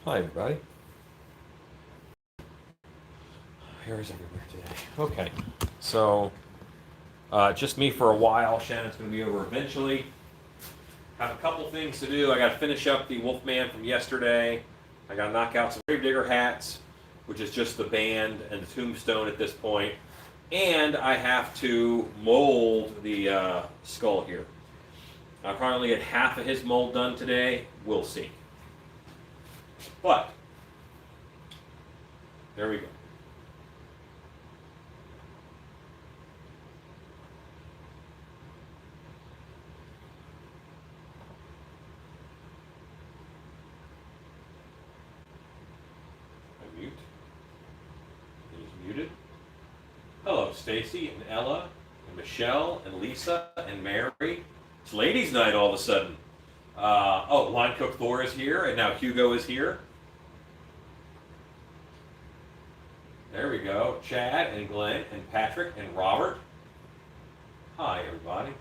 Hi, everybody. Here's everywhere today. Okay, so just me for a while. Shannon's going to be over eventually. Have a couple things to do. I got to finish up the Wolfman from yesterday. I got to knock out some Gravedigger hats, which is just the band and the tombstone at this point. And I have to mold the skull here. I'll probably only get half of his mold done today. We'll see. But there we go. I mute. He's muted. Hello, Stacy and Ella and Michelle and Lisa and Mary. It's ladies' night all of a sudden. Oh, Line Cook Thor is here, and now Hugo is here. There we go. Chad and Glenn and Patrick and Robert. Hi, everybody.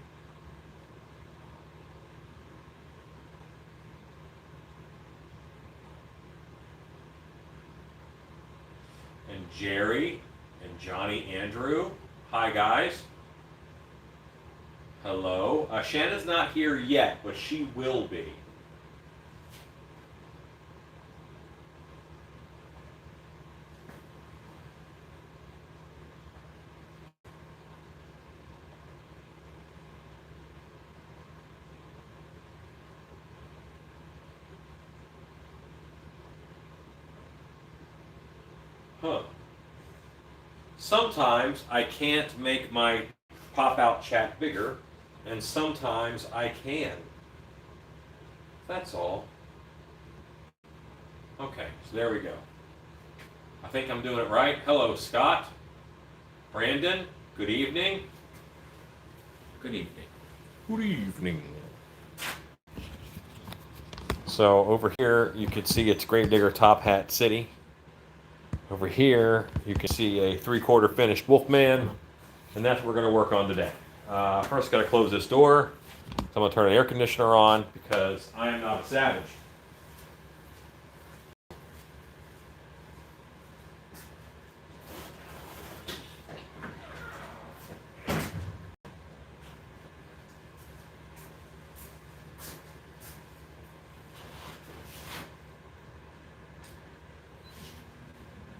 And Jerry and Johnny Andrew. Hi, guys. Hello. Shannon's not here yet, but she will be. Huh. Sometimes I can't make my pop-out chat bigger, and sometimes I can. That's all. Okay, so there we go. I think I'm doing it right. Hello, Scott. Brandon, good evening. Good evening. Good evening. So over here, you can see it's Gravedigger Top Hat City. Over here, you can see a 3/4 finished Wolfman, and that's what we're going to work on today. First, got to close this door. So I'm going to turn the air conditioner on because I am not a savage.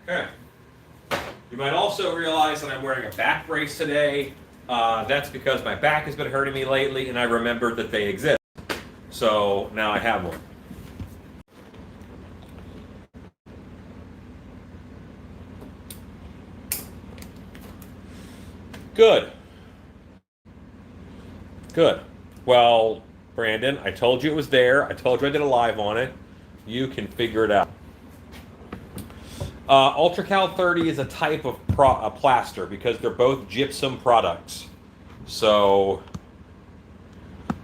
Okay. You might also realize that I'm wearing a back brace today. That's because my back has been hurting me lately, and I remembered that they exist. So now I have one. Good. Good. Well, Brandon, I told you it was there. I told you I did a live on it. You can figure it out. UltraCal 30 is a type of plaster because they're both gypsum products. So,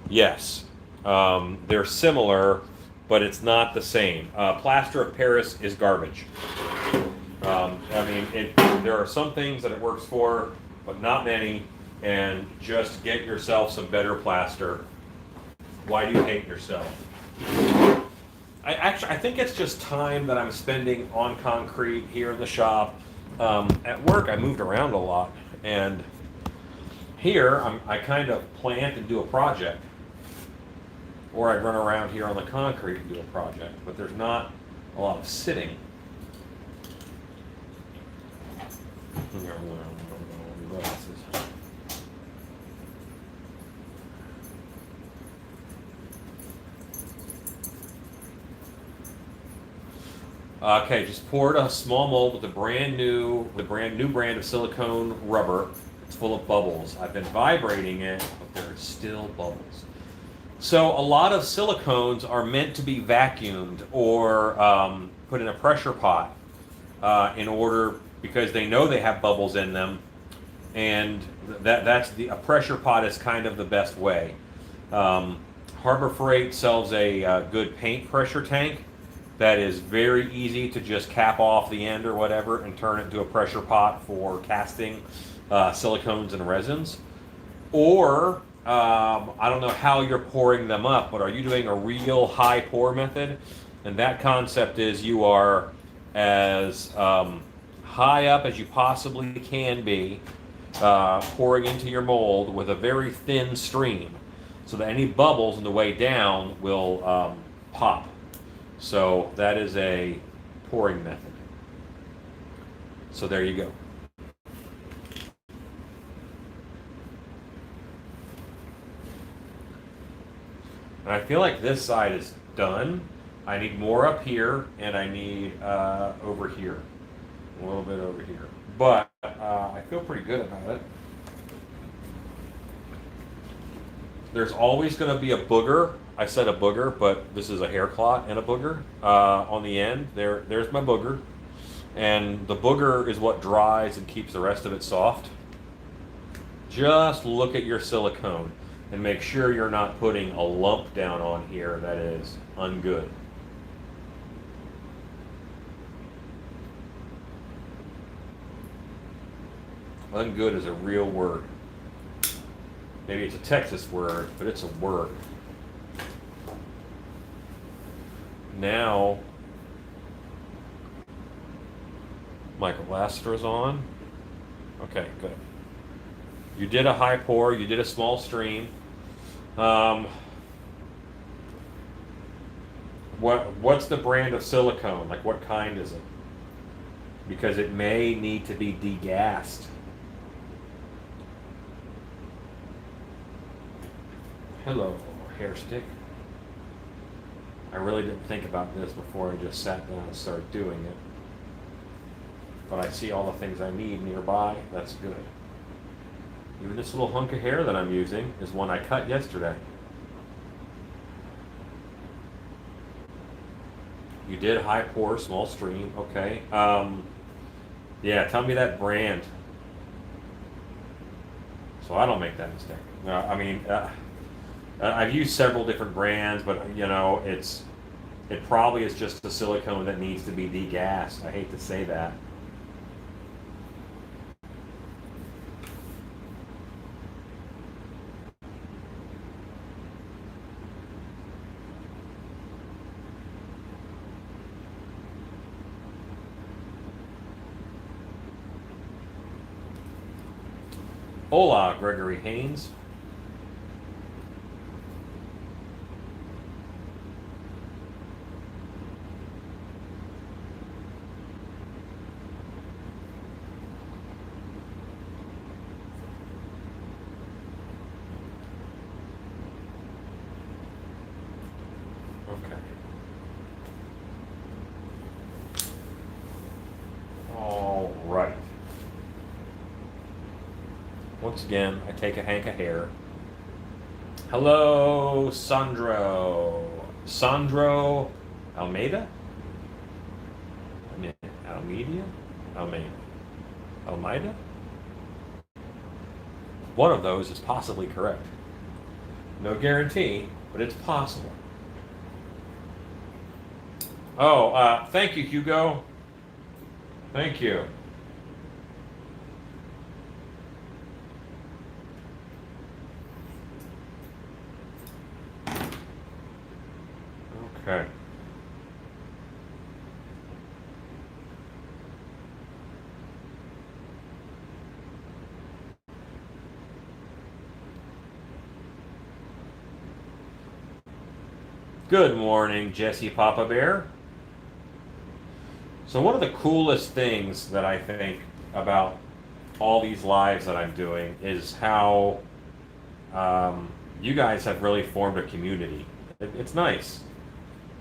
yes, they're similar, but it's not the same. Plaster of Paris is garbage. There are some things that it works for, but not many, and just get yourself some better plaster. Why do you hate yourself? I think it's just time that I'm spending on concrete here in the shop. At work, I moved around a lot, and here I kind of plant and do a project, or I run around here on the concrete and do a project, but there's not a lot of sitting. Okay, just poured a small mold with the brand new brand of silicone rubber. It's full of bubbles. I've been vibrating it, but there's still bubbles. So a lot of silicones are meant to be vacuumed or put in a pressure pot because they know they have bubbles in them, and a pressure pot is kind of the best way. Harbor Freight sells a good paint pressure tank that is very easy to just cap off the end or whatever and turn it into a pressure pot for casting silicones and resins. Or, I don't know how you're pouring them up, but are you doing a real high pour method? And that concept is you are as high up as you possibly can be, pouring into your mold with a very thin stream, so that any bubbles on the way down will pop. So that is a pouring method. So there you go. And I feel like this side is done. I need more up here, and I need over here. A little bit over here. But I feel pretty good about it. There's always going to be a booger. I said a booger, but this is a hair clot and a booger on the end. There's my booger. And the booger is what dries and keeps the rest of it soft. Just look at your silicone and make sure you're not putting a lump down on here that is ungood. Ungood is a real word. Maybe it's a Texas word, but it's a word. Now, Microlaster's on. Okay, good. You did a high pour, you did a small stream. What's the brand of silicone? Like, what kind is it? Because it may need to be degassed. Hello, hair stick. I really didn't think about this before I just sat down and started doing it. But I see all the things I need nearby. That's good. Even this little hunk of hair that I'm using is one I cut yesterday. You did high pour, small stream. Okay. Yeah, tell me that brand, so I don't make that mistake. I mean, I've used several different brands, but you know, it probably is just a silicone that needs to be degassed. I hate to say that. Hola, Gregory Haynes. Okay. All right. Once again, I take a hank of hair. Hello, Sandro Almeida? Almeida? Almeida? One of those is possibly correct. No guarantee, but it's possible. Oh, thank you, Hugo. Thank you. Okay. Good morning, Jesse Papa Bear. So one of the coolest things that I think about all these lives that I'm doing is how you guys have really formed a community. It's nice.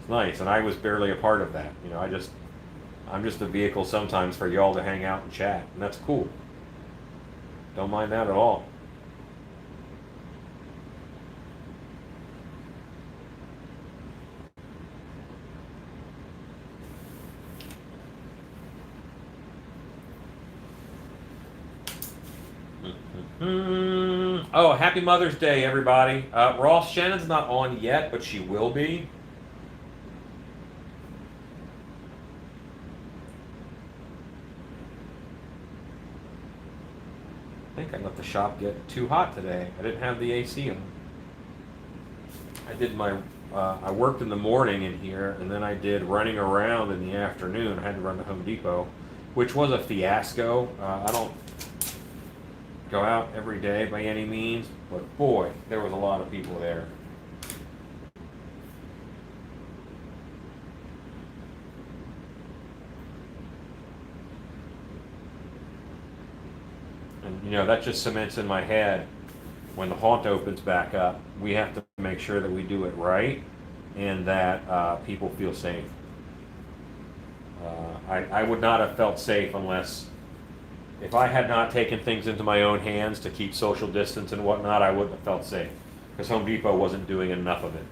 It's nice, and I was barely a part of that. You know, I'm just a vehicle sometimes for y'all to hang out and chat, and that's cool. Don't mind that at all. Oh, happy Mother's Day, everybody. Ross, Shannon's not on yet, but she will be. I think I let the shop get too hot today. I didn't have the AC on. I did my I worked in the morning in here, and then I did running around in the afternoon. I had to run to Home Depot, which was a fiasco. I don't go out every day by any means, but boy, there was a lot of people there. And you know, that just cements in my head, when the haunt opens back up, we have to make sure that we do it right and that people feel safe. I would not have felt safe unless, if I had not taken things into my own hands to keep social distance and whatnot, I wouldn't have felt safe, because Home Depot wasn't doing enough of it.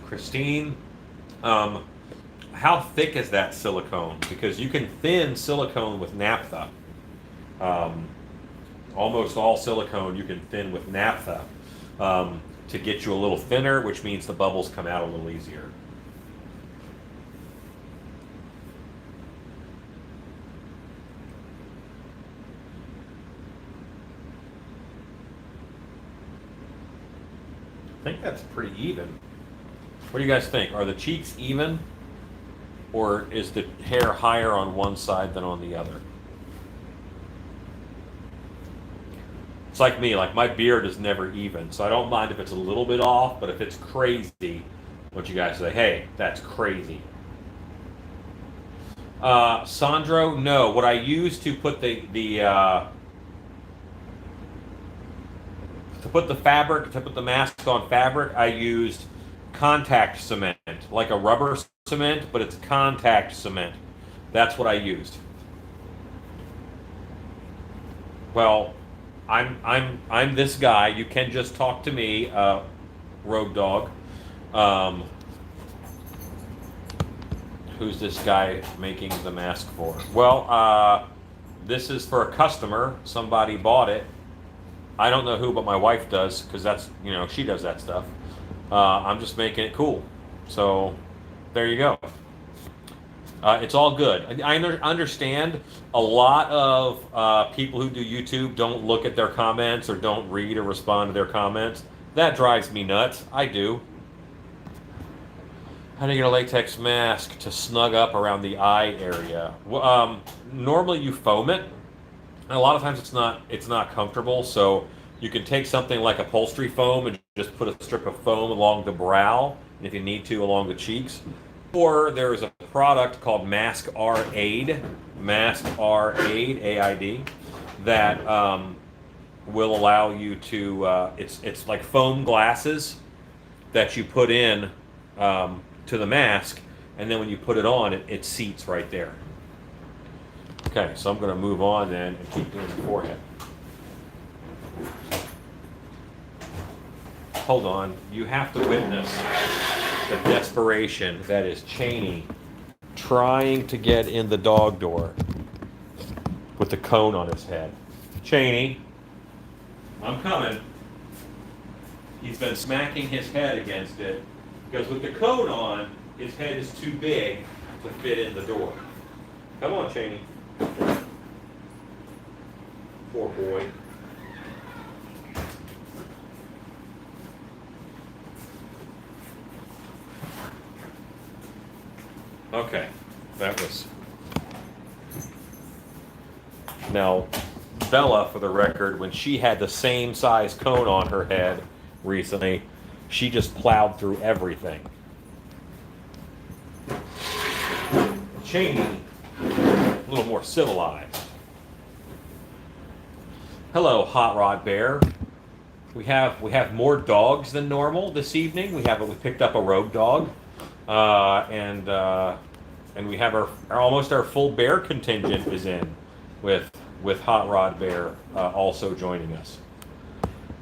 Christine, how thick is that silicone? Because you can thin silicone with naphtha. Almost all silicone you can thin with naphtha to get you a little thinner, which means the bubbles come out a little easier. I think that's pretty even. What do you guys think? Are the cheeks even? Or is the hair higher on one side than on the other? It's like me, like my beard is never even, so I don't mind if it's a little bit off, but if it's crazy, what you guys say, hey, that's crazy. Sandro, no. What I use to put to put the mask on fabric, I used contact cement, like a rubber cement, but it's contact cement. That's what I used. Well, I'm this guy. You can just talk to me, Rogue Dog. Who's this guy making the mask for? Well, this is for a customer. Somebody bought it. I don't know who, but my wife does, because that's, you know, she does that stuff. I'm just making it cool. So there you go. It's all good. I understand a lot of people who do YouTube don't look at their comments or don't read or respond to their comments. That drives me nuts. I do. How do you get a latex mask to snug up around the eye area? Well, normally you foam it. And a lot of times it's not comfortable, so you can take something like upholstery foam and just put a strip of foam along the brow, and if you need to, along the cheeks. Or there is a product called Mask R Aid, AID, that will allow you to. It's like foam glasses that you put in to the mask, and then when you put it on, it seats right there. Okay, so I'm going to move on then and keep doing the forehead. Hold on, you have to witness the desperation that is Cheney trying to get in the dog door with the cone on his head. Cheney, I'm coming. He's been smacking his head against it because with the cone on, his head is too big to fit in the door. Come on, Cheney. Poor boy. Okay, that was. Now, Bella, for the record, when she had the same size cone on her head recently, she just plowed through everything. Cheney, a little more civilized. Hello, Hot Rod Bear. We have more dogs than normal this evening. We picked up a rogue dog, and we have almost our full bear contingent is in with Hot Rod Bear also joining us.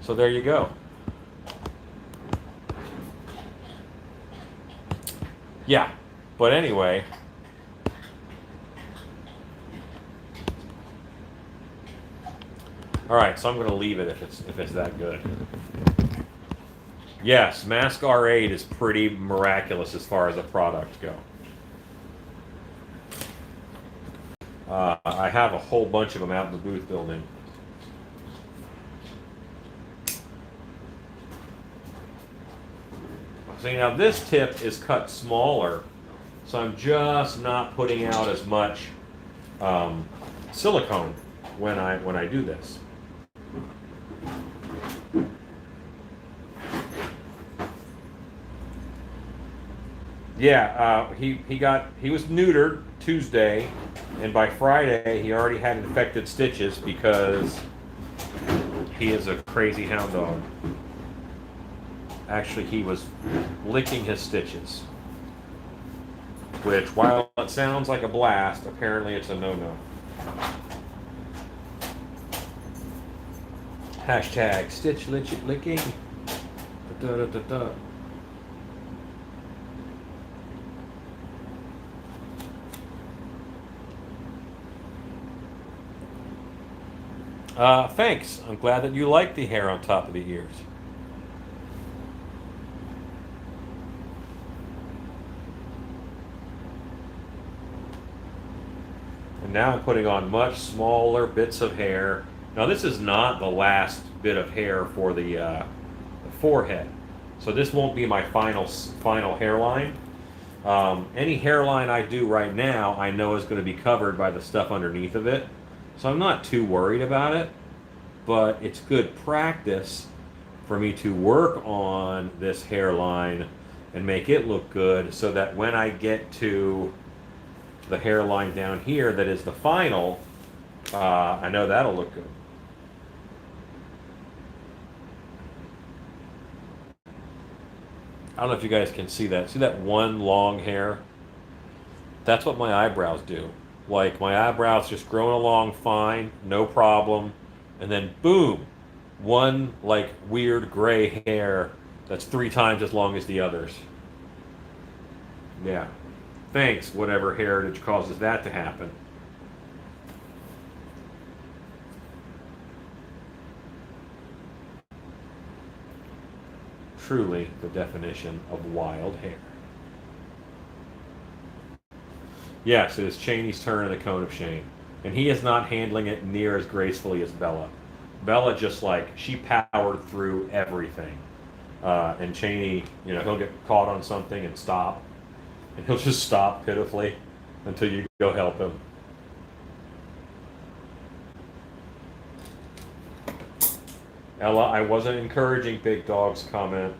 So there you go. Yeah, but anyway. All right, so I'm going to leave it if it's that good. Yes, Mask R8 is pretty miraculous as far as the products go. I have a whole bunch of them out in the booth building. See, now this tip is cut smaller, so I'm just not putting out as much silicone when I do this. Yeah, he was neutered Tuesday, and by Friday he already had infected stitches because he is a crazy hound dog. Actually, he was licking his stitches, which, while it sounds like a blast, apparently it's a no-no. Hashtag stitch licking. Da, da, da, da. Thanks. I'm glad that you like the hair on top of the ears. And now I'm putting on much smaller bits of hair. Now this is not the last bit of hair for the forehead. So this won't be my final hairline. Any hairline I do right now, I know is going to be covered by the stuff underneath of it. So I'm not too worried about it, but it's good practice for me to work on this hairline and make it look good so that when I get to the hairline down here that is the final, I know that'll look good. I don't know if you guys can see that. See that one long hair? That's what my eyebrows do. Like, my eyebrows just growing along fine, no problem, and then boom, one like weird gray hair that's 3 times as long as the others. Yeah. Thanks, whatever heritage causes that to happen. Truly the definition of wild hair. Yes, it is Cheney's turn in the cone of shame. And he is not handling it near as gracefully as Bella. Bella just like, she powered through everything. And Cheney, he'll get caught on something and stop. And he'll just stop pitifully until you go help him. Ella, I wasn't encouraging Big Dog's comment.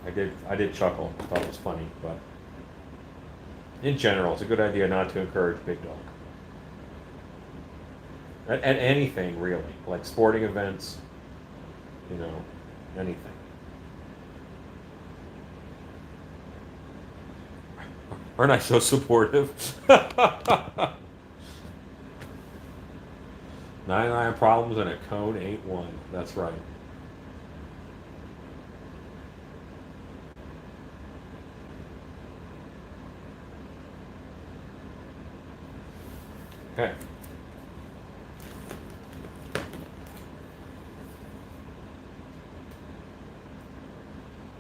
I did chuckle. I thought it was funny, but in general, it's a good idea not to encourage Big Dog. At anything, really. Like sporting events, anything. Aren't I so supportive? 99 problems and a cone ain't one. That's right. Okay.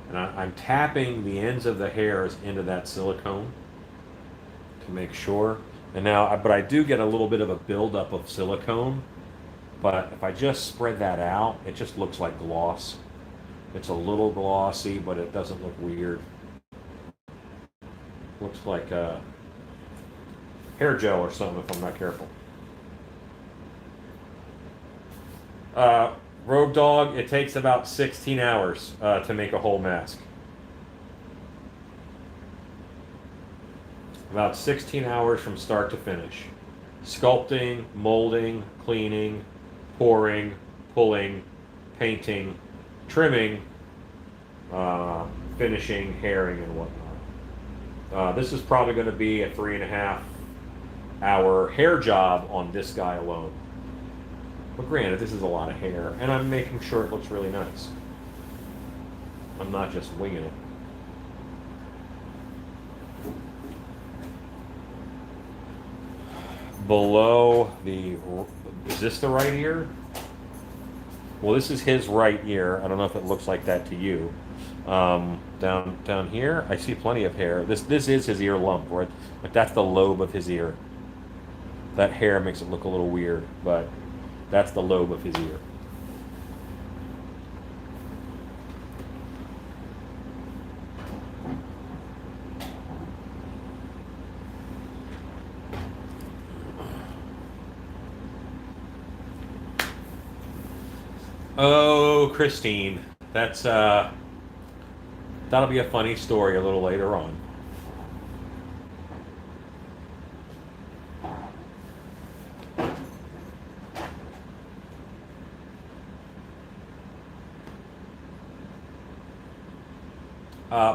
And I'm tapping the ends of the hairs into that silicone to make sure. And now, but I do get a little bit of a buildup of silicone. But if I just spread that out, it just looks like gloss. It's a little glossy, but it doesn't look weird. Looks like hair gel or something if I'm not careful. Rogue Dog, it takes about 16 hours to make a whole mask. About 16 hours from start to finish. Sculpting, molding, cleaning, pouring, pulling, painting, trimming, finishing, hairing, and whatnot. This is probably going to be a 3.5 hour hair job on this guy alone. But granted, this is a lot of hair, and I'm making sure it looks really nice. I'm not just winging it. Below the, is this the right ear? Well, this is his right ear. I don't know if it looks like that to you. Down here, I see plenty of hair. This is his ear lump, right? Like that's the lobe of his ear. That hair makes it look a little weird, but that's the lobe of his ear. Oh, Christine, that'll be a funny story a little later on.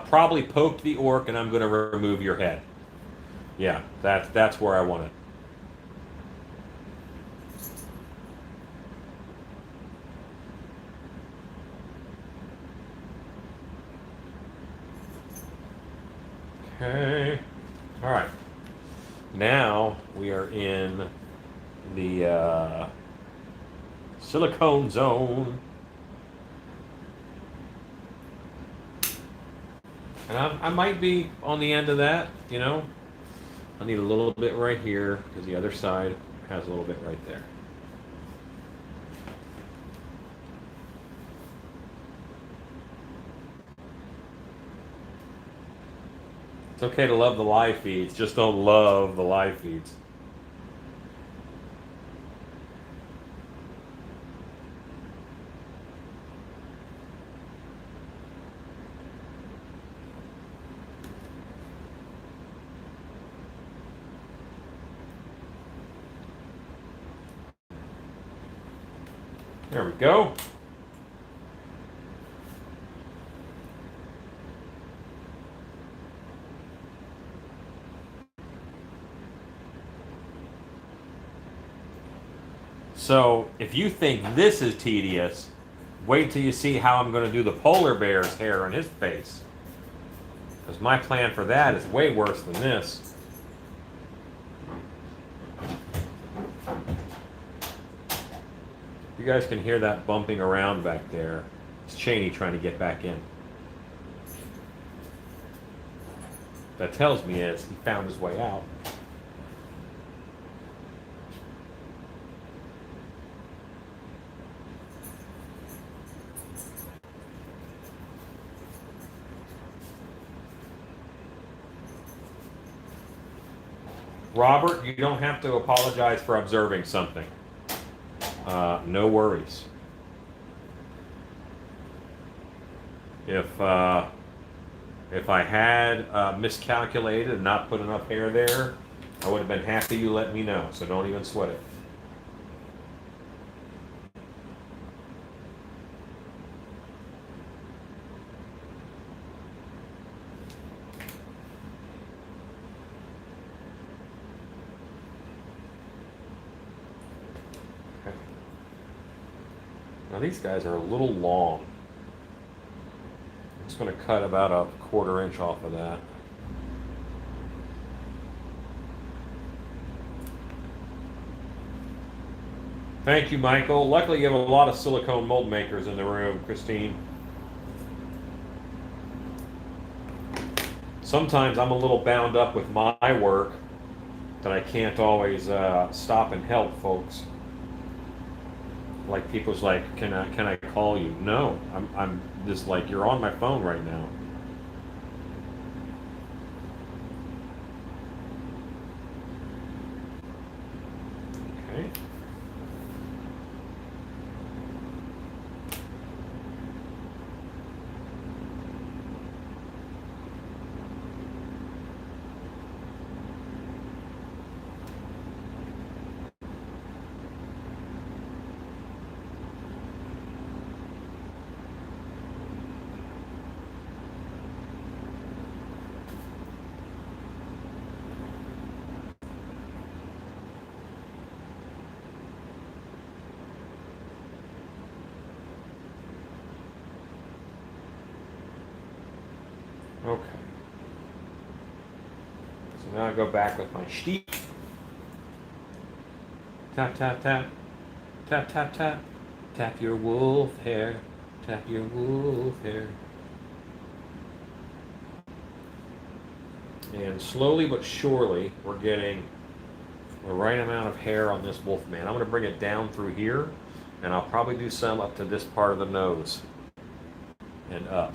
Probably poked the orc, and I'm going to remove your head. Yeah, that's where I want it. Okay. All right. Now we are in the silicone zone. And I might be on the end of that, you know. I need a little bit right here because the other side has a little bit right there. It's okay to love the live feeds, just don't love the live feeds. There we go. So if you think this is tedious, wait till you see how I'm going to do the polar bear's hair on his face. Because my plan for that is way worse than this. You guys can hear that bumping around back there. It's Cheney trying to get back in. That tells me is he found his way out. Robert, you don't have to apologize for observing something. No worries. If I had miscalculated and not put enough hair there, I would have been happy you let me know. So don't even sweat it. Now these guys are a little long. I'm just going to cut about a 1/4 inch off of that. Thank you, Michael. Luckily, you have a lot of silicone mold makers in the room, Christine. Sometimes I'm a little bound up with my work that I can't always stop and help folks. Like people's like, can I call you? No, I'm just like, you're on my phone right now. Okay. Okay. So now I go back with my sheet. Tap, tap, tap. Tap, tap, tap. Tap your wolf hair, tap your wolf hair. And slowly but surely, we're getting the right amount of hair on this wolf man. I'm going to bring it down through here, and I'll probably do some up to this part of the nose and up.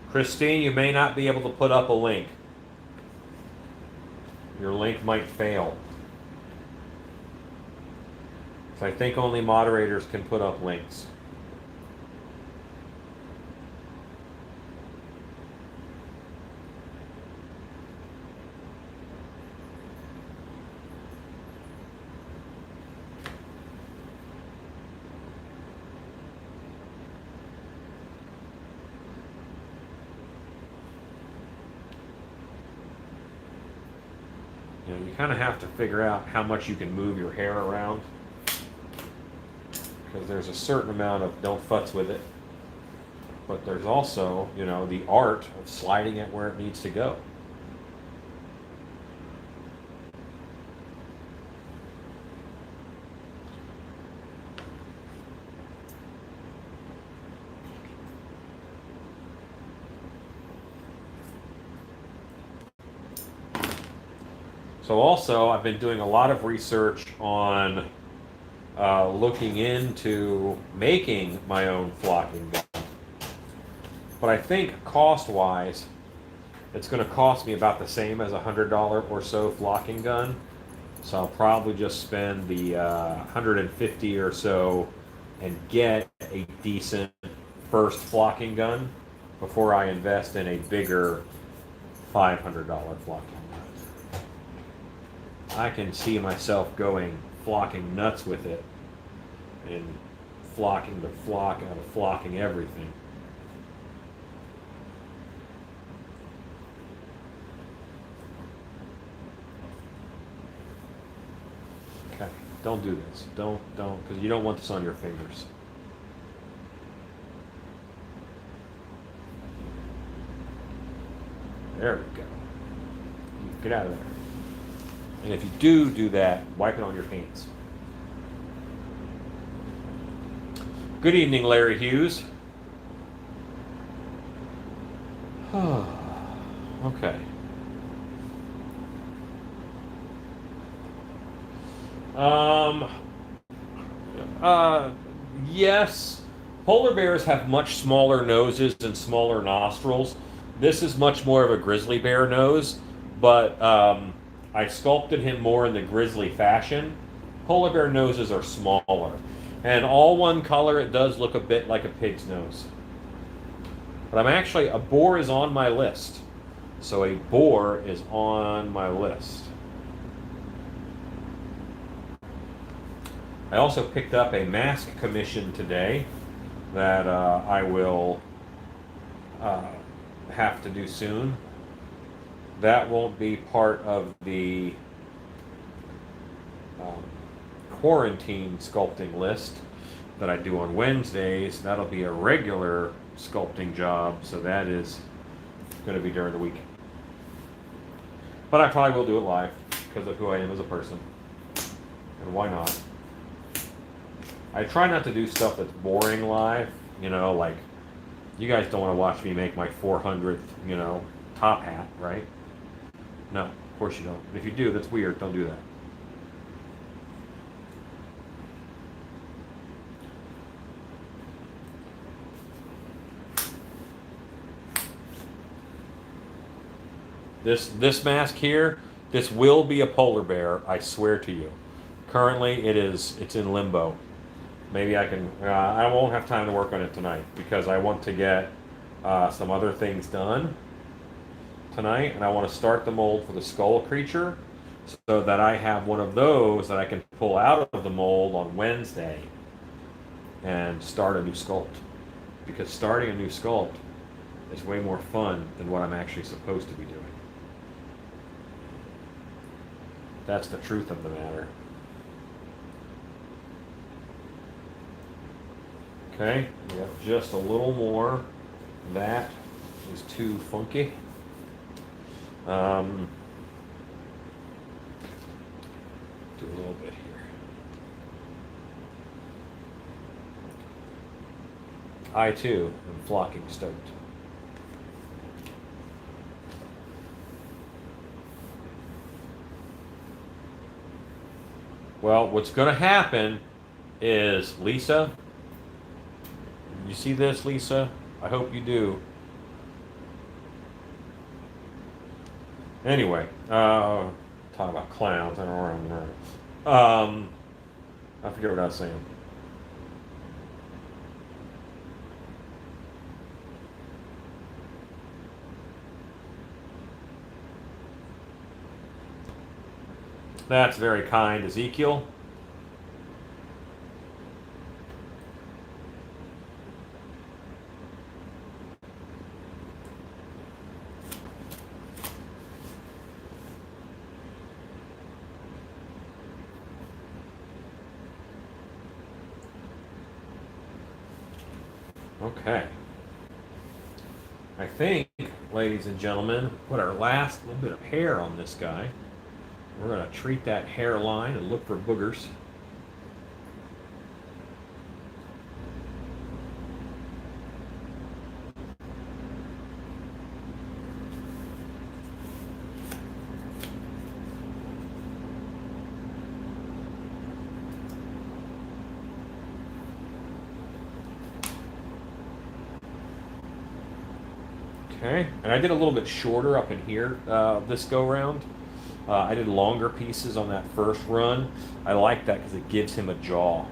Christine, you may not be able to put up a link. Your link might fail. So I think only moderators can put up links. You know, you kind of have to figure out how much you can move your hair around, because there's a certain amount of don't futz with it, but there's also, you know, the art of sliding it where it needs to go. So also, I've been doing a lot of research on looking into making my own flocking gun. But I think cost-wise, it's going to cost me about the same as a $100 or so flocking gun. So I'll probably just spend the $150 or so and get a decent first flocking gun before I invest in a bigger $500 flocking gun. I can see myself going flocking nuts with it and flocking the flock out of flocking everything. Okay, don't do this. Don't, because you don't want this on your fingers. There we go. Get out of there. And if you do that, wipe it on your hands. Good evening, Larry Hughes. Okay. Yes. Polar bears have much smaller noses and smaller nostrils. This is much more of a grizzly bear nose, but I sculpted him more in the grizzly fashion. Polar bear noses are smaller. And all one color, it does look a bit like a pig's nose. But I'm actually, a boar is on my list. So a boar is on my list. I also picked up a mask commission today that I will have to do soon. That won't be part of the quarantine sculpting list that I do on Wednesdays. That'll be a regular sculpting job, so that is going to be during the week. But I probably will do it live because of who I am as a person. And why not? I try not to do stuff that's boring live, you know, like you guys don't want to watch me make my 400th, you know, top hat, right? No, of course you don't. If you do, that's weird. Don't do that. This mask here, this will be a polar bear, I swear to you. Currently, it's in limbo. Maybe I can, I won't have time to work on it tonight because I want to get some other things done tonight, and I want to start the mold for the skull creature so that I have one of those that I can pull out of the mold on Wednesday and start a new sculpt. Because starting a new sculpt is way more fun than what I'm actually supposed to be doing. That's the truth of the matter. Okay, we have just a little more. That is too funky. Do a little bit here. I too am flocking stoked. Well, what's going to happen is, Lisa, you see this, Lisa? I hope you do. Anyway, talk about clowns. I don't know where I'm at. I forget what I was saying. That's very kind, Ezekiel. Okay. I think, ladies and gentlemen, put our last little bit of hair on this guy. We're going to treat that hairline and look for boogers. Okay, and I did a little bit shorter up in here this go round. I did longer pieces on that first run. I like that because it gives him a jaw.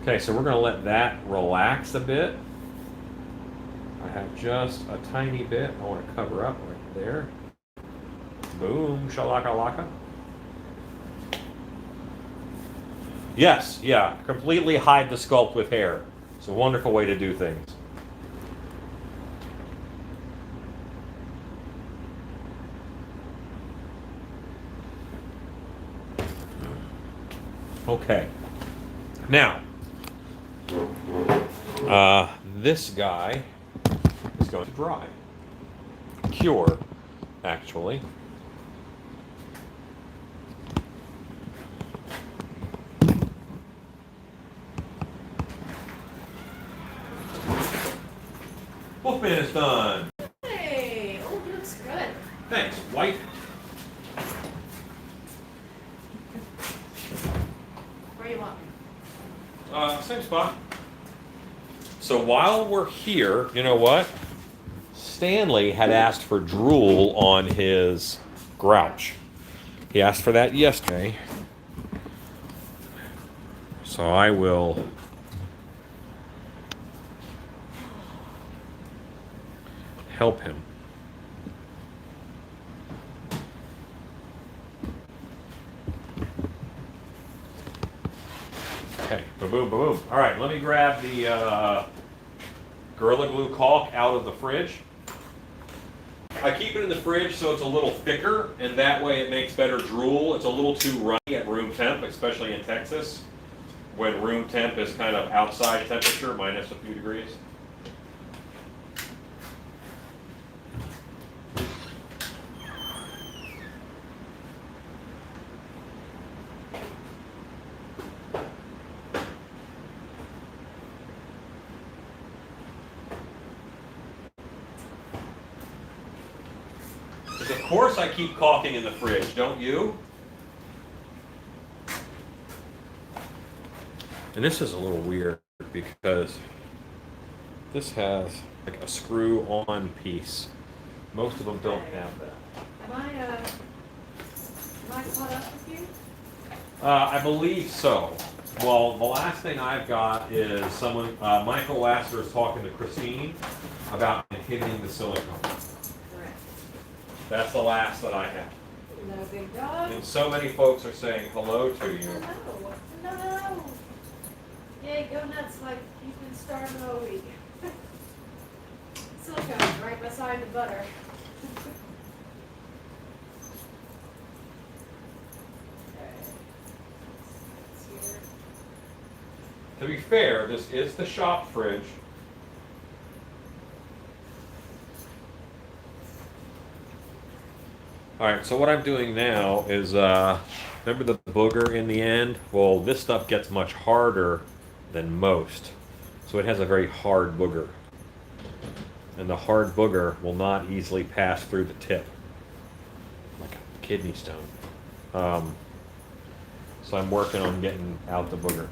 Okay, so we're going to let that relax a bit. I have just a tiny bit I want to cover up right there. Boom, shalaka-laka. Yes, yeah, completely hide the sculpt with hair. It's a wonderful way to do things. Okay, now, this guy is going to dry. Cure, actually. Wolfman is done. Hey, oh, he looks good. Thanks, White. Where you want? Same spot. So while we're here, you know what? Stanley had asked for drool on his grouch. He asked for that yesterday. So I will help him. Okay, boom, boom. All right, let me grab the Gorilla Glue caulk out of the fridge. I keep it in the fridge so it's a little thicker, and that way it makes better drool. It's a little too runny at room temp, especially in Texas, when room temp is kind of outside temperature, minus a few degrees. Of course I keep caulking in the fridge, don't you? And this is a little weird because this has like a screw-on piece. Most of them don't have that. Am I caught up with you? I believe so. Well, the last thing I've got is someone, Michael Lasser is talking to Christine about hitting the silicone. Correct. That's the last that I have. No big dog. And so many folks are saying hello to you. No. Yeah, go nuts like you've been starving all week. Silicone right beside the butter. to be fair, this is the shop fridge. All right, so what I'm doing now is, remember the booger in the end? Well, this stuff gets much harder than most. So it has a very hard booger. And the hard booger will not easily pass through the tip, like a kidney stone. So I'm working on getting out the booger.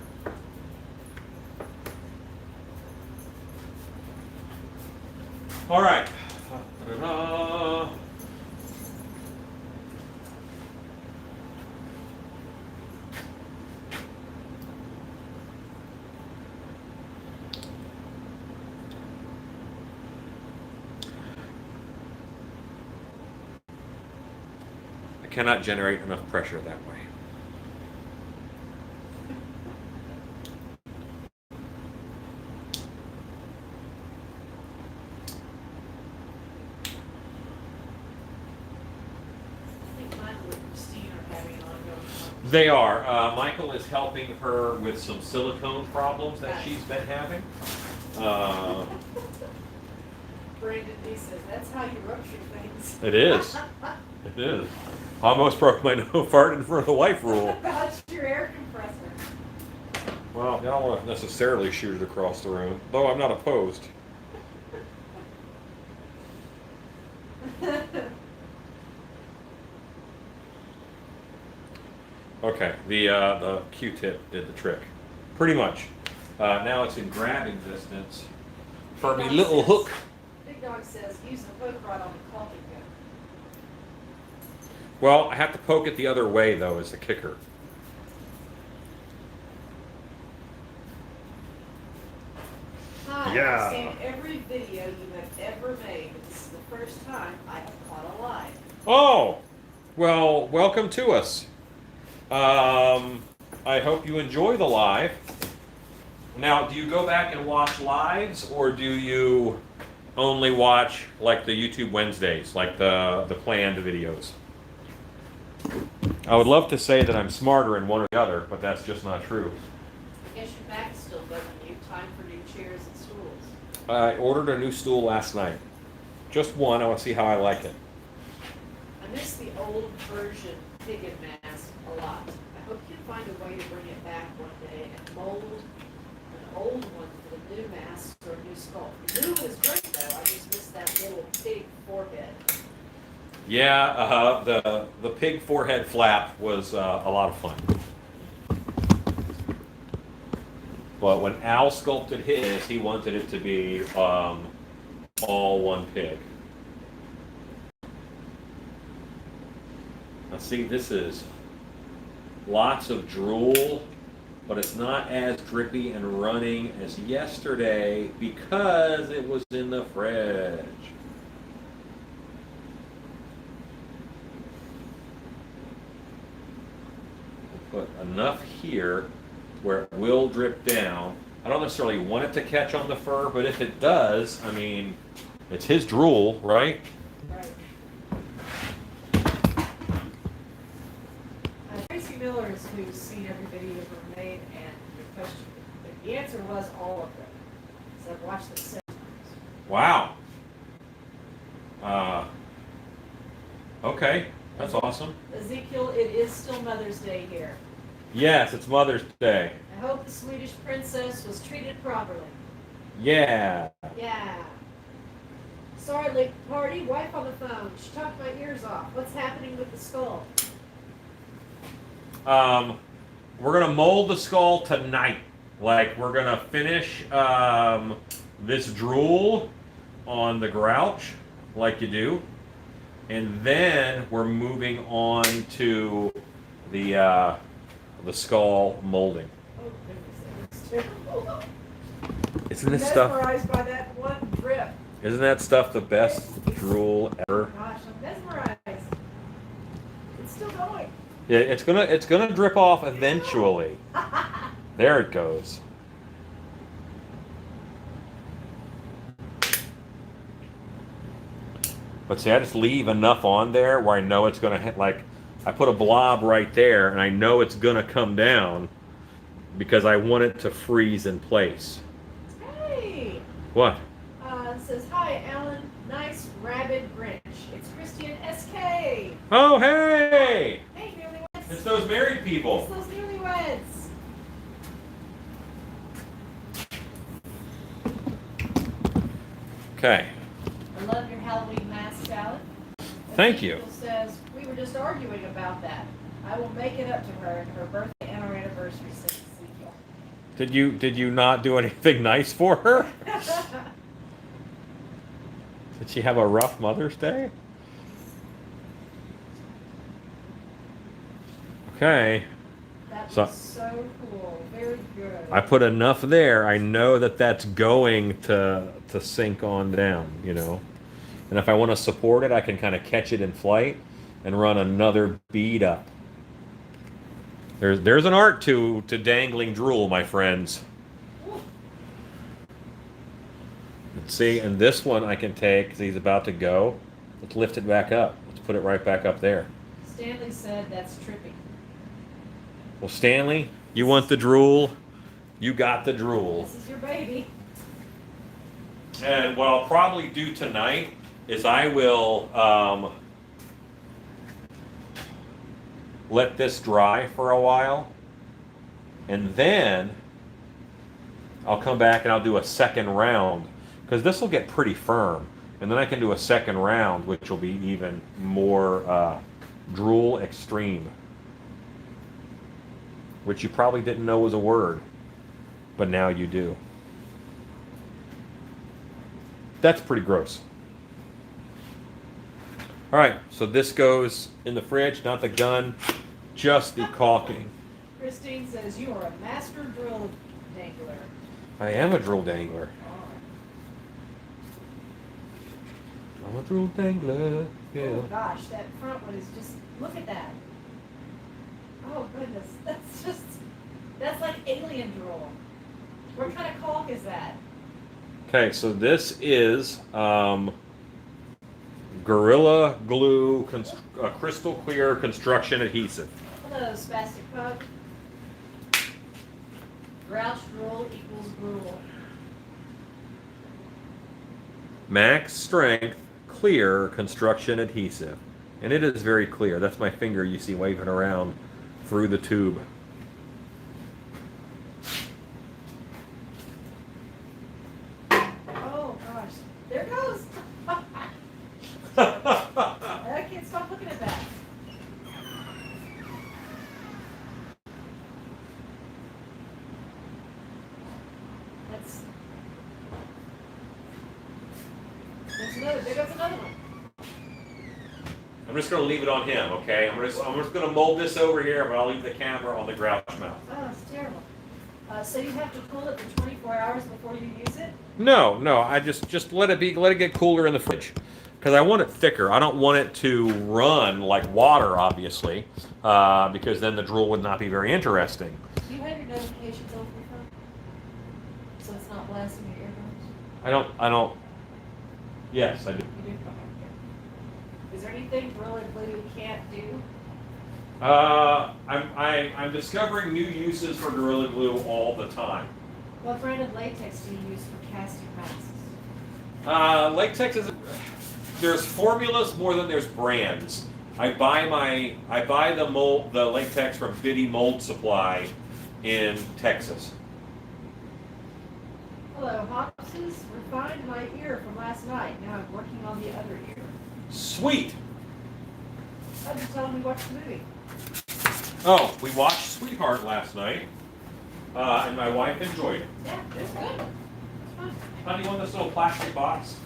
All right. Ta-da-da. I cannot generate enough pressure that way. They are. Michael is helping her with some silicone problems that she's been having. Brandon D says, that's how you rupture things. It is. It is. Almost broke my no fart in front of the wife rule. That's your air compressor. Well, I don't want to necessarily shoot it across the room, though I'm not opposed. Okay, the Q-tip did the trick, pretty much. Now it's in grabbing distance for me little hook. Big Dog says use the hook rod on the caulking gun. Well, I have to poke it the other way though, as the kicker. Hi, Yeah. I've seen every video you have ever made, but this is the first time I have caught a live. Oh, well, welcome to us. I hope you enjoy the live. Now, do you go back and watch lives, or do you only watch like the YouTube Wednesdays, like the planned videos? I would love to say that I'm smarter in one or the other, but that's just not true. I guess your back is still bugging you. Time for new chairs and stools. I ordered a new stool last night. Just one. I want to see how I like it. I miss the old version pig and mask a lot. I hope you can find a way to bring it back one day and mold an old one for the new mask or new skull. The new one is great though. I just miss that little big forehead. Yeah, the pig forehead flap was a lot of fun. But when Al sculpted his, he wanted it to be all one pig. Now see, this is lots of drool, but it's not as drippy and running as yesterday because it was in the fridge. Put enough here where it will drip down. I don't necessarily want it to catch on the fur, but if it does, I mean, it's his drool, right? Right. Tracy Miller is who's seen every video you've ever made, and the question, the answer was all of them. So I've watched them 7 times. Wow. Okay, that's awesome. Ezekiel, it is still Mother's Day here. Yes, it's Mother's Day. I hope the Swedish princess was treated properly. Yeah. Yeah. Sorry, late party. Wife on the phone. She talked my ears off. What's happening with the skull? We're gonna mold the skull tonight. Like, we're gonna finish this drool on the grouch, like you do, and then we're moving on to the skull molding. Oh, goodness, that was terrible. Isn't this stuff? Mesmerized by that one drip. Isn't that stuff the best drool ever? Gosh, I'm mesmerized. It's still going. Yeah, it's gonna drip off eventually. There it goes. But see, I just leave enough on there where I know it's gonna hit. Like, I put a blob right there, and I know it's gonna come down. because I want it to freeze in place. Hey! What? It says, hi, Alan. Nice rabid Grinch. It's Christy and SK. Oh, hey! Hey, newlyweds. It's those married It's people. those newlyweds. Okay. I love your Halloween mask, Alan. Thank you. Says, we were just arguing about that. I will make it up to her in her birthday and our anniversary, says Ezekiel. Did you not do anything nice for her? Did she have a rough Mother's Day? Okay. That So- was so cool. Very good. I put enough there. I know that that's going to sink on down, you know. And if I want to support it, I can kind of catch it in flight and run another bead up. There's an art to dangling drool, my friends. Let's see, and this one I can take because he's about to go. Let's lift it back up. Let's put it right back up there. Stanley said that's trippy. Well, Stanley, you want the drool? You got the drool. This is your baby. And what I'll probably do tonight is I will let this dry for a while, and then I'll come back and I'll do a second round, because this will get pretty firm, and then I can do a second round, which will be even more drool extreme, which you probably didn't know was a word, but now you do. That's pretty gross. All right, so this goes in the fridge, not the gun, just the caulking. Christine says you are a master drill dangler. I am a drill dangler. I'm a drill dangler, yeah. Oh gosh, that front one is just, look at that. Oh goodness, that's like alien drill. What kind of caulk is that? Okay, so this is Gorilla Glue crystal clear construction adhesive. Hello, spastic pug. Grouch drool equals gruel. Max strength clear construction adhesive. And it is very clear. That's my finger you see waving around through the tube. Oh gosh, there it goes. I can't stop looking at that. There goes another one. I'm just going to leave it on him, okay? I'm just going to mold this over here, but I'll leave the camera on the grouch mouth. Oh, it's terrible. So you have to cool it for 24 hours before you use it? No, I just let it get cooler in the fridge, because I want it thicker. I don't want it to run like water, obviously, because then the drool would not be very interesting. Do you have your notifications on your phone? So it's not blasting your eardrums? I don't. Yes, I do. You do? Okay. Is there anything Gorilla Glue can't do? I'm discovering new uses for Gorilla Glue all the time. What brand of latex do you use for casting masks? Latex is, there's formulas more than there's brands. I buy the latex from Biddy Mold Supply in Texas. Hello, Hopses. Refined my ear from last night. Now I'm working on the other ear. Sweet. I was just telling me watch the movie. Oh, we watched Sweetheart last night, and my wife enjoyed it. Yeah, it's good. It's fun. Honey, you want this little plastic box?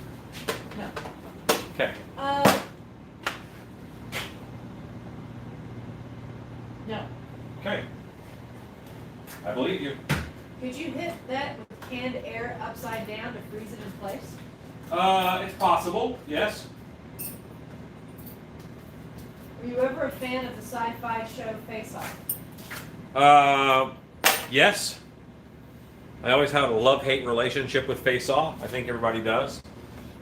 No. Okay. No. Okay. I believe you. Could you hit that with canned air upside down to freeze it in place? It's possible. Yes. Were you ever a fan of the sci-fi show Face Off? Yes. I always had a love-hate relationship with Face Off. I think everybody does.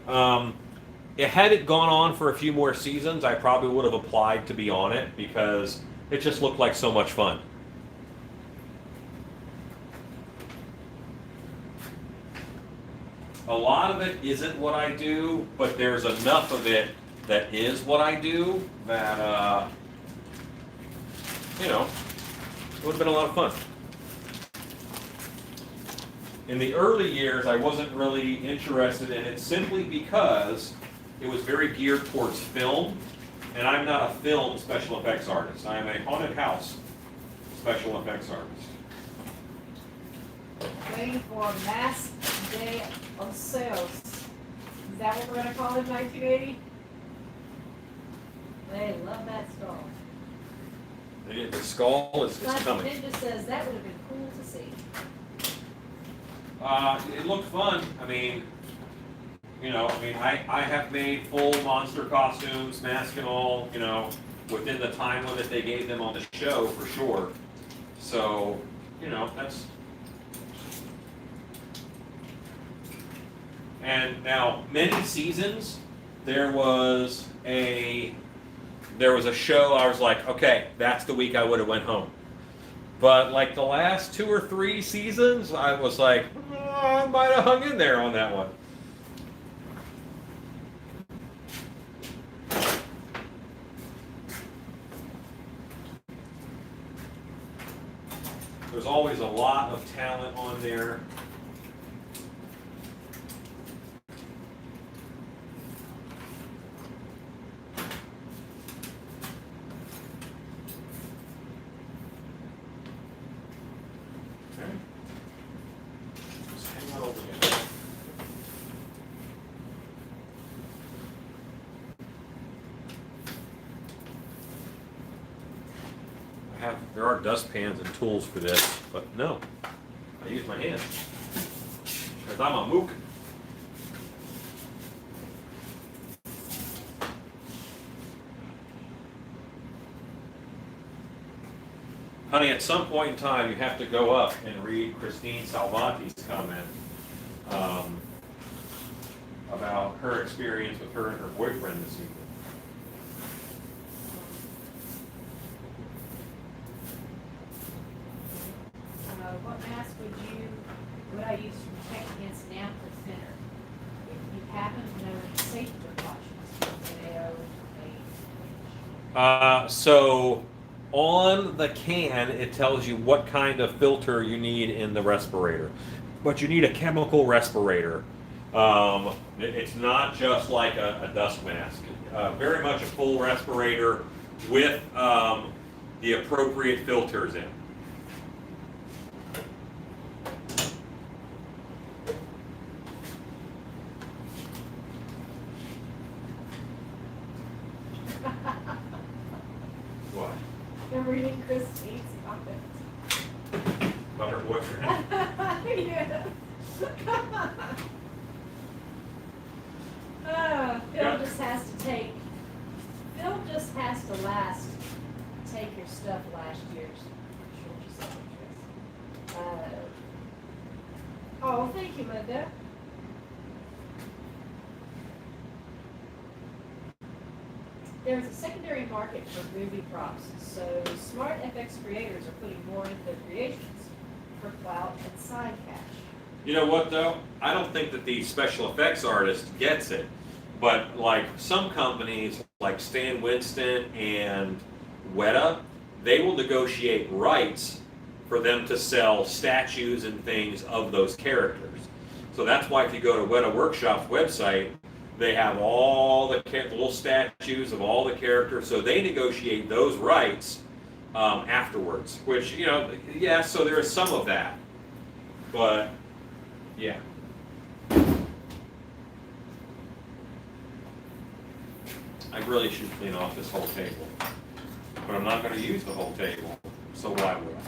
Had it gone on for a few more seasons, I probably would have applied to be on it because it just looked like so much fun. a lot of it isn't what I do, but there's enough of it that is what I do that, you know, it would have been a lot of fun. In the early years, I wasn't really interested in it simply because it was very geared towards film, and I'm not a film special effects artist. I am a haunted house special effects artist. Waiting for Mask Day on Sales. Is that what we're gonna call it, 1980? They love that skull. The skull is coming. Ninja says that would have been cool to see. It looked fun. I mean, I have made full monster costumes, mask and all, within the time limit they gave them on the show for sure. So, that's. And now, many seasons, there was a show. I was like, okay, that's the week I would have went home. But like the last 2 or 3 seasons, I was like, I might have hung in there on that one. There's always a lot of talent on there. There are dustpans and tools for this, but no, I use my hands because I'm a mook. Honey, at some point in time, you have to go up and read Christine Salvati's comment about her experience with her and her boyfriend this evening. What mask would I use to protect against damp or thinner? If you happen to know any safety precautions, So on the can, it tells you what kind of filter you need in the respirator. But you need a chemical respirator. It's not just like a dust mask. Very much a full respirator with the appropriate filters in. What? I'm reading Christine's comments. About her boyfriend? Yeah. Phil Yeah. just has to take your stuff last year's. Oh, thank you, Linda. There's a secondary market for movie props, so smart FX creators are putting more into their creations for clout and side cash. You know what though? I don't think that the special effects artist gets it. But like some companies like Stan Winston and Weta, they will negotiate rights for them to sell statues and things of those characters. So that's why if you go to Weta Workshop's website, they have all the little statues of all the characters. So they negotiate those rights afterwards, which, yeah, so there is some of that. But, yeah. I really should clean off this whole table. But I'm not going to use the whole table, so why would I?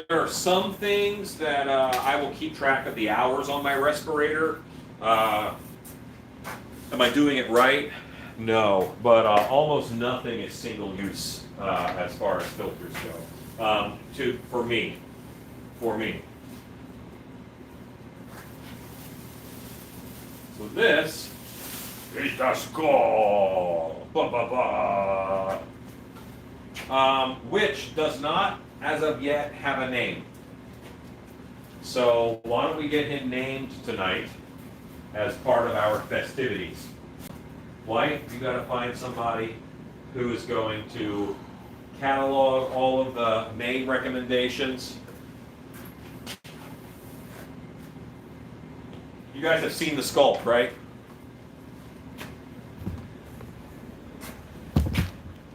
There are some things that I will keep track of the hours on my respirator. Am I doing it right? No, but almost nothing is single use as far as filters go. For me. So this is the skull. Ba, ba, ba. Which does not, as of yet, have a name. So why don't we get him named tonight as part of our festivities? Wife, you got to find somebody who is going to catalog all of the name recommendations. You guys have seen the sculpt, right?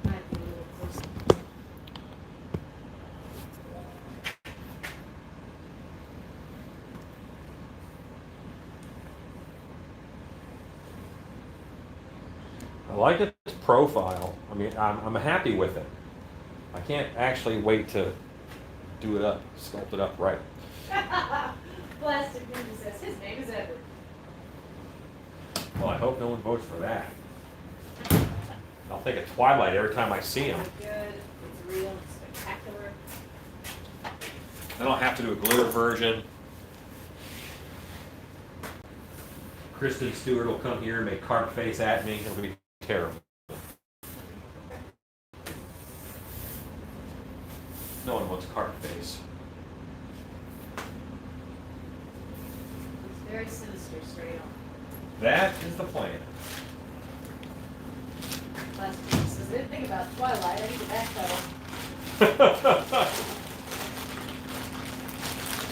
Might be a little closer. I like its profile. I mean, I'm happy with it. I can't actually wait to do it up, sculpt it up right. Plastic Ninja says his name is Edward. Well, I hope no one votes for that. I'll think of Twilight every time I see him. It's good, it's real, it's spectacular. Then I'll have to do a glitter version. Kristen Stewart will come here and make carp face at me. It'll be terrible. No one wants carp face. It's very sinister straight on. That is the plan. Plastic Ninja says, I didn't think about Twilight, I need to backpedal.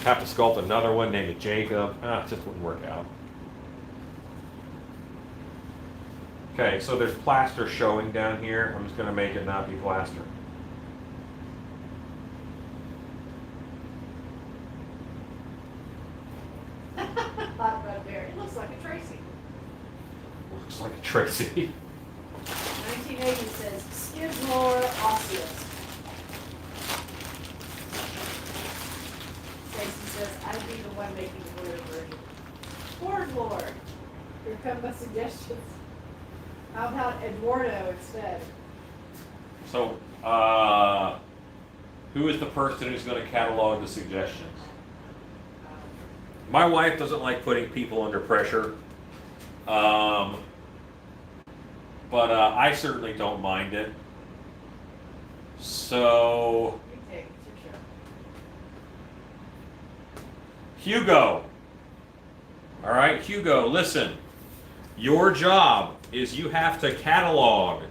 Have to sculpt another one, name it Jacob. It just wouldn't work out. Okay, so there's plaster showing down here. I'm just going to make it not be plaster. Hot Rod Bear, it looks like a Tracy. Looks like a Tracy. 1980 says, Skidmore Osseous. Stacy says, I'd be the one making the glitter version. Ford Lord. Here come my suggestions. How about Eduardo instead? So, who is the person who's going to catalog the suggestions? My wife doesn't like putting people under pressure, but I certainly don't mind it. So, You take it, it's your show. Hugo. All right, Hugo, listen. Your job is you have to catalog,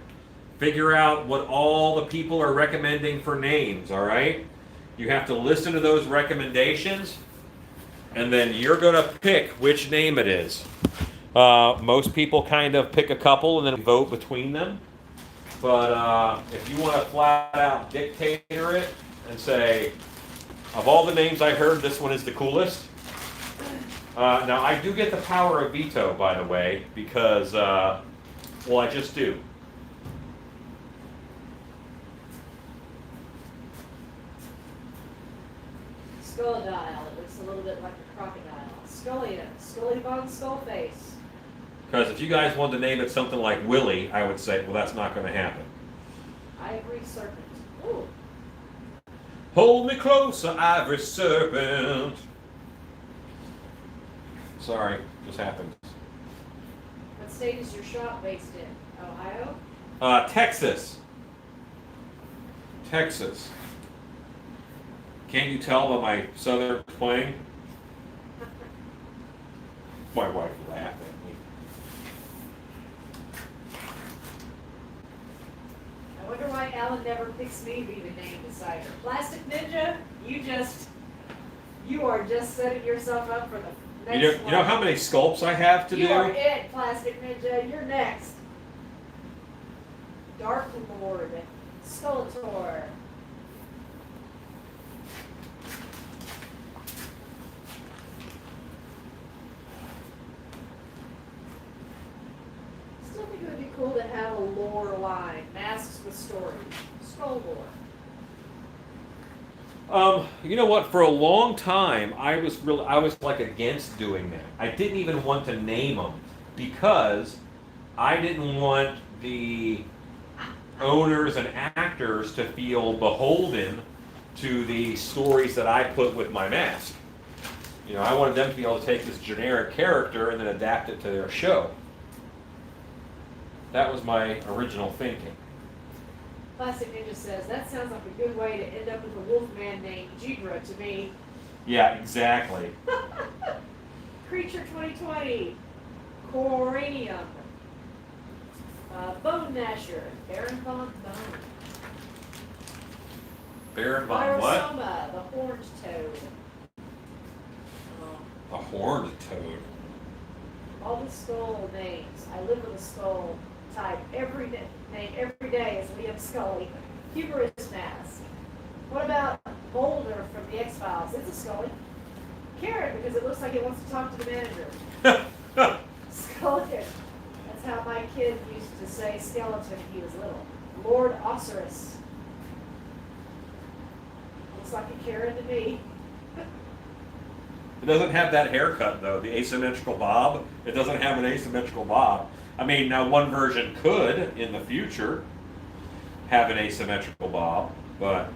figure out what all the people are recommending for names, all right? You have to listen to those recommendations, and then you're going to pick which name it is. Most people kind of pick a couple and then vote between them. But if you want to flat out dictator it and say, of all the names I heard, this one is the coolest. Now, I do get the power of veto, by the way, because, well, I just do. Scullidile, it looks a little bit like a crocodile. Scullion, Scully Bone Skullface. Because if you guys wanted to name it something like Willie, I would say, well, that's not going to happen. Ivory Serpent. Ooh. Hold me closer, ivory serpent. Sorry, just happened. What state is your shop based in? Ohio? Texas. Texas. Can't you tell by my southern twang? My wife laughed at me. I wonder why Alan never picks me to be the name decider. Plastic Ninja, you are just setting yourself up for the next You one. know how many sculpts I have to You do? are it, Plastic Ninja. You're next. Dark Lord, Skeletor. Still think it would be cool to have a lore line, masks with stories, skull lore. You know what? For a long time, I was like against doing that. I didn't even want to name them because I didn't want the owners and actors to feel beholden to the stories that I put with my mask. You know, I wanted them to be able to take this generic character and then adapt it to their show. That was my original thinking. Classic Ninja says, that sounds like a good way to end up with a wolfman named Jigra to me. Yeah, exactly. Creature 2020, Coranium, Bone Gnasher, Baron von Bone. Baron von what? Pyrosoma, the horned toad. A horned toad. All the skull names. I live with a skull type. Every name every day is Liam Scully. Humorous mask. What about Boulder from the X-Files? It's a Scully. Karen, because it looks like it wants to talk to the manager. Skeleton. That's how my kid used to say skeleton when he was little. Lord Osiris. Looks like a Karen to me. It doesn't have that haircut though, the asymmetrical bob. It doesn't have an asymmetrical bob. I mean, now one version could, in the future, have an asymmetrical bob, but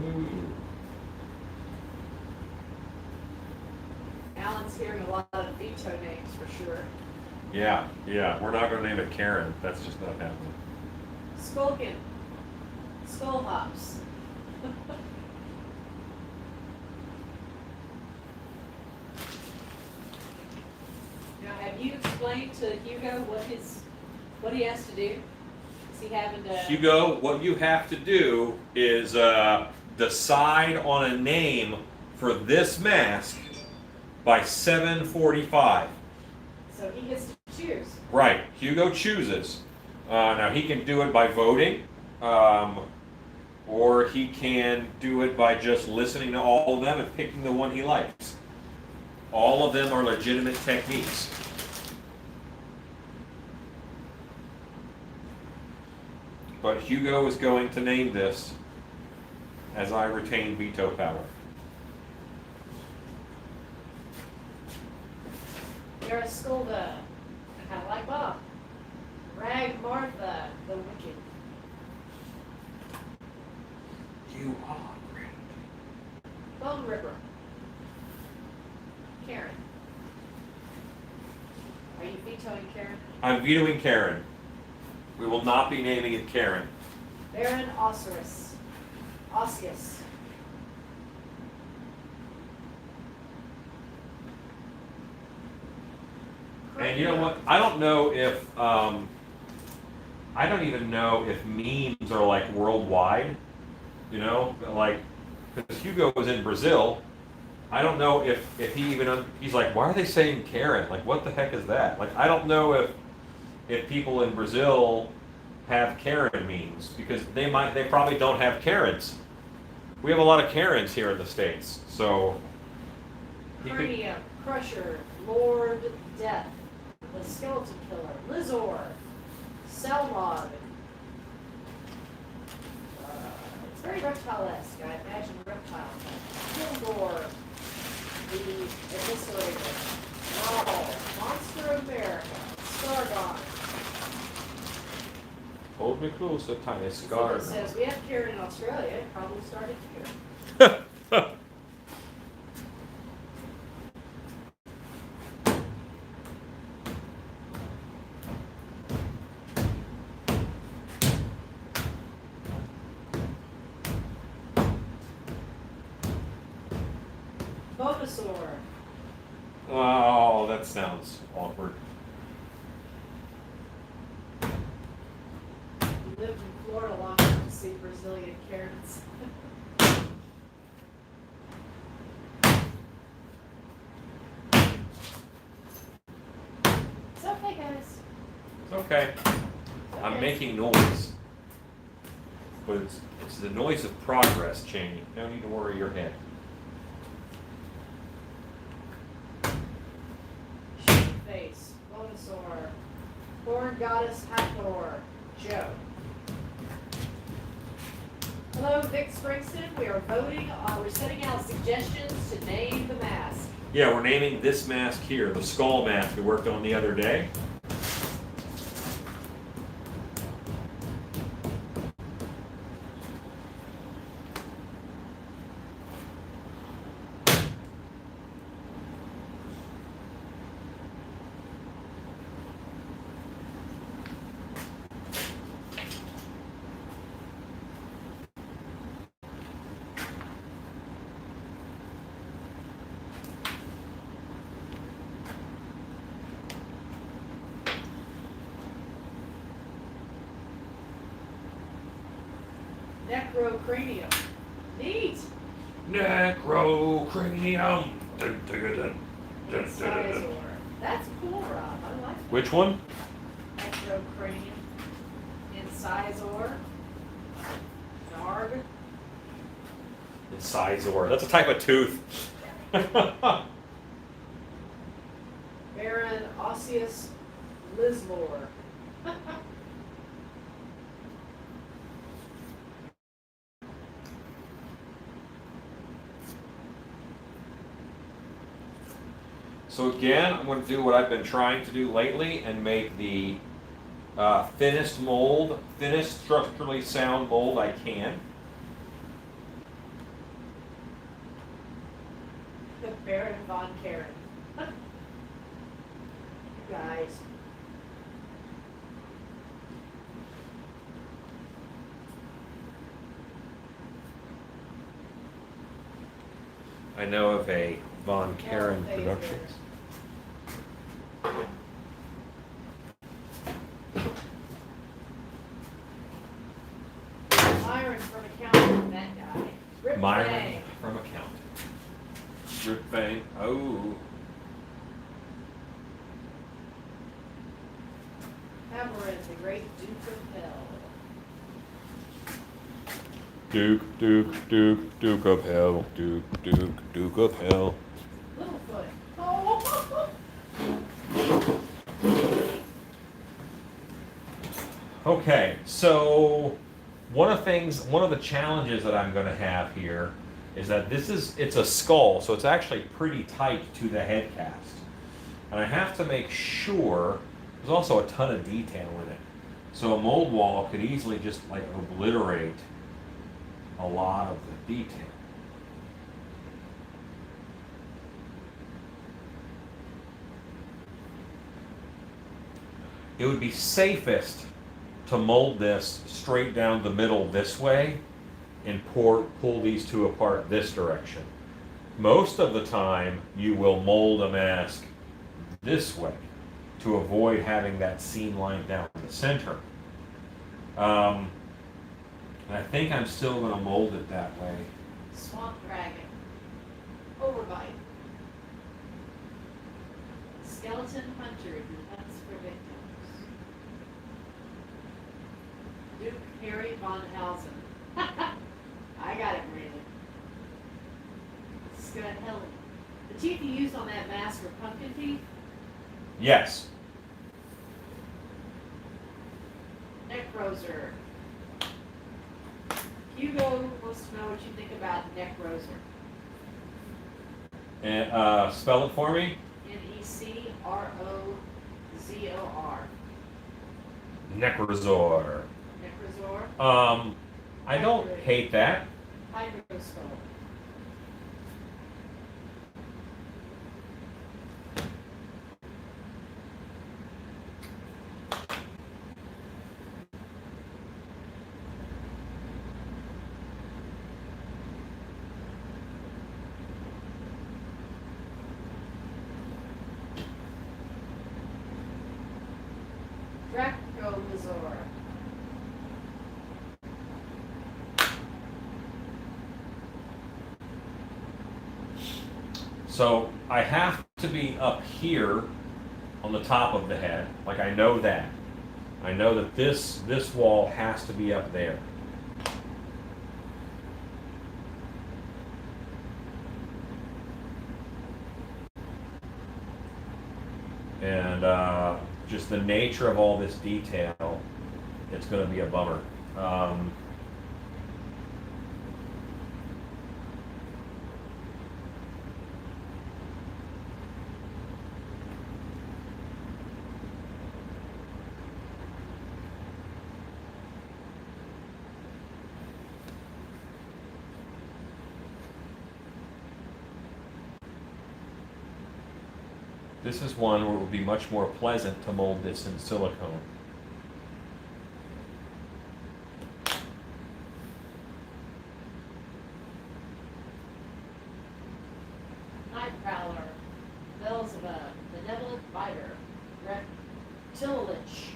no. Alan's hearing a lot of veto names for sure. Yeah, we're not going to name it Karen. That's just not happening. Skulkin. Skull hops. Now, have you explained to Hugo what he has to do? Is he having to? Hugo, what you have to do is decide on a name for this mask by 7:45. So he gets to choose. Right, Hugo chooses. Now he can do it by voting, or he can do it by just listening to all of them and picking the one he likes. All of them are legitimate techniques. But Hugo is going to name this as I retain veto power. Yaraskolda, kind of like Bob. Rag Martha, the Wicked. You are great. Bone Ripper. Karen. Are you vetoing Karen? I'm vetoing Karen. We will not be naming it Karen. Baron Osiris. Osseous. And you know what? I don't know if, I don't even know if memes are like worldwide, you know, like, because Hugo was in Brazil. I don't know if he even, he's like, why are they saying Karen? Like, what the heck is that? Like, I don't know if people in Brazil have Karen memes, because they probably don't have Karens. We have a lot of Karens here in the States, so. Cranium, Crusher, Lord Death, the Skeleton Killer, Lizor, Cellmog. It's very reptile-esque, I imagine reptile. Kilgore, the Eviscerator, Raw, Monster of America, Stargon. Hold me close, a tiny scar. It says we have Karen in Australia, it probably started here. Bulbasaur. Oh, that sounds awkward. We lived in Florida long enough to see Brazilian Karens. It's okay, guys. It's okay. I'm making noise. But it's the noise of progress, Cheney. No need to worry your head. Face, Bulbasaur, Corn Goddess Hathor, Joe. Hello, Vic Springston. We are voting. We're sending out suggestions to name the mask. Yeah, we're naming this mask here, the skull mask we worked on the other day. Necrocranium. Neat. Necrocranium. Dun, dun, dun, dun, dun, dun, dun. Incisor. That's cool, Rob. I like that. Which one? Necrocranium. Incisor. Narg. Incisor. That's a type of tooth. Baron Osseous Lislor. So again, I'm going to do what I've been trying to do lately and make the thinnest mold, thinnest structurally sound mold I can. The Baron von Karen. You guys. I know of a Von Karen Oh, Productions. Myron from accounting, that guy. Rip Myron Fang. from accounting. Rip Fang. Oh. Cameron, the great Duke of Hell. Duke of Hell. Duke of Hell. Littlefoot. Oh. Okay, so one of the challenges that I'm going to have here is that it's a skull, so it's actually pretty tight to the head cast. And I have to make sure, there's also a ton of detail in it. So a mold wall could easily just like obliterate a lot of the detail. It would be safest to mold this straight down the middle this way and pull these two apart this direction. Most of the time, you will mold a mask this way to avoid having that seam line down the center. And I think I'm still going to mold it that way. Swamp Dragon. Overbite. Skeleton Hunter who hunts for victims. Duke Harry von Hausen. I got it, Brandon. Helen. The teeth you used on that mask are pumpkin teeth? Yes. Necroser. Hugo wants to know what you think about Necroser. And spell it for me. Necrozor. Necrozor. Necrozor. I don't hate that. Hydroskull. Dracholizor. So I have to be up here on the top of the head. Like I know that. I know that this wall has to be up there. And just the nature of all this detail, it's going to be a bummer. This is one where it would be much more pleasant to mold this in silicone. Night Prowler. Beelzebub. Benevolent Biter. Reptilich.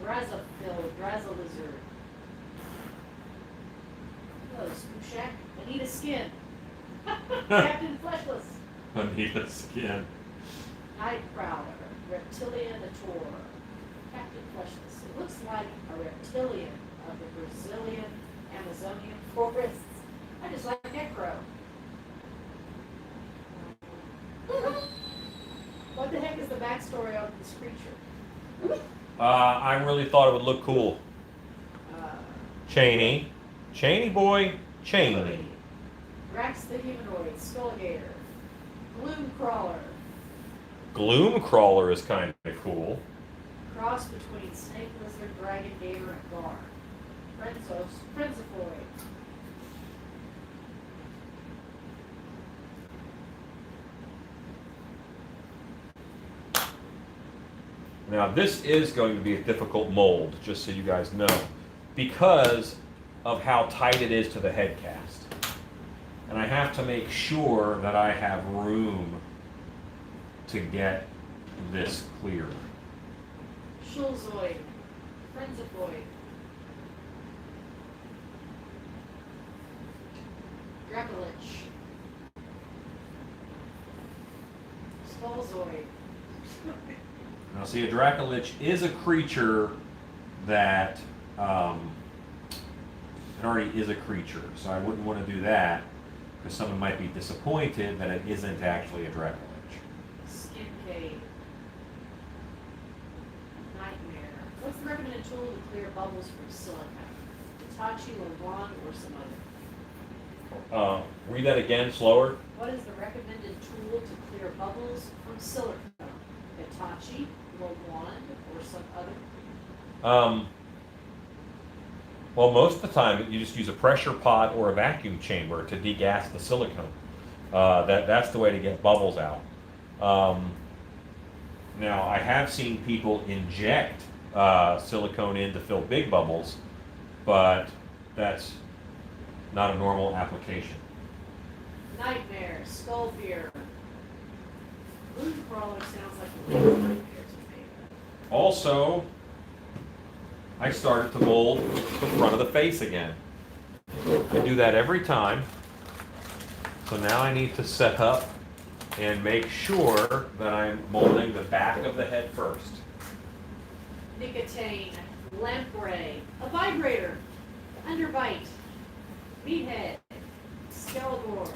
Drazophil. Drazolizard. Spooshak, Anita Skin, Captain Fleshless, Anita Skin. Nightcrawler, Reptilianator, Captain Fleshless. It looks like a reptilian of the Brazilian Amazonian forests. I just like that crow. What the heck is the backstory of this creature? I really thought it would look cool. Cheney. Cheney boy. Cheney. Drax the humanoid, Skullgator, Gloom Crawler, Gloom Crawler is kind of cool. cross between Snake Lizard, Dragon Gator, and Gar. Frenzofoid. Now this is going to be a difficult mold, just so you guys know, because of how tight it is to the head cast. And I have to make sure that I have room to get this clear. Schulzoid, Frenzofoid, Dracolich, Skullzoid. Now see, a Dracolich is a creature that it already is a creature, so I wouldn't want to do that because someone might be disappointed that it isn't actually a Dracolich. Skin Cave, Nightmare. What's the recommended tool to clear bubbles from silicone? Hitachi or wand or some other? Read that again, slower. What is the recommended tool to clear bubbles from silicone? Hitachi, wand, or some other? Well, most of the time you just use a pressure pot or a vacuum chamber to degas the silicone. That's the way to get bubbles out. Now, I have seen people inject silicone in to fill big bubbles, but that's not a normal application. Nightmare, Skull Fear. Moon Crawler sounds like a little nightmare to me. Also, I started to mold the front of the face again. I do that every time. So now I need to set up and make sure that I'm molding the back of the head first. Nicotine, Lamprey, a vibrator, underbite, meathead, Skeletor.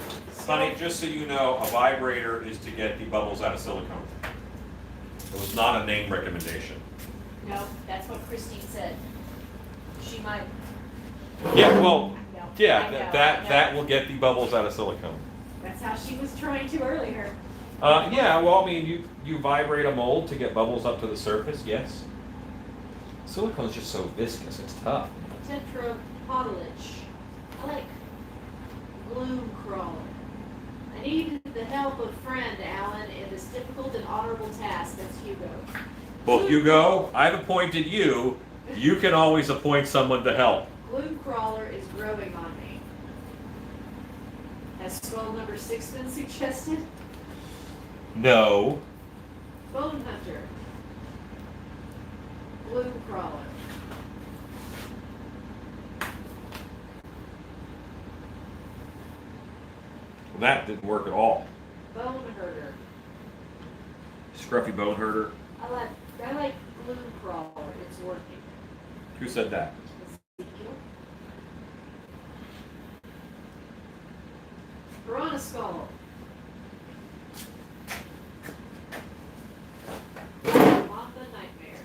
Honey, just so you know, a vibrator is to get the bubbles out of silicone. It was not a name recommendation. No, that's what Christine said. She might. Yeah, well, I know, yeah, I know, that will get the bubbles out of silicone. That's how she was trying to earlier. Yeah, well, I mean, you vibrate a mold to get bubbles up to the surface, yes. Silicone's just so viscous, it's tough. Tetrapodlich. I like Gloom Crawler. I need the help of friend, Alan, in this difficult and honorable task. That's Hugo. Well, Hugo, I've appointed you. You can always appoint someone to help. Gloom Crawler is growing on me. Has skull number 6 been suggested? No. Bone Hunter. Gloom Crawler. That didn't work at all. Bone Herder. Scruffy bone herder. I like Gloom Crawler. It's working. Who said that? Ezekiel. Piranha Skull. Mamba Nightmare.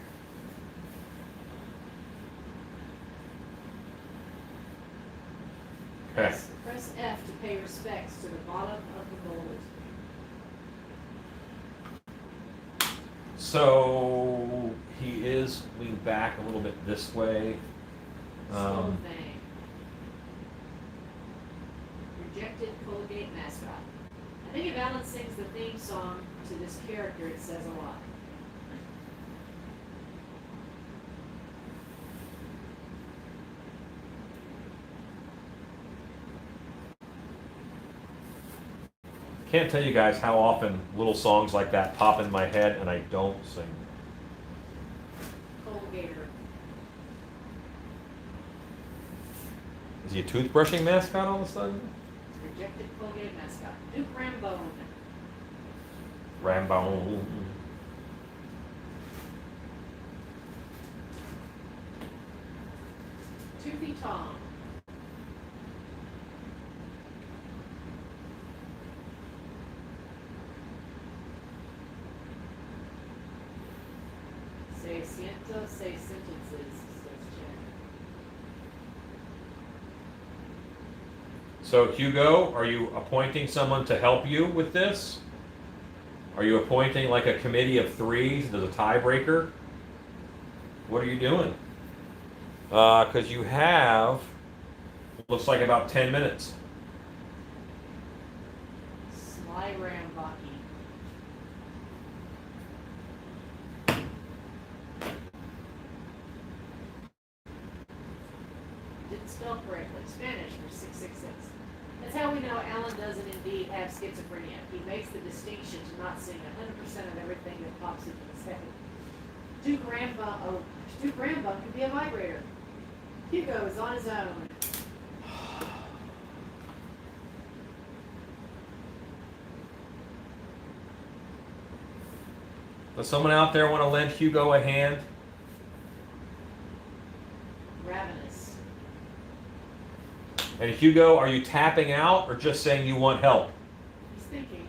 Okay. Press F to pay respects to the bottom of the mold. So he is leaned back a little bit this way. Skull Fang. Rejected Colgate mascot. I think if Alan sings the theme song to this character, it says a lot. Can't tell you guys how often little songs like that pop in my head and I don't sing. Colgator. Is he a toothbrushing mascot all of a sudden? Rejected Colgate mascot. Duke Rambone. Rambo. Toothy Tom. Say siento, say sentences, says Jen. So Hugo, are you appointing someone to help you with this? Are you appointing like a committee of threes? There's a tiebreaker? What are you doing? Because you have, looks like about 10 minutes. Sly Rambaki. Didn't spell correctly. Spanish for 666. That's how we know Alan doesn't indeed have schizophrenia. He makes the distinction to not seeing 100% of everything that pops into his head. Duke Rambone could be a vibrator. Hugo is on his own. Does someone out there want to lend Hugo a hand? Ravenous. And Hugo, are you tapping out or just saying you want help? He's thinking.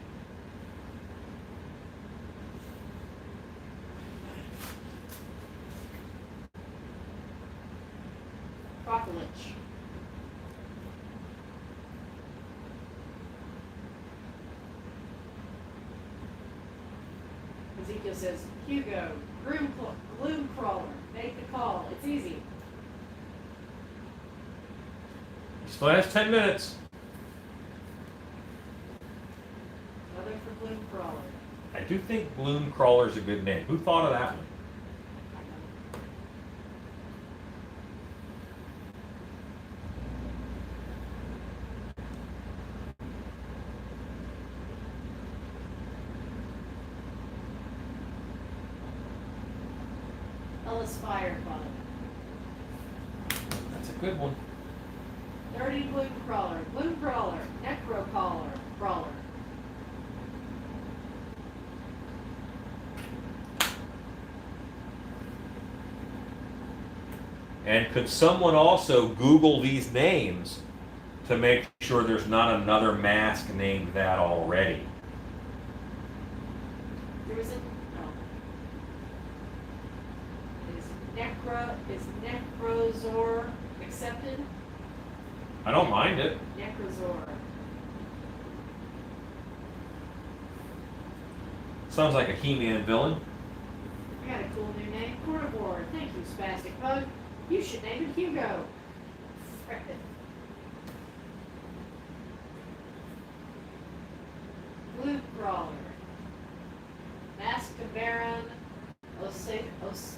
Crocolich. Ezekiel says, Hugo, gloom crawler, make the call. It's easy. He still has 10 minutes. Another for gloom crawler. I do think Bloom Crawler's a good name. Who thought of that one? Ellis Fire Club. That's a good one. Dirty gloom crawler, necro crawler. And could someone also Google these names to make sure there's not another mask named that already? There was a Is Necrozor accepted? I don't mind it. Necrozor. Sounds like a He-Man villain. I got a cool new name. Carnivore. Thank you, Spastic Bug. You should name it Hugo. Blue Crawler. Masked Baron Osius.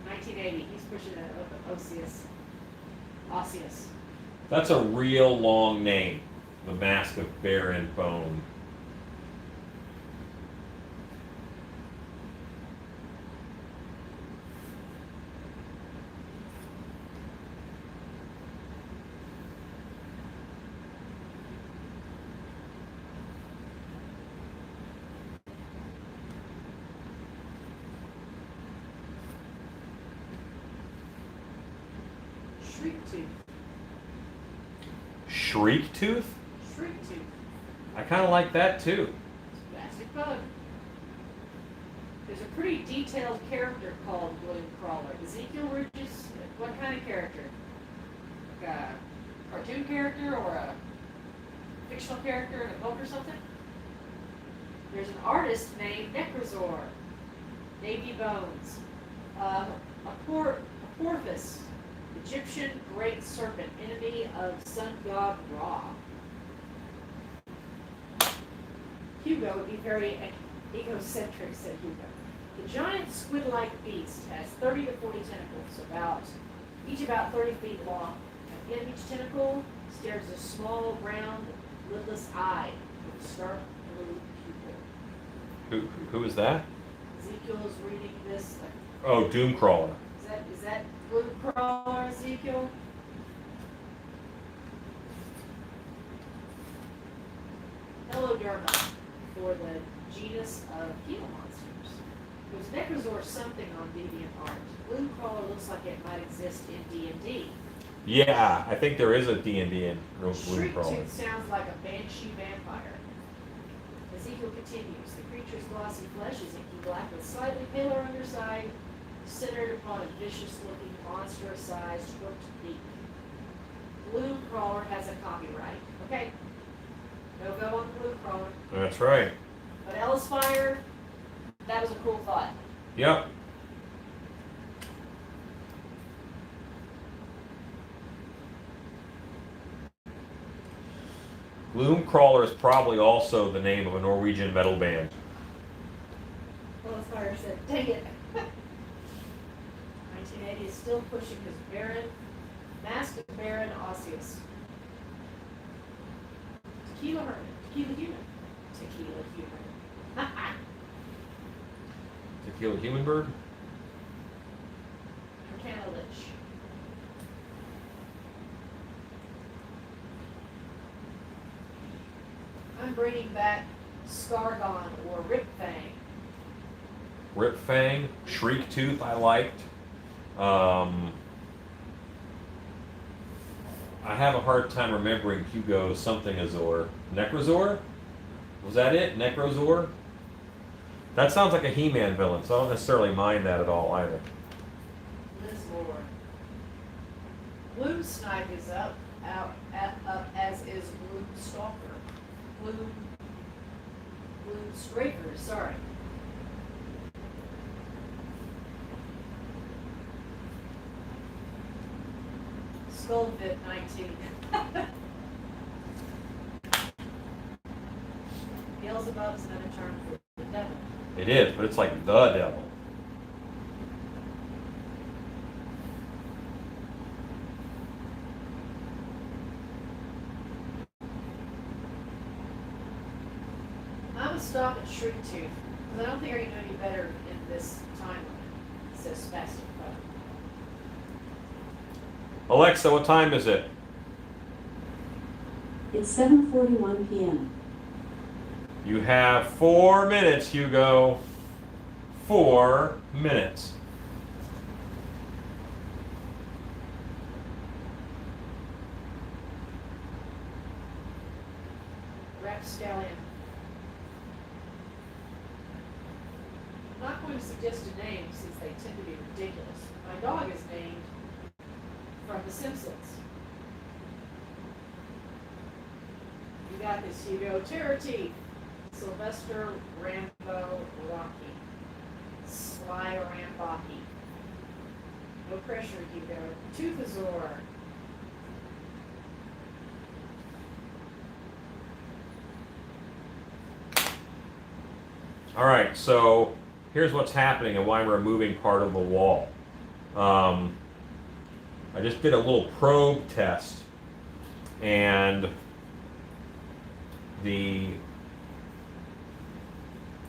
1980. He's pushing that up. Osius. That's a real long name. The Mask of Baron Bone. Shriek Tooth. Shriek Tooth? Shriek Tooth. I kind of like that too. Spastic Bug. There's a pretty detailed character called Gloom Crawler. Ezekiel Ridges, what kind of character? Like a cartoon character or a fictional character in a book or something? There's an artist named Necrozor. Navy Bones. Aporphis. Egyptian great serpent, enemy of sun god Ra. Hugo would be very egocentric, said Hugo. The giant squid-like beast has 30 to 40 tentacles, each about 30 feet long. At the end of each tentacle stares a small, round, lidless eye with a stark blue pupil. Who is that? Ezekiel is reading this. Oh, Doomcrawler. Is that Blue Crawler, Ezekiel? Ezekiel. Heloderma for the genus of Gila monsters. There's Necrosaur something on DeviantArt. Blue crawler looks like it might exist in D&D. Yeah, I think there is a D&D in Blue Crawler. Shriek-tooth sounds like a banshee vampire. Ezekiel continues. The creature's glossy flesh is inky black with slightly paler underside, centered upon a vicious-looking, monstrous-sized hooked beak. Blue crawler has a copyright. Okay. No go on the blue crawler. That's right. But Ellis Fire, that was a cool thought. Yep. Gloom Crawler is probably also the name of a Norwegian metal band. Ellis Fire said, dang it. 1980 is still pushing his Baron, Mask of Baron Osseous. Tequila Hermit. Tequila Human. Tequila Human. Tequila Human Bird? Turkana Lich. I'm bringing back Scargon or Ripfang. Rip Fang, Shriek Tooth I liked. I have a hard time remembering Hugo's something Azor. Necrosaur? Was that it? Necrosaur? That sounds like a He-Man villain, so I don't necessarily mind that at all either. Liz Lore. Bloom Snipe is up as is Bloom Stalker. Bloom Straker, sorry. Skullfit 19. Beelzebub is another term for the devil. It is, but it's like the devil. I'm gonna stop at Shriek Tooth, because I don't think I can do any better in this time limit, says Spastic Pup. Alexa, what time is it? It's 7:41 p.m. You have 4 minutes, Hugo. 4 minutes. Rapscallion. I'm not going to suggest a name since they tend to be ridiculous. My dog is named from The Simpsons. You got this, Hugo. Terror Teeth. Sylvester Rambo Rocky. Sly Rambaki. No pressure, Hugo. Toothazor. All right, so here's what's happening and why we're moving part of the wall. I just did a little probe test, and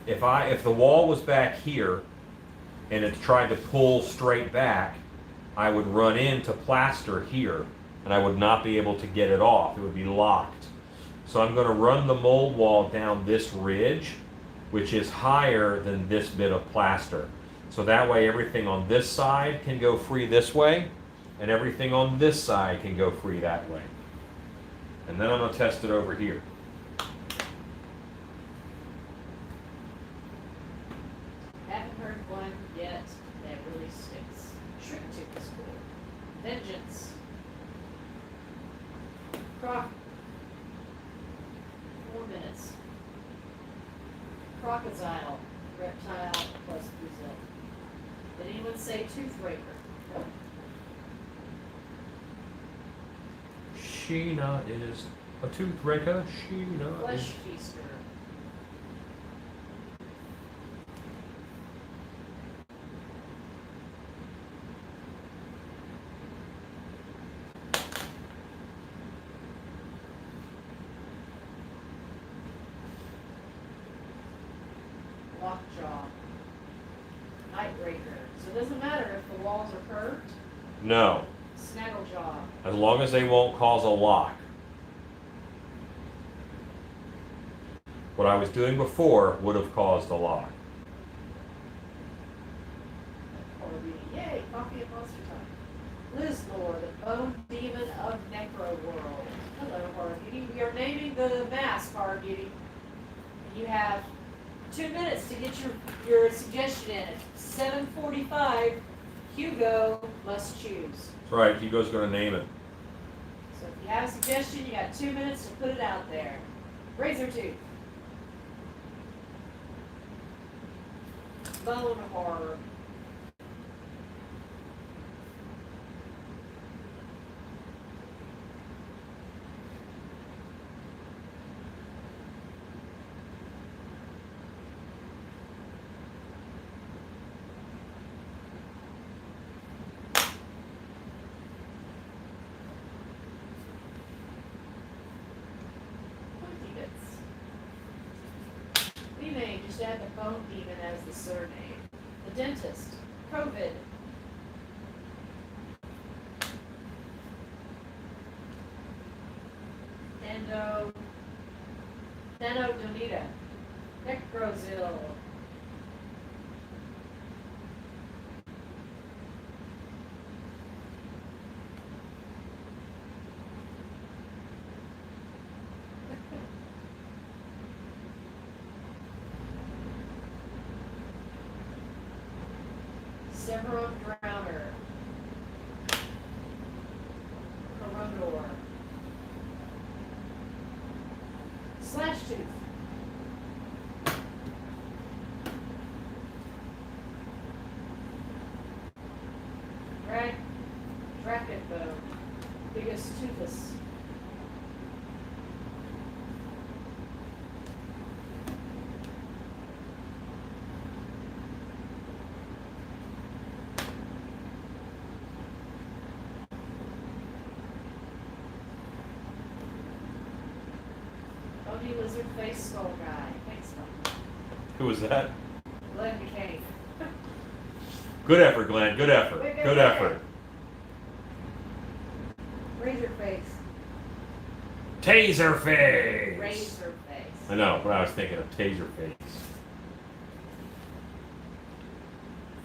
if the wall was back here and it's tried to pull straight back, I would run into plaster here and I would not be able to get it off. It would be locked. So I'm going to run the mold wall down this ridge, which is higher than this bit of plaster. So that way everything on this side can go free this way, and everything on this side can go free that way. And then I'm going to test it over here. Haven't heard one yet that really sticks. Shriek Tooth is cool. Vengeance. Croc. 4 minutes. Crocodile. Reptile plus Brazil. Did anyone say Toothraker? No. Sheena is a tooth raker. Sheena Flesh is... Feaster. Lockjaw. Nightbreaker. So it doesn't matter if the walls are curved. No. Snaggle jaw. As long as they won't cause a lock. What I was doing before would have caused a lock. Yay, coffee and monster time. Liz Lore, the bone demon of Necro World. Hello, Hargitty. We are naming the mask, Hargitty. And you have 2 minutes to get your suggestion in. At 7:45, Hugo must choose. That's right, Hugo's going to name it. So if you have a suggestion, you got 2 minutes to put it out there. Razor tooth. Bone horror. May just add the bone demon as the surname. The dentist. COVID. Nano Donita. Necrozil. Severum Drowner. Corondor. Slash Tooth. Dragon Bone. Biggest toothless. Bony lizard face skull guy. Thanks, Mike. Who was that? Glenn McCain. Good effort, Glenn. Good effort. Good effort. Razor face. Taser face. Razor face. I know, but I was thinking of Taser face.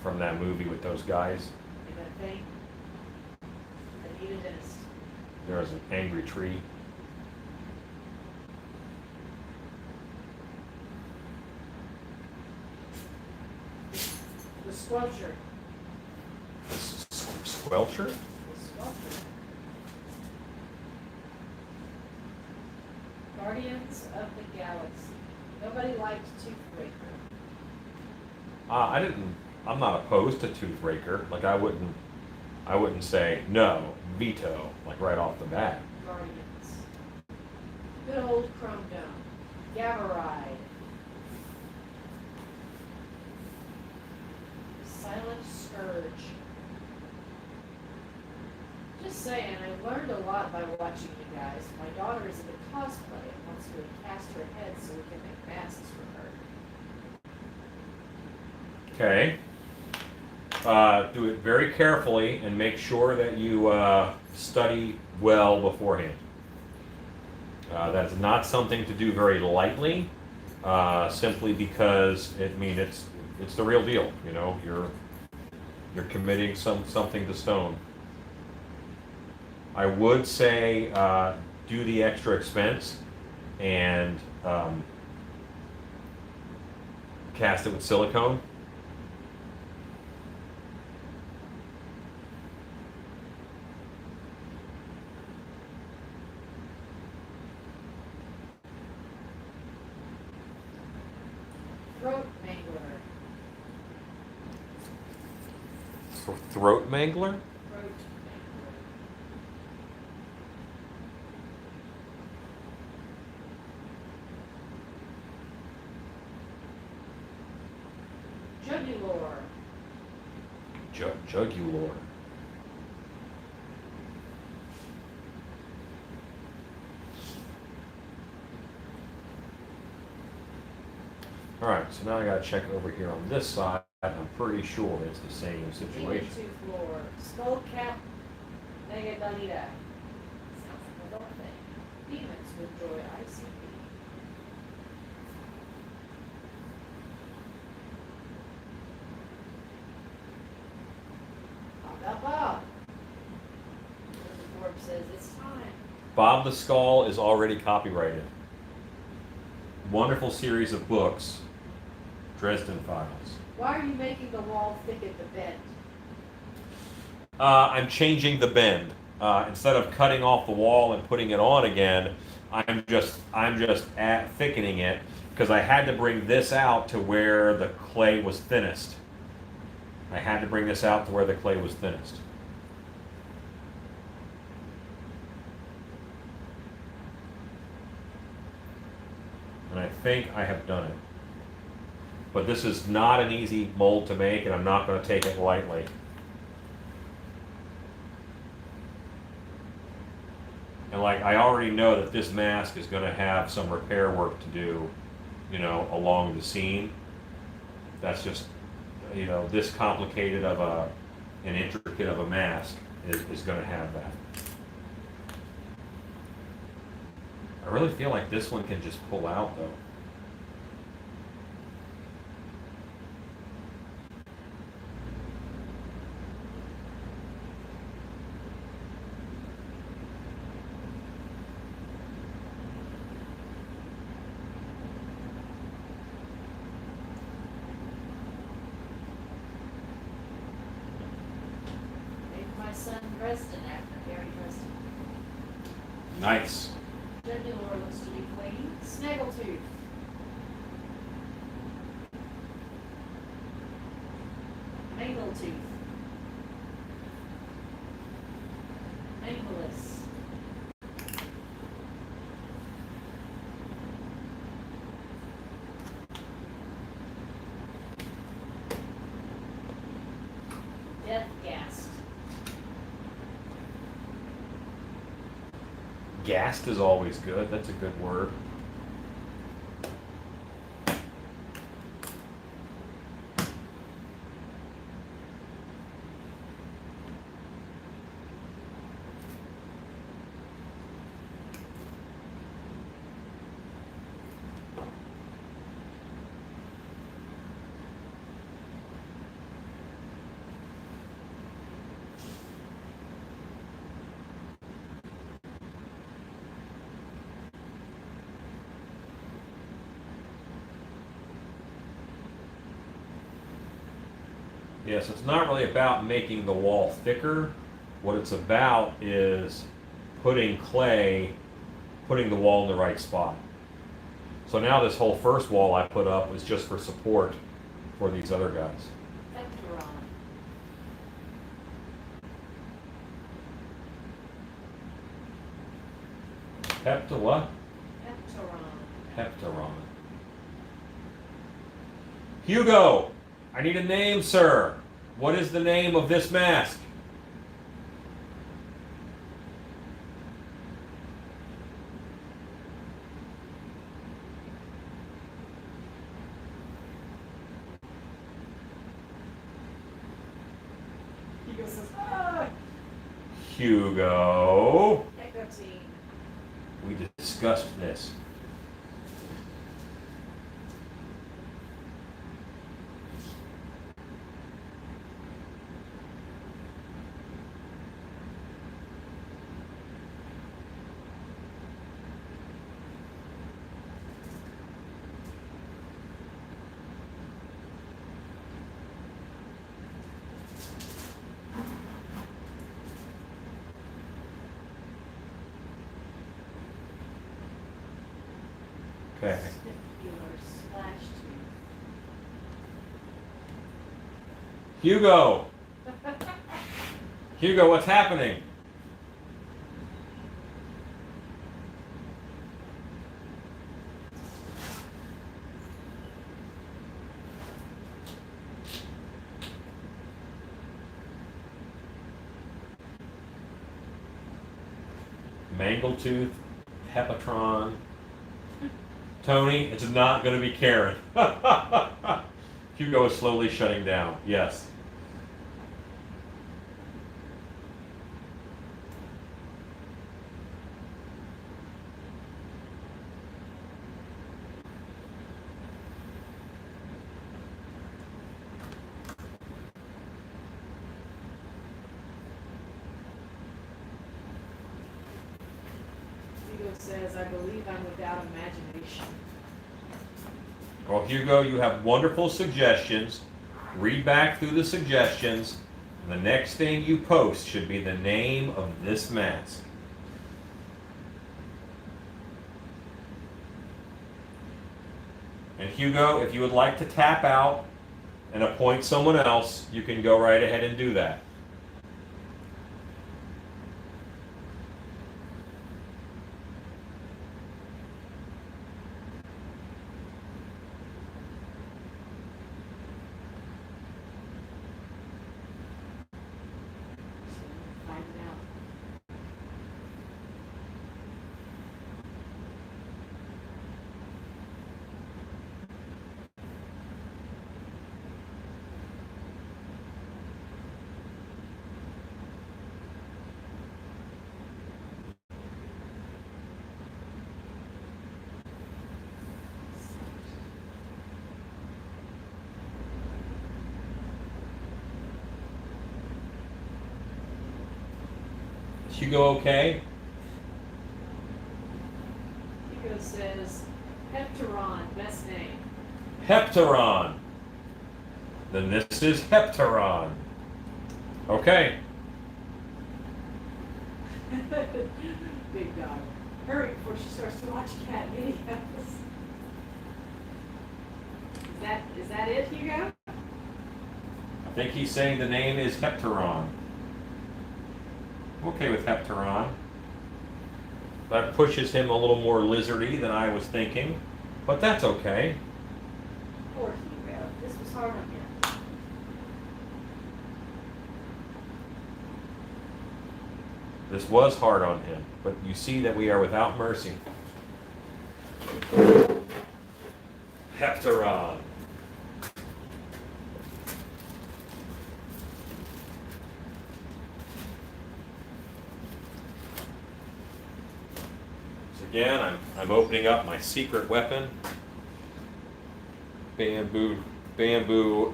From that movie with those guys. You got a thing? I need a dentist. There was an angry tree. The squelcher. Squelcher? The squelcher. Guardians of the Galaxy. Nobody liked Toothbreaker. I'm not opposed to Toothbreaker. Like I wouldn't say no, veto, like right off the bat. Guardians. Good old Chrome Dome. Gavaride. Silent Scourge. Just saying, I learned a lot by watching you guys. My daughter is into cosplay and wants me to cast her head so we can make masks for her. Okay. Do it very carefully and make sure that you study well beforehand. That is not something to do very lightly, simply because it's the real deal. You know, you're committing something to stone. I would say do the extra expense and cast it with silicone. Throat Mangler. Throat mangler? Throat Mangler. Jugulore. Jugulore. All right, so now I got to check over here on this side. I'm pretty sure it's the same situation. Tooth Lore. Skull Cap Mega Dalida. Sounds like a adult thing. Demons would enjoy ICP. How about Bob? The board says it's time. Bob the Skull is already copyrighted. Wonderful series of books, Dresden Files. Why are you making the wall thick at the bend? I'm changing the bend. Instead of cutting off the wall and putting it on again, I'm just thickening it because I had to bring this out to where the clay was thinnest. I had to bring this out to where the clay was thinnest. And I think I have done it. But this is not an easy mold to make, and I'm not going to take it lightly. And like, I already know that this mask is going to have some repair work to do, you know, along the seam. That's just, you know, this complicated of an intricate of a mask is going to have that. I really feel like this one can just pull out though. Named my son Dresden after Gary Dresden. Nice. Gentler looks to be clean. Snaggletooth. Mangletooth. Mangleless. Deathgast. Gassed is always good. That's a good word. Yes, it's not really about making the wall thicker. What it's about is putting the wall in the right spot. So now this whole first wall I put up was just for support for these other guys. Pectoron. Hepta what? Pectoron. Heptaron. Hugo! I need a name, sir. What is the name of this mask? Hugo says, ah! Hugo. Nicotine. We discussed this. Okay. Snipular splash tooth. Hugo! Hugo, what's happening? Mangletooth, Hepatron. Tony, it's not going to be Karen. Hugo is slowly shutting down. Yes. says, I believe I'm without imagination. Well, Hugo, you have wonderful suggestions. Read back through the suggestions. And the next thing you post should be the name of this mask. And Hugo, if you would like to tap out and appoint someone else, you can go right ahead and do that. Find it out. Is Hugo okay? Hugo says, Heptaron, best name. Heptaron. Then this is Heptaron. Okay. Big dog. Hurry before she starts to watch cat videos. Is that it, Hugo? I think he's saying the name is Heptaron. I'm okay with Heptaron. That pushes him a little more lizardy than I was thinking, but that's okay. Poor Hugo. This was hard on him. This was hard on him, but you see that we are without mercy. Heptaron. So again, I'm opening up my secret weapon. Bamboo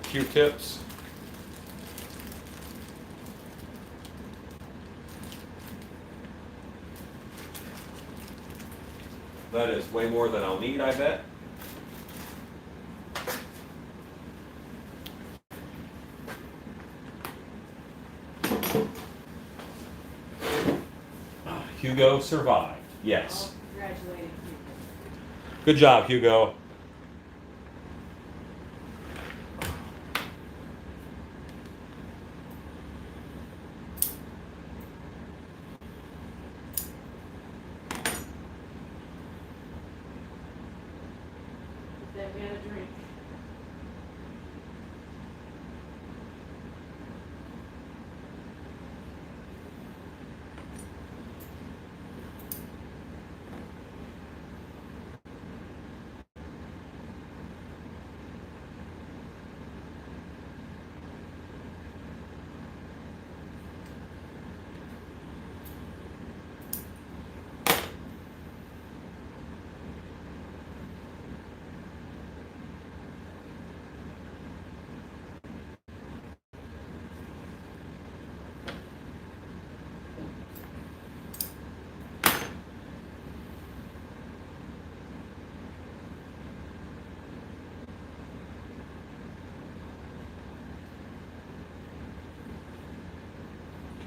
Q-tips. That is way more than I'll need, I bet. Hugo survived. Yes. Oh, congratulating Hugo. Good job, Hugo. Then we had a drink.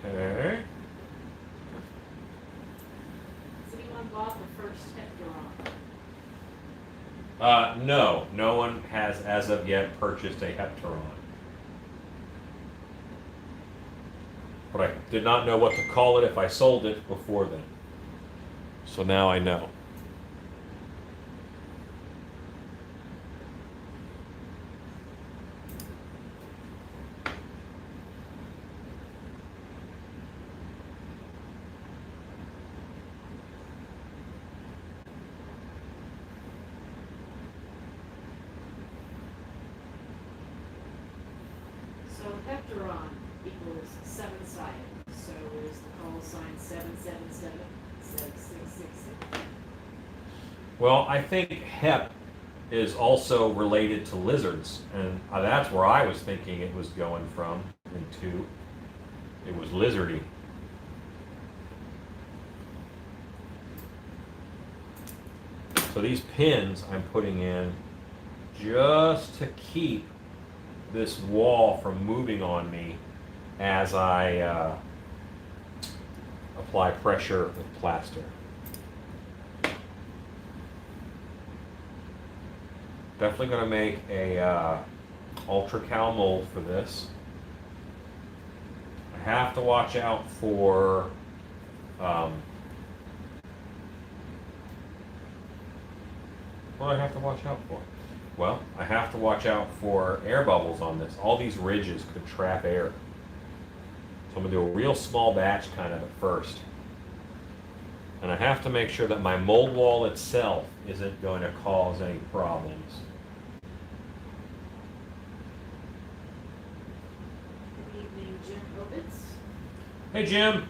Okay. Has anyone bought the first Heptaron? No one has as of yet purchased a Heptaron. But I did not know what to call it if I sold it before then. So now I know. So Heptaron equals 7-sided. So is the call sign 777-7666? Well, I think hep is also related to lizards, and that's where I was thinking it was going from into. It was lizardy. So these pins I'm putting in just to keep this wall from moving on me as I apply pressure with plaster. Definitely going to make a ultra cal mold for this. I have to watch out for what do I have to watch out for? Well, I have to watch out for air bubbles on this. All these ridges could trap air. So I'm going to do a real small batch kind of at first. And I have to make sure that my mold wall itself isn't going to cause any problems. Good evening, Jim Obitz. Hey, Jim.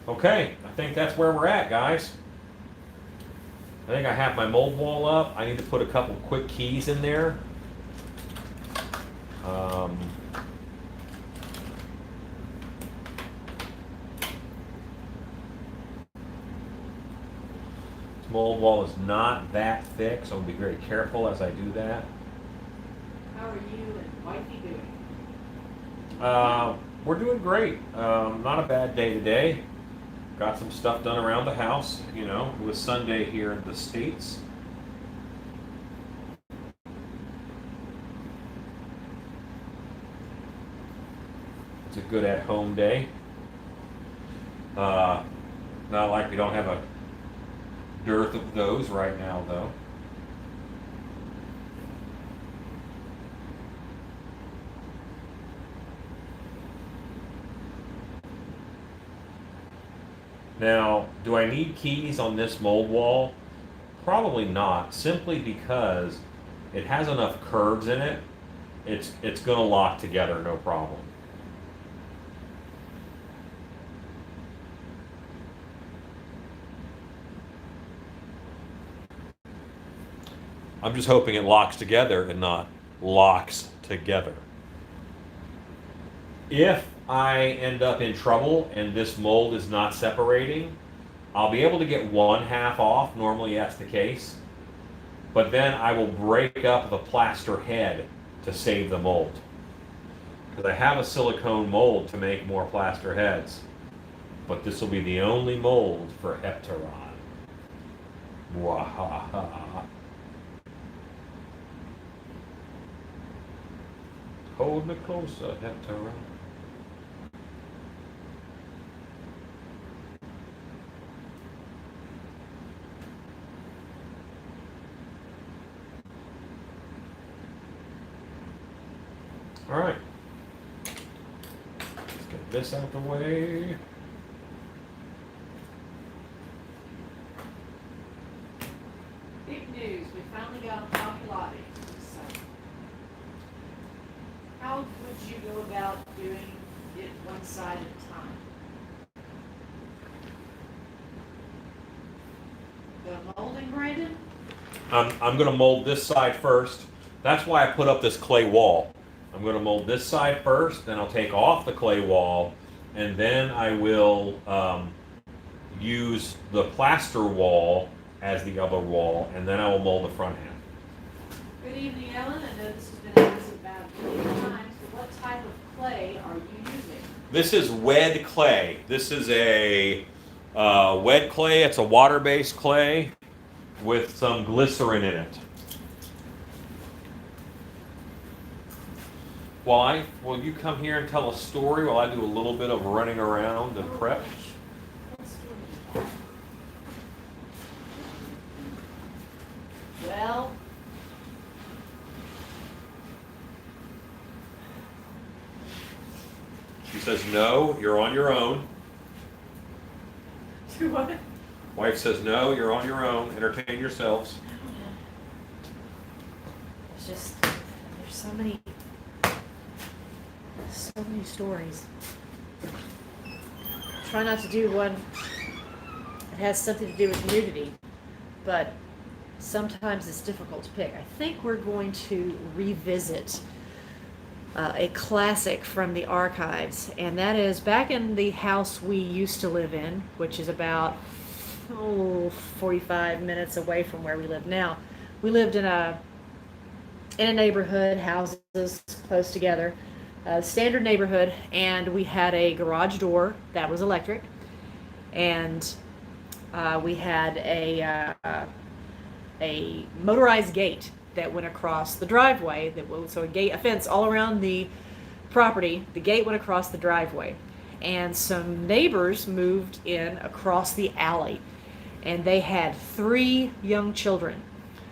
Okay, I think that's where we're at, guys. I think I have my mold wall up. I need to put a couple quick keys in there. This mold wall is not that thick, so I'll be very careful as I do that. How are you and wifey doing? We're doing great. Not a bad day today. Got some stuff done around the house. You know, it was Sunday here in the States. It's a good at-home day. Not like we don't have a dearth of those right now, though. Now, do I need keys on this mold wall? Probably not, simply because it has enough curves in it. It's going to lock together, no problem. I'm just hoping it locks together and not locks together. If I end up in trouble and this mold is not separating, I'll be able to get one half off. Normally that's the case. But then I will break up the plaster head to save the mold. Because I have a silicone mold to make more plaster heads. But this will be the only mold for Heptaron. Wahaha. Hold me closer, Heptaron. All right. Let's get this out of the way. Big news, we finally got a copy lobby. So, how would you go about doing it one side at a time? The molding, Brandon? I'm going to mold this side first. That's why I put up this clay wall. I'm going to mold this side first, then I'll take off the clay wall, and then I will use the plaster wall as the other wall, and then I will mold the front half. Good evening, Ellen. I know this has been asked about many times, but what type of clay are you using? This is wed clay. This is a wed clay. It's a water-based clay with some glycerin in it. Will you come here and tell a story while I do a little bit of running around and prep? Well, She says, no, you're on your own. what? Wife says, no, you're on your own. Entertain yourselves. It's just, there's so many stories. Try not to do one that has something to do with nudity, but sometimes it's difficult to pick. I think we're going to revisit a classic from the archives, and that is back in the house we used to live in, which is about 45 minutes away from where we live now. We lived in a neighborhood, houses close together, standard neighborhood, and we had a garage door that was electric, and we had a motorized gate that went across the driveway. So a fence all around the property. The gate went across the driveway, and some neighbors moved in across the alley, and they had 3 young children.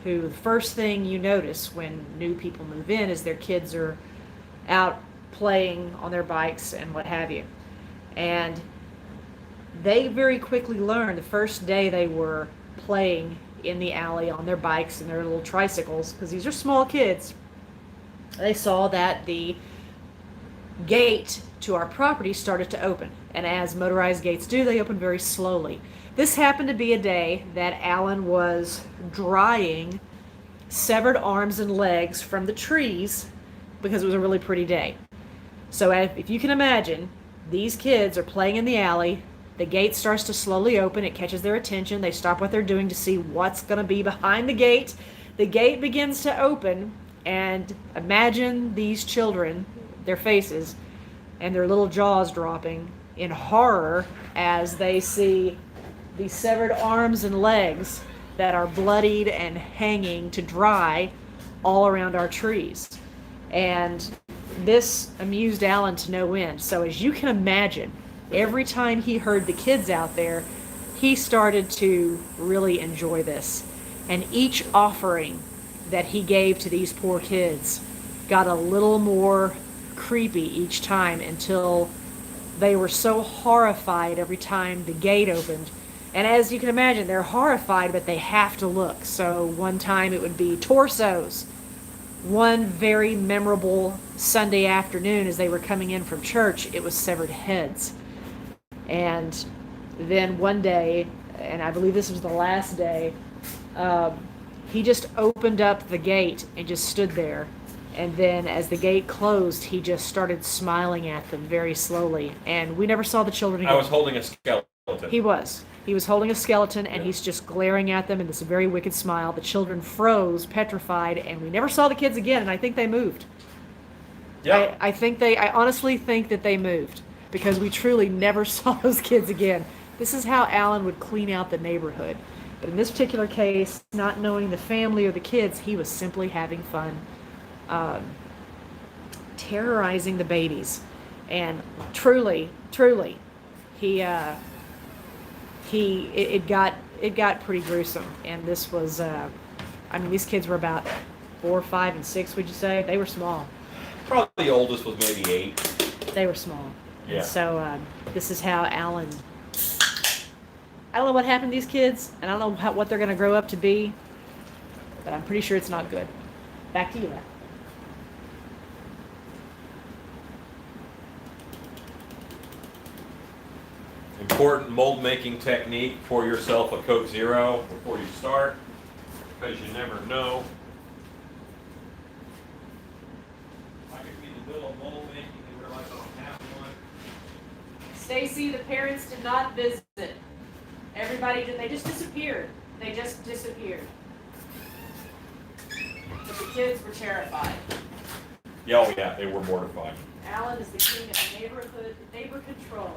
Who the first thing you notice when new people move in is their kids are out playing on their bikes and what have you. And they very quickly learned the first day they were playing in the alley on their bikes and their little tricycles, because these are small kids, they saw that the gate to our property started to open. And as motorized gates do, they open very slowly. This happened to be a day that Alan was drying severed arms and legs from the trees because it was a really pretty day. So if you can imagine, these kids are playing in the alley. The gate starts to slowly open. It catches their attention. They stop what they're doing to see what's going to be behind the gate. The gate begins to open, and imagine these children, their faces, and their little jaws dropping in horror as they see the severed arms and legs that are bloodied and hanging to dry all around our trees. And this amused Alan to no end. So as you can imagine, every time he heard the kids out there, he started to really enjoy this. And each offering that he gave to these poor kids got a little more creepy each time, until they were so horrified every time the gate opened. And as you can imagine, they're horrified, but they have to look. So one time it would be torsos. One very memorable Sunday afternoon as they were coming in from church, it was severed heads. And then one day, and I believe this was the last day, he just opened up the gate and just stood there. And then as the gate closed, he just started smiling at them very slowly. And we never saw the children again. I was holding a skeleton. He was. He was holding a skeleton, and he's just glaring at them in this very wicked smile. The children froze, petrified, and we never saw the kids again, and I think they moved. Yeah. I honestly think that they moved, because we truly never saw those kids again. This is how Alan would clean out the neighborhood. But in this particular case, not knowing the family or the kids, he was simply having fun, terrorizing the babies. And truly, it got pretty gruesome. And this was, these kids were about 4, 5, and 6, would you say? They were small. Probably the oldest was maybe 8. They were small. Yeah. And so this is how Alan, I don't know what happened to these kids, and I don't know what they're going to grow up to be, but I'm pretty sure it's not good. Back to you, Matt. Important mold making technique: pour yourself a Coke Zero before you start, because you never know. I could be in the middle of mold making and realize I don't have one. Stacy, the parents did not visit. Everybody did. They just disappeared. They just disappeared. But the kids were terrified. Yeah, oh yeah, they were mortified. Alan is the king of neighbor control.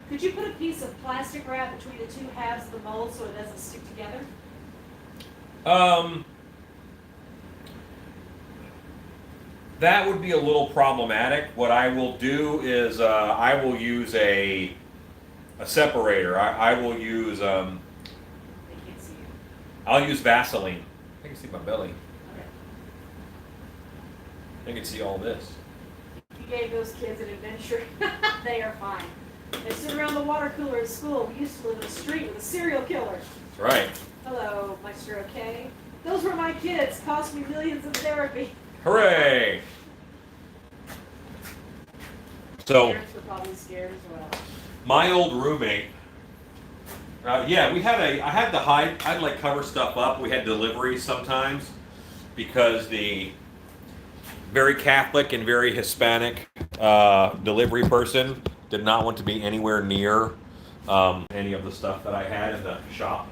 Could you put a piece of plastic wrap between the two halves of the mold so it doesn't stick together? That would be a little problematic. What I will do is I will use a separator. I will use They can't see you. I'll use Vaseline. I can see my belly. Okay. I can see all this. If you gave those kids an adventure, they are fine. They sit around the water cooler at school. We used to live in a street with a serial killer. That's right. Hello, Mr. Okay. Those were my kids. Cost me millions in therapy. Hooray! So, Parents were probably scared as well. my old roommate Yeah, I had to hide, I'd like cover stuff up. We had deliveries sometimes because the very Catholic and very Hispanic delivery person did not want to be anywhere near any of the stuff that I had in the shop.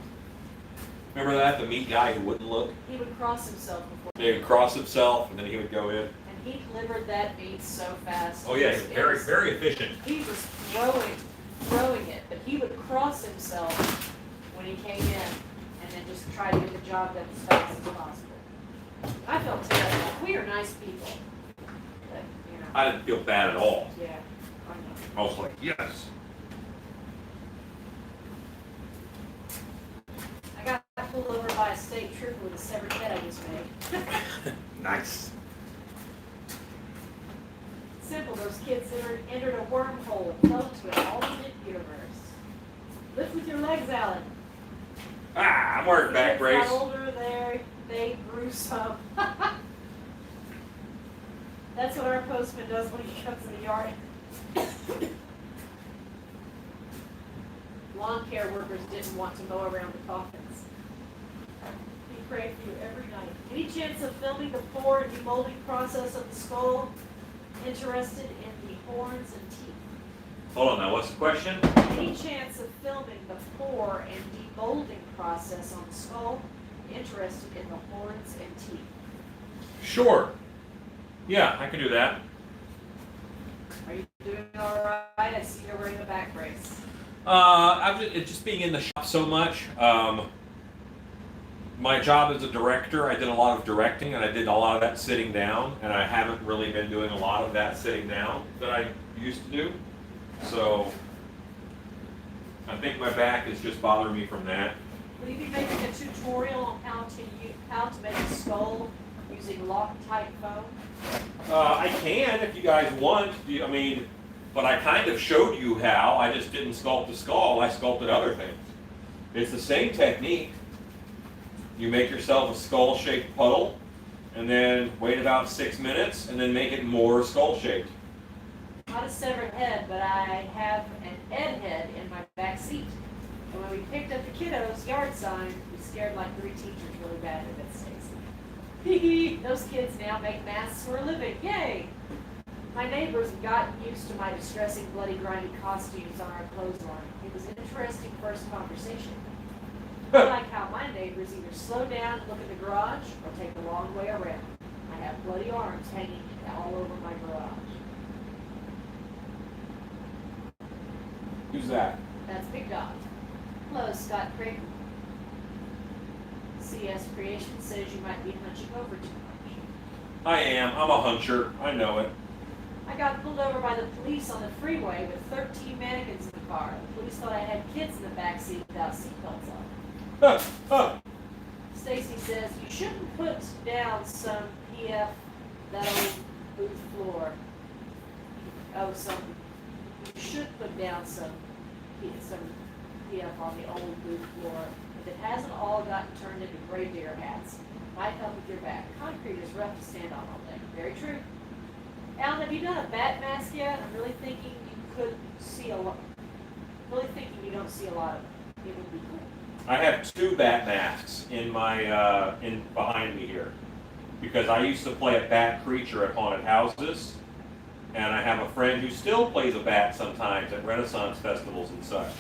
Remember that? The meat guy who wouldn't look? He would cross himself before. He would cross himself and then he would go in. And he delivered that meat so fast. Oh yeah, he was very, very efficient. He was throwing it, but he would cross himself when he came in and then just try to get the job done as fast as possible. I felt terrible. We are nice people. But, you know. I didn't feel bad at all. Yeah, I know. I was like, yes. I got pulled over by a state trooper with a severed head I just made. Nice. Simple, those kids entered a wormhole and fell to an alternate universe. Lift with your legs, Alan. Ah, I'm wearing back Kids brace. got older, they grew some. That's what our postman does when he comes in the yard. Lawn care workers didn't want to mow around the coffins. We pray for you every night. Any chance of filming the pour and demolding process of the skull? Interested in the horns and teeth? Hold on now, what's the question? Any chance of filming the pour and demolding process on the skull? Interested in the horns and teeth? Sure. Yeah, I can do that. Are you doing all right? I see you're wearing a back brace. Just being in the shop so much. My job as a director, I did a lot of directing, and I did a lot of that sitting down, and I haven't really been doing a lot of that sitting down that I used to do. So I think my back is just bothering me from that. Will you be making a tutorial on how to make a skull using Loctite foam? I can if you guys want. But I kind of showed you how. I just didn't sculpt the skull. I sculpted other things. It's the same technique. You make yourself a skull-shaped puddle, and then wait about 6 minutes, and then make it more skull-shaped. Not a severed head, but I have an Ed head in my back seat. And when we picked up the kiddos' yard sign, we scared like 3 teachers really bad at that Stacy. Those kids now make masks for a living. Yay! My neighbors have gotten used to my distressing, bloody, grimy costumes on our clothesline. It was an interesting first conversation. I like how my neighbors either slow down, look at the garage, or take the long way around. I have bloody arms hanging all over my garage. Who's that? That's Big Dot. Hello, Scott Creighton. CS Creation says you might be hunching over too much. I am. I'm a huncher. I know it. I got pulled over by the police on the freeway with 13 mannequins in the car. The police thought I had kids in the back seat without seatbelts on. Stacy says you shouldn't put down some PF that old booth floor. You should put down some PF on the old booth floor. If it hasn't all gotten turned into grave digger hats, might help with your back. Concrete is rough to stand on all day. Very true. Alan, have you done a bat mask yet? I'm really thinking you could see a lot. Really thinking you don't see a lot of it. It would be cool. I have 2 bat masks in my behind me here, because I used to play a bat creature at haunted houses, and I have a friend who still plays a bat sometimes at Renaissance festivals and such.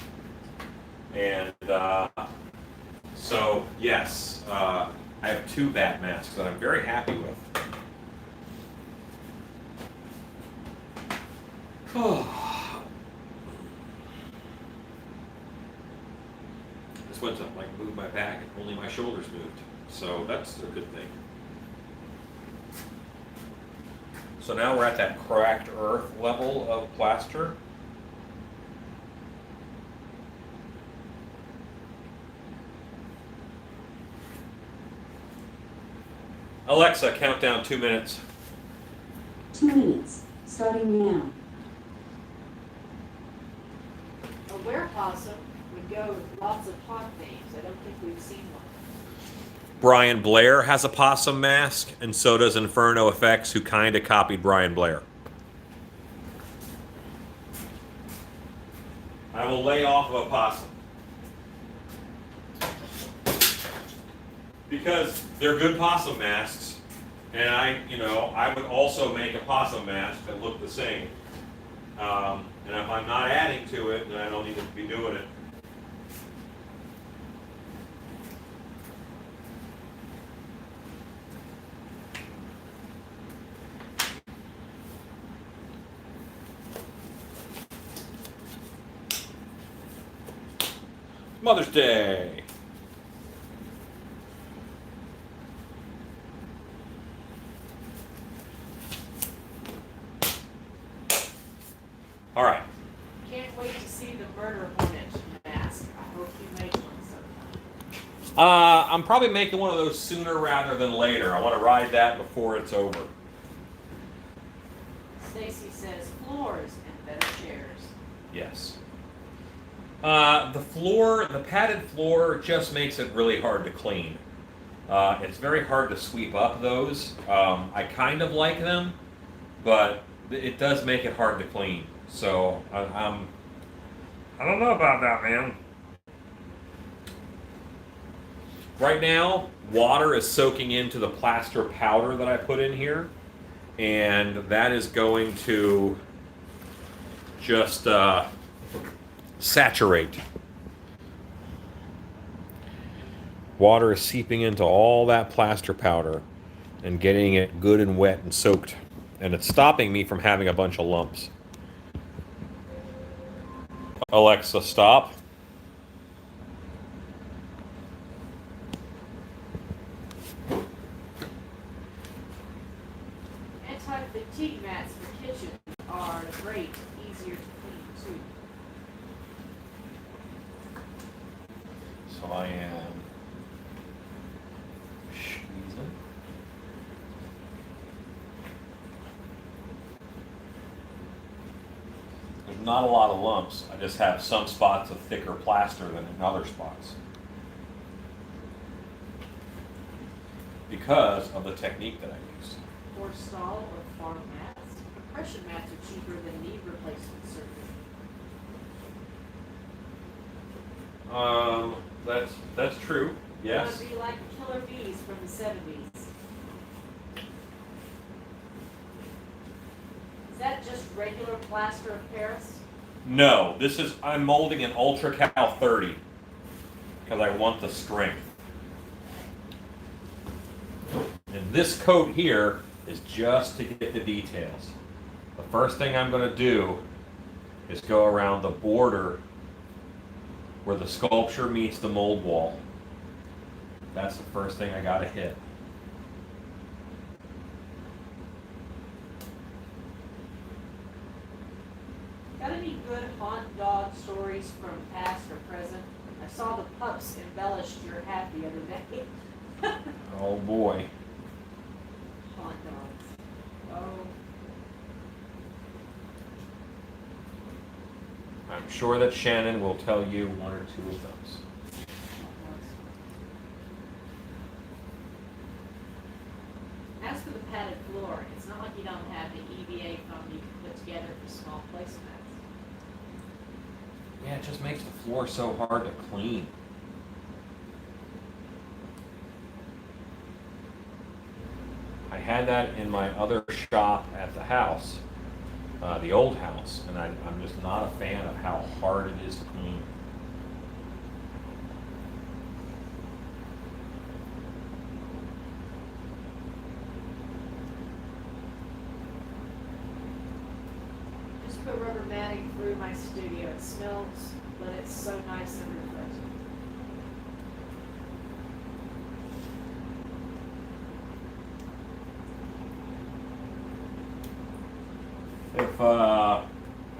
And so yes, I have 2 bat masks that I'm very happy with. This one's up, like moved my back and only my shoulders moved. So that's a good thing. So now we're at that cracked earth level of plaster. Alexa, count down 2 minutes. 2 minutes, starting now. A werepossum would go with lots of hawk names. I don't think we've seen one. Brian Blair has a possum mask, and so does Inferno Effects, who kind of copied Brian Blair. I will lay off of a possum. Because they're good possum masks, and I would also make a possum mask that looked the same. And if I'm not adding to it, then I don't need to be doing it. Mother's Day. All right. Can't wait to see the murder hornet mask. I hope you make one sometime. I'm probably making one of those sooner rather than later. I want to ride that before it's over. Stacy says floors and better chairs. Yes. The padded floor just makes it really hard to clean. It's very hard to sweep up those. I kind of like them, but it does make it hard to clean. So I don't know about that, man. Right now, water is soaking into the plaster powder that I put in here, and that is going to just saturate. Water is seeping into all that plaster powder and getting it good and wet and soaked, and it's stopping me from having a bunch of lumps. Alexa, stop. Anti-fatigue mats for kitchen are great, easier to clean too. So I am squeezing. There's not a lot of lumps. I just have some spots of thicker plaster than in other spots. Because of the technique that I used. Or stall or farm mats. Compression mats are cheaper than knee replacement surgery. That's true. Yes. It would be like killer bees from the 70s. Is that just regular plaster of Paris? No, I'm molding an Ultra Cal 30 because I want the strength. And this coat here is just to get the details. The first thing I'm going to do is go around the border where the sculpture meets the mold wall. That's the first thing I got to hit. Got any good haunt dog stories from past or present? I saw the pups embellished your hat the other day. Oh boy. Haunt dogs. Oh. I'm sure that Shannon will tell you one or two of those. As for the padded floor, it's not like you don't have the EVA foam you can put together for small placemats. Yeah, it just makes the floor so hard to clean. I had that in my other shop at the house, the old house, and I'm just not a fan of how hard it is to clean. Just put rubber matting through my studio. It smells, but it's so nice and refreshing.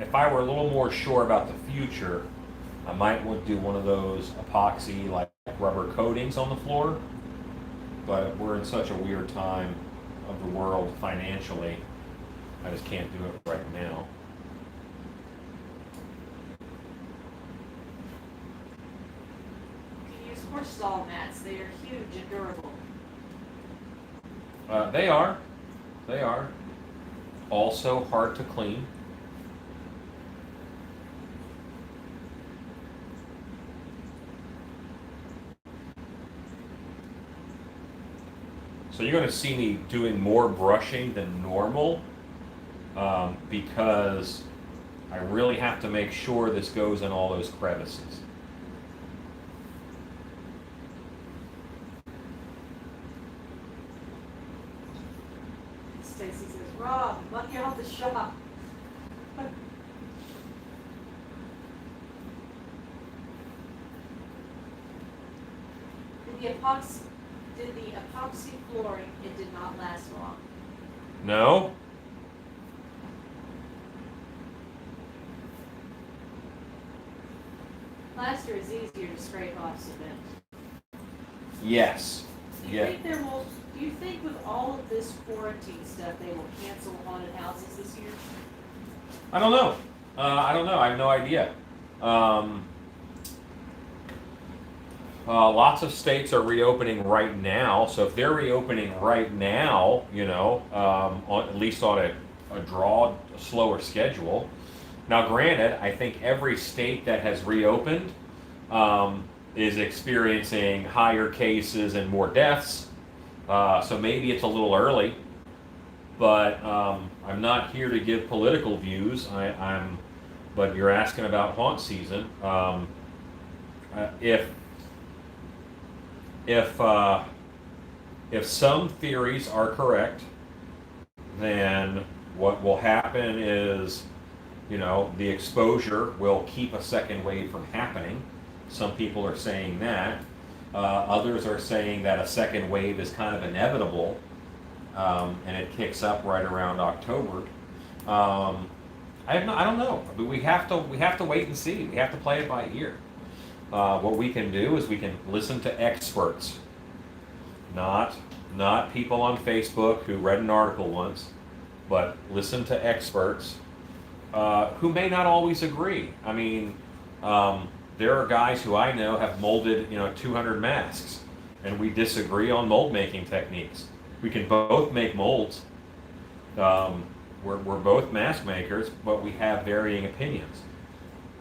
If I were a little more sure about the future, I might would do one of those epoxy like rubber coatings on the floor. But we're in such a weird time of the world financially, I just can't do it right now. You can use horse stall mats. They are huge and durable. They are. They are. Also hard to clean. So you're going to see me doing more brushing than normal because I really have to make sure this goes in all those crevices. Stacy says, Rob, monkey off the shop. Did the epoxy flooring, it did not last long. No? Plaster is easier to scrape off cement. Yes. Do you think do you think with all of this quarantine stuff, they will cancel haunted houses this year? I don't know. I don't know. I have no idea. Lots of states are reopening right now, so if they're reopening right now, at least on a slower schedule. Now, granted, I think every state that has reopened is experiencing higher cases and more deaths, so maybe it's a little early. But I'm not here to give political views. But you're asking about haunt season. If some theories are correct, then what will happen is, the exposure will keep a second wave from happening. Some people are saying that. Others are saying that a second wave is kind of inevitable, and it kicks up right around October. I don't know. But we have to wait and see. We have to play it by ear. What we can do is we can listen to experts, not people on Facebook who read an article once, but listen to experts who may not always agree. I mean, there are guys who I know have molded 200 masks, and we disagree on mold making techniques. We can both make molds. We're both mask makers, but we have varying opinions.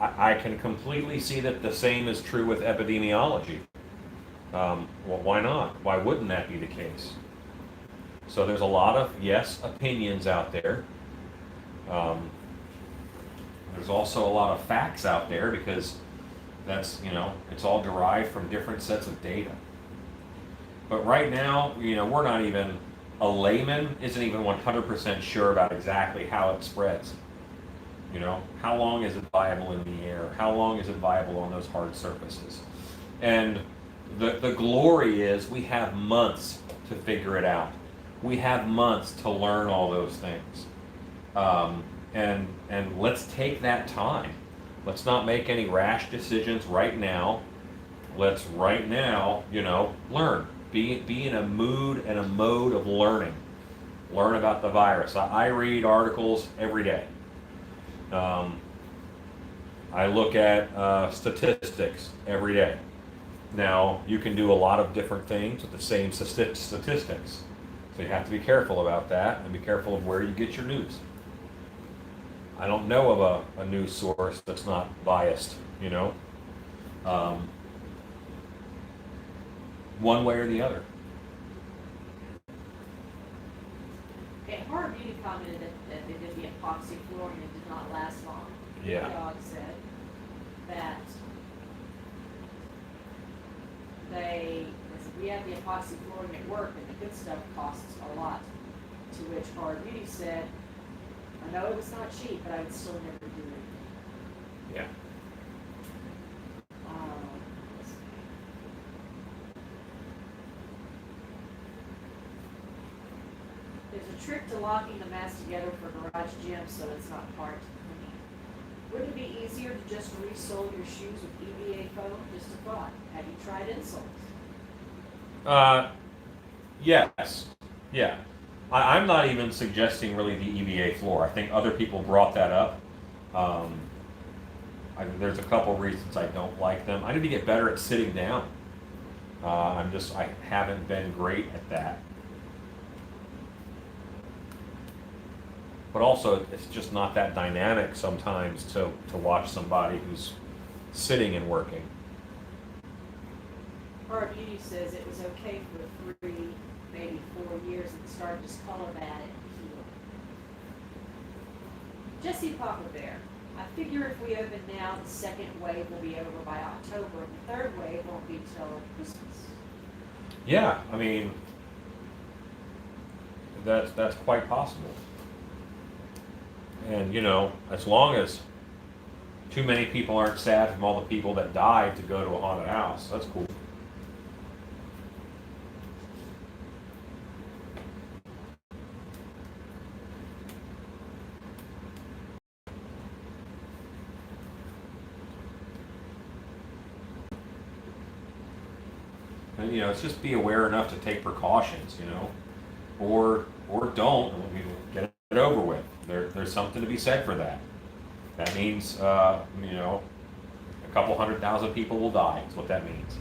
I can completely see that the same is true with epidemiology. Well, why not? Why wouldn't that be the case? So there's a lot of, opinions out there. There's also a lot of facts out there because that's, it's all derived from different sets of data. But right now, we're not even, a layman isn't even 100% sure about exactly how it spreads. How long is it viable in the air? How long is it viable on those hard surfaces? And the glory is we have months to figure it out. We have months to learn all those things. And let's take that time. Let's not make any rash decisions right now. Let's right now, learn. Be in a mood and a mode of learning. Learn about the virus. I read articles every day. I look at statistics every day. Now, you can do a lot of different things with the same statistics. So you have to be careful about that and be careful of where you get your news. I don't know of a news source that's not biased, one way or the other. Okay, Horror Beauty commented that they did the epoxy flooring and it did not last long. Yeah. The dog said that we have the epoxy flooring at work and the good stuff costs a lot. To which Horror Beauty said, I know it was not cheap, but I would still never do it. Yeah. There's a trick to locking the mask together for garage gym so it's not hard to clean. Wouldn't it be easier to just resole your shoes with EVA foam? Just a thought. Have you tried insoles? Yes. Yeah. I'm not even suggesting really the EVA floor. I think other people brought that up. There's a couple reasons I don't like them. I need to get better at sitting down. I haven't been great at that. But also, it's just not that dynamic sometimes to watch somebody who's sitting and working. Horror Beauty says it was okay for 3, maybe 4 years and started discolored at it and healed. Jesse Papa Bear. I figure if we open now, the second wave will be over by October, and the third wave won't be till Christmas. Yeah, I mean, that's quite possible. And you know, as long as too many people aren't sad from all the people that died to go to a haunted house, that's cool. And you know, it's just be aware enough to take precautions, you know, or don't, and we get it over with. There's something to be said for that. That means, you know, a couple 100,000 people will die. Is what that means.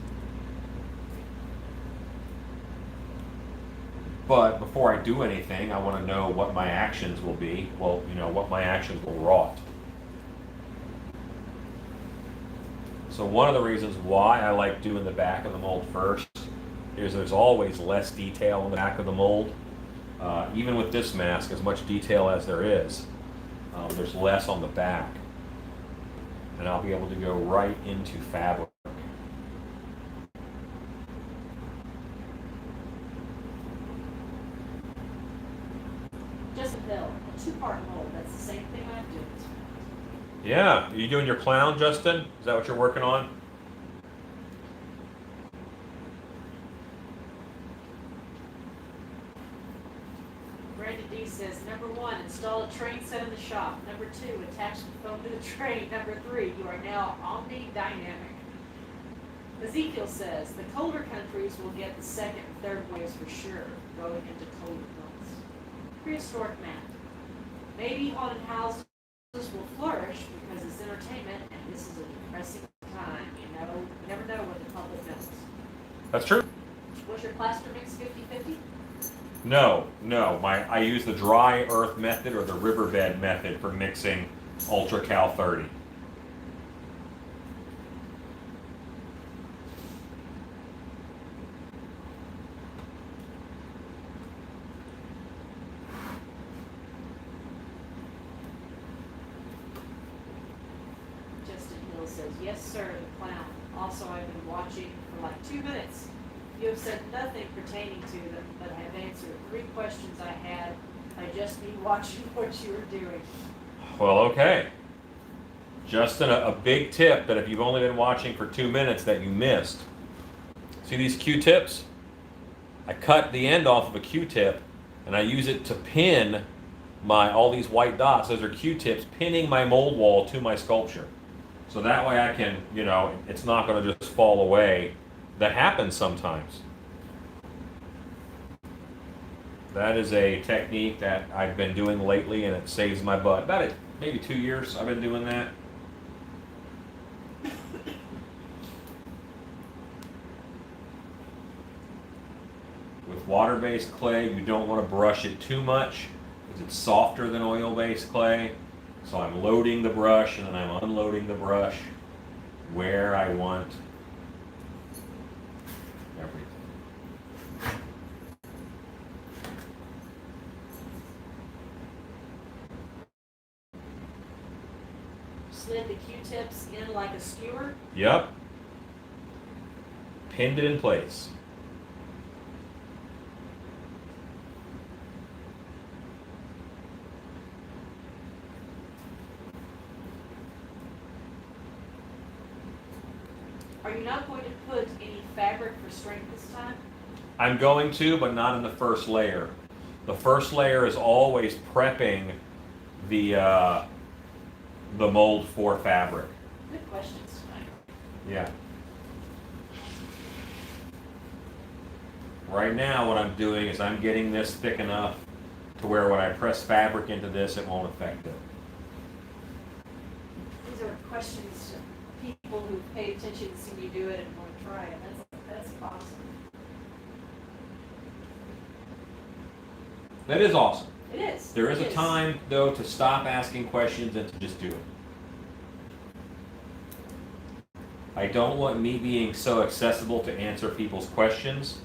But before I do anything, I want to know what my actions will be. Well, you know, what my actions will wrought. So one of the reasons why I like doing the back of the mold first is there's always less detail on the back of the mold. Even with this mask, as much detail as there is, there's less on the back. And I'll be able to go right into fabric. Just a bill, a 2-part mold. That's the same thing I'm doing. Yeah, are you doing your clown, Justin? Is that what you're working on? Brandon D says, number 1, install a train set in the shop. Number 2, attach the phone to the train. Number 3, you are now omni-dynamic. Ezekiel says, the colder countries will get the second and third waves for sure, going into colder months. Prehistoric Matt. Maybe haunted houses will flourish because it's entertainment and this is a depressing time. You never know when the public knows. That's true. Was your plaster mix 50-50? No. I use the dry earth method or the riverbed method for mixing Ultra Cal 30. Justin Hill says, yes, sir, the clown. Also, I've been watching for like 2 minutes. You have said nothing pertaining to them, but I have answered 3 questions I had. I just be watching what you were doing. Well, okay. Justin, a big tip that if you've only been watching for 2 minutes that you missed. See these Q-tips? I cut the end off of a Q-tip and I use it to pin all these white dots. Those are Q-tips pinning my mold wall to my sculpture. So that way I can, you know, it's not going to just fall away. That happens sometimes. That is a technique that I've been doing lately and it saves my butt. About maybe 2 years I've been doing that. With water-based clay, you don't want to brush it too much because it's softer than oil-based clay. So I'm loading the brush and then I'm unloading the brush where I want everything. Slid the Q-tips in like a skewer. Yep. Pinned it in place. Are you not going to put any fabric for strength this time? I'm going to, but not in the first layer. The first layer is always prepping the mold for fabric. Good questions tonight. Yeah. Right now what I'm doing is I'm getting this thick enough to where when I press fabric into this, it won't affect it. These are questions of people who pay attention to see me do it and want to try it. That's awesome. That is awesome. It is. There is It a time, though, to stop asking questions and to just do it. I don't want me being so accessible to answer people's questions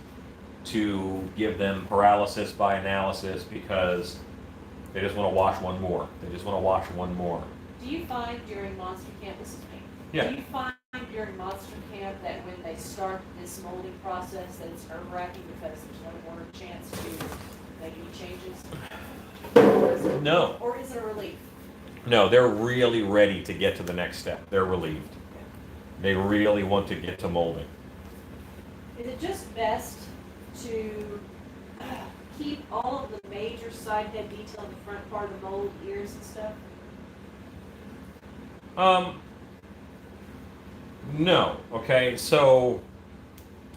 to give them paralysis by analysis because they just want to watch one more. They just want to watch one more. Do you find during Monster Camp, this is me, Yeah. do you find during Monster Camp that when they start this molding process that it's nerve-wracking because there's no more chance to make any changes? No. Or is it a relief? No, they're really ready to get to the next step. They're relieved. They really want to get to molding. Is it just best to keep all of the major side head detail in the front part of the mold, ears and stuff? No. Okay, so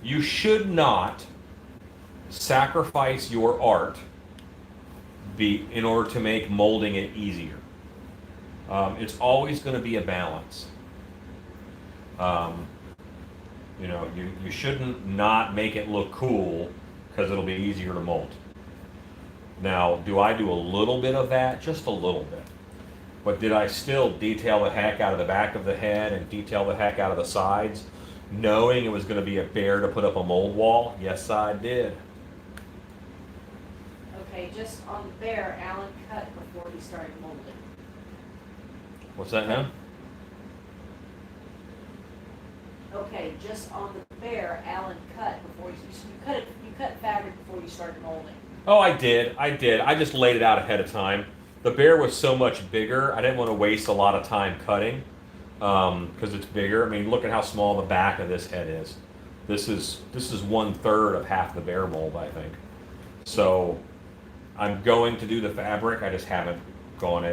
you should not sacrifice your art in order to make molding it easier. It's always going to be a balance. You know, you shouldn't not make it look cool because it'll be easier to mold. Now, do I do a little bit of that? Just a little bit. But did I still detail the heck out of the back of the head and detail the heck out of the sides, knowing it was going to be a bear to put up a mold wall? Yes, I did. Okay, just on the bear, Alan cut before he started molding. What's that now? Okay, just on the bear, Alan cut before you cut fabric before you started molding. Oh, I did. I just laid it out ahead of time. The bear was so much bigger, I didn't want to waste a lot of time cutting because it's bigger. I mean, look at how small the back of this head is. This is 1/3 of half the bear mold, I think. So I'm going to do the fabric. I just haven't gotten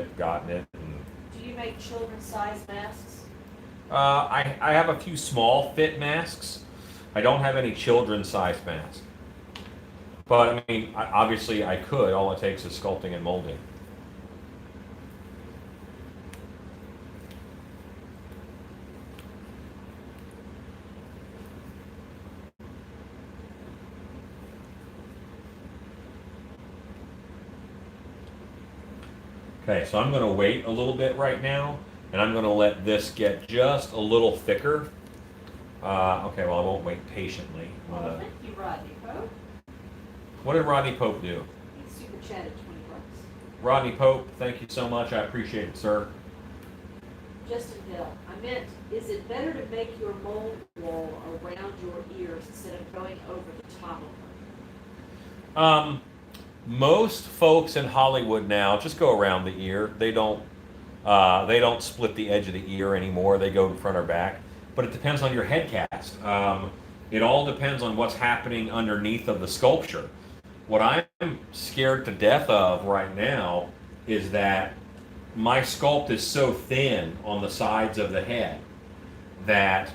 it. Do you make children's size masks? I have a few small fit masks. I don't have any children's size masks. But I mean, obviously I could. All it takes is sculpting and molding. Okay, so I'm going to wait a little bit right now, and I'm going to let this get just a little thicker. Okay, well, I won't wait patiently. Well, thank you, Rodney Pope. What did Rodney Pope do? He super chatted 20 bucks. Rodney Pope, thank you so much. I appreciate it, sir. Justin Hill, I meant, is it better to make your mold wall around your ears instead of going over the top of them? Most folks in Hollywood now just go around the ear. They don't split the edge of the ear anymore. They go in front or back. But it depends on your head cast. It all depends on what's happening underneath of the sculpture. What I'm scared to death of right now is that my sculpt is so thin on the sides of the head that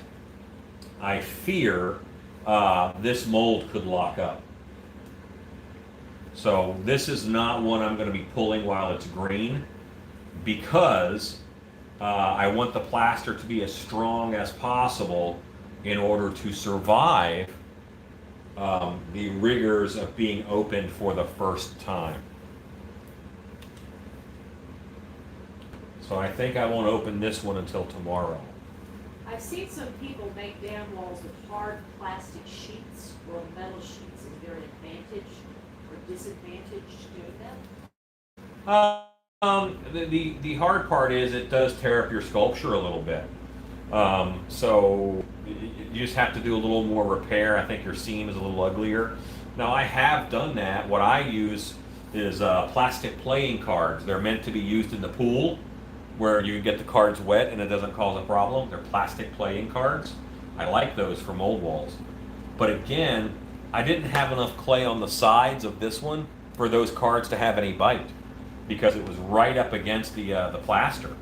I fear this mold could lock up. So this is not one I'm going to be pulling while it's green because I want the plaster to be as strong as possible in order to survive the rigors of being opened for the first time. So I think I won't open this one until tomorrow. I've seen some people make dam walls with hard plastic sheets or metal sheets. Is there an advantage or disadvantage to doing that? The hard part is it does tear up your sculpture a little bit. So you just have to do a little more repair. I think your seam is a little uglier. Now I have done that. What I use is plastic playing cards. They're meant to be used in the pool where you get the cards wet and it doesn't cause a problem. They're plastic playing cards. I like those for mold walls. But again, I didn't have enough clay on the sides of this one for those cards to have any bite because it was right up against the plaster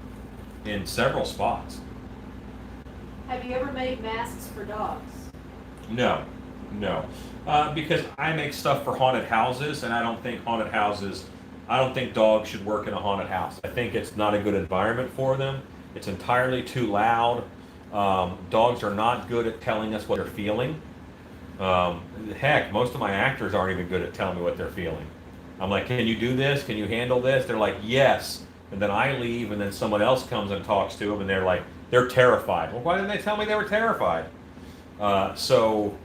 in several spots. Have you ever made masks for dogs? No. Because I make stuff for haunted houses, and I don't think dogs should work in a haunted house. I think it's not a good environment for them. It's entirely too loud. Dogs are not good at telling us what they're feeling. Heck, most of my actors aren't even good at telling me what they're feeling. I'm like, can you do this? Can you handle this? They're like, yes. And then I leave, and then someone else comes and talks to them, and they're like, they're terrified. Well, why didn't they tell me they were terrified? So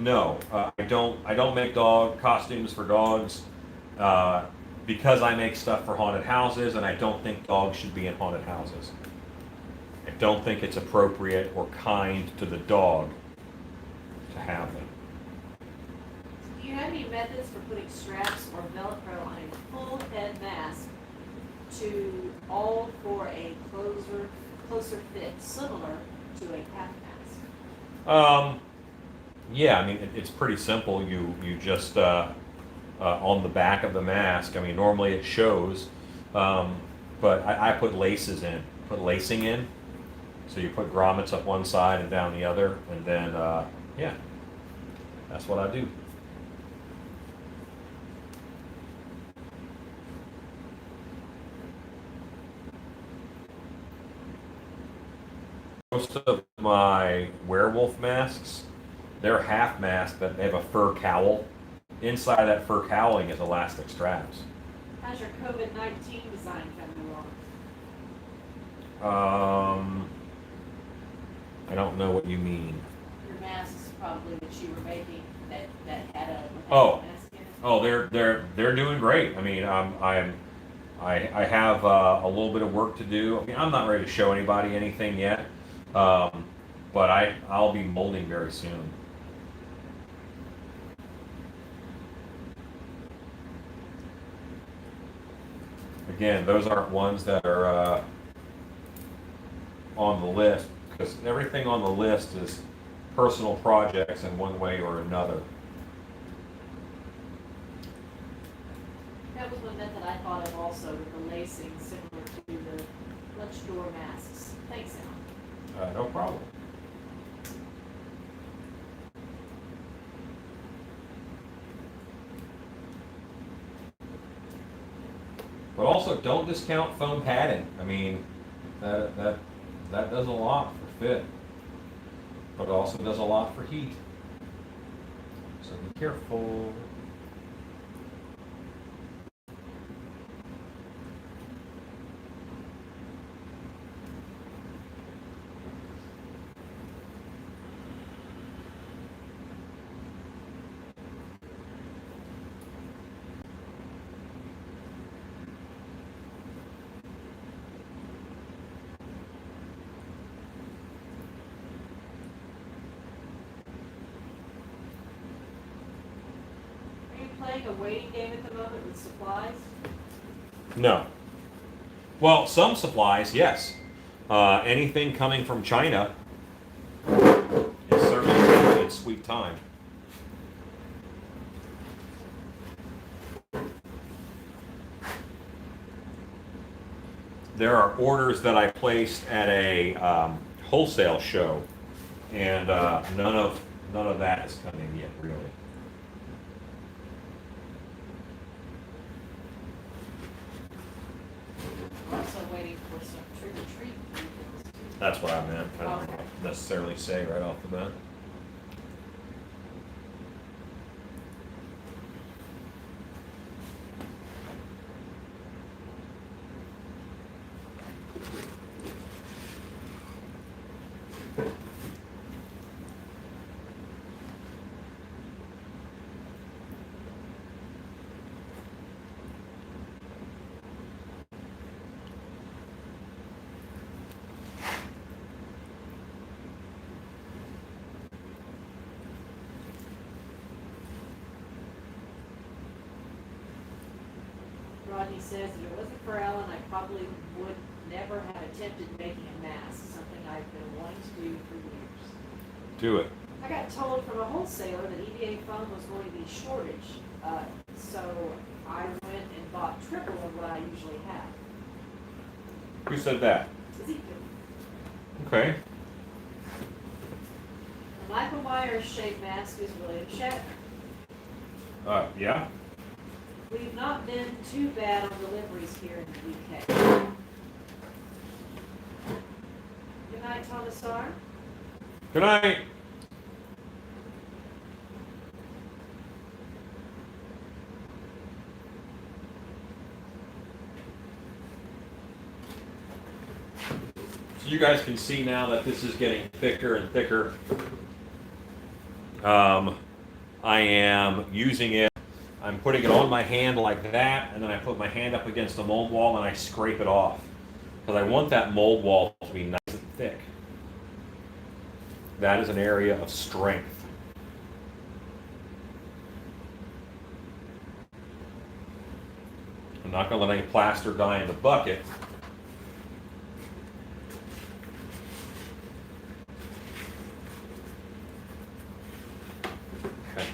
No, I don't. I don't make dog costumes for dogs because I make stuff for haunted houses, and I don't think dogs should be in haunted houses. I don't think it's appropriate or kind to the dog to have them. Do you have any methods for putting straps or Velcro on a full head mask to all for a closer fit, similar to a half mask? Yeah, I mean it's pretty simple. You just on the back of the mask. I mean normally it shows, but I put laces in, put lacing in. So you put grommets up one side and down the other, and then yeah, that's what I do. Most of my werewolf masks, they're half masks, but they have a fur cowl. Inside that fur cowling is elastic straps. How's your COVID-19 design coming along? I don't know what you mean. Your masks probably that you were making that had a Oh. mask in it. Oh, they're doing great. I mean, I have a little bit of work to do. I mean, I'm not ready to show anybody anything yet, but I'll be molding very soon. Again, those aren't ones that are on the list because everything on the list is personal projects in one way or another. That was one method I thought of also, with the lacing similar to the lunch door masks. Thanks, Al. No problem. But also, don't discount foam padding. I mean, that does a lot for fit, but it also does a lot for heat. So be careful. Are you playing a waiting game at the moment with supplies? No. Well, some supplies, yes. Anything coming from China is certainly in sweet time. There are orders that I placed at a wholesale show, and none of that is coming yet, really. I'm also waiting for some trick-or-treat vehicles. That's what I meant. I don't Okay. necessarily say right off the bat. Rodney says that if it wasn't for Ellen, I probably would never have attempted making a mask, something I've been wanting to do for years. Do it. I got told from a wholesaler that EVA foam was going to be shortage, so I went and bought triple of what I usually have. Who said that? Ezekiel. Okay. The Michael Myers shaped mask is William Shatner. Yeah. We've not been too bad on deliveries here in the UK. Good night, Thomas R. Good night. So you guys can see now that this is getting thicker and thicker. I am using it, I'm putting it on my hand like that, and then I put my hand up against the mold wall and I scrape it off. Because I want that mold wall to be nice and thick. That is an area of strength. I'm not going to let any plaster die in the bucket. Okay.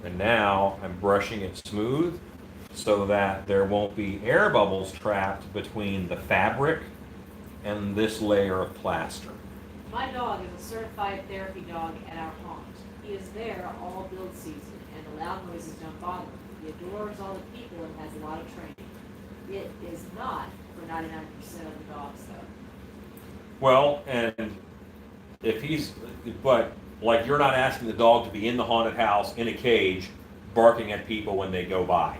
And now I'm brushing it smooth so that there won't be air bubbles trapped between the fabric and this layer of plaster. My dog is a certified therapy dog at our haunt. He is there all build season, and the loud noises don't bother him. He adores all the people and has a lot of training. It is not for 99% of the dogs, though. Well, and if he's, but like you're not asking the dog to be in the haunted house in a cage barking at people when they go by.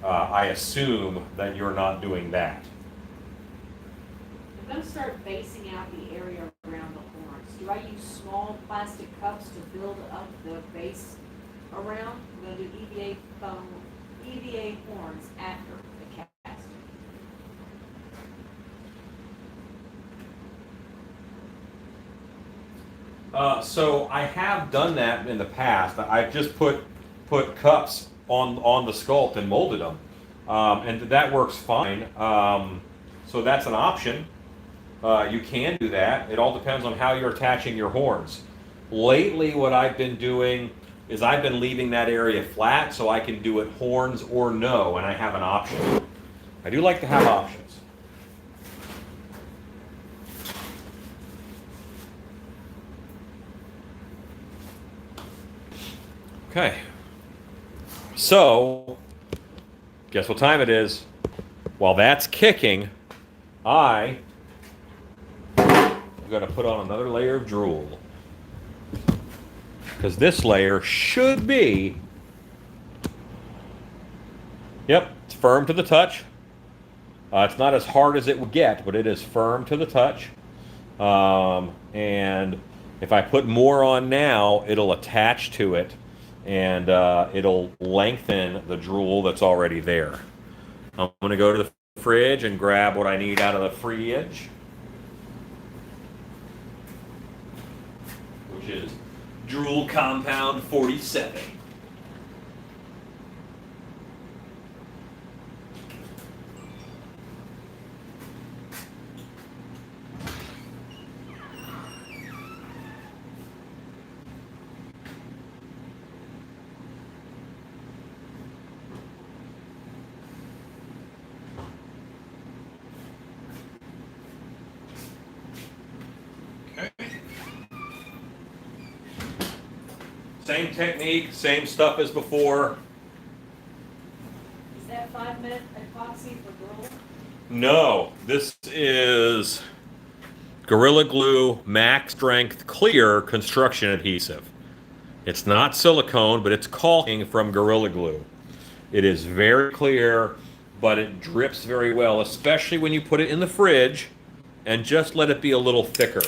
I assume that you're not doing that. I'm going to start basing out the area around the horns. Do I use small plastic cups to build up the base around? I'm going to do EVA horns after the cast. So I have done that in the past. I've just put cups on the sculpt and molded them, and that works fine. So that's an option. You can do that. It all depends on how you're attaching your horns. Lately, what I've been doing is I've been leaving that area flat so I can do it horns or no, and I have an option. I do like to have options. Okay. So, guess what time it is? While that's kicking, I'm going to put on another layer of drool. Because this layer should be, yep, it's firm to the touch. It's not as hard as it would get, but it is firm to the touch. And if I put more on now, it'll attach to it and it'll lengthen the drool that's already there. I'm going to go to the fridge and grab what I need out of the fridge, which is Drool Compound 47. Same technique, same stuff as before. Is that 5-minute epoxy for Gorilla? No, this is Gorilla Glue Max Strength Clear Construction Adhesive. It's not silicone, but it's caulking from Gorilla Glue. It is very clear, but it drips very well, especially when you put it in the fridge and just let it be a little thicker.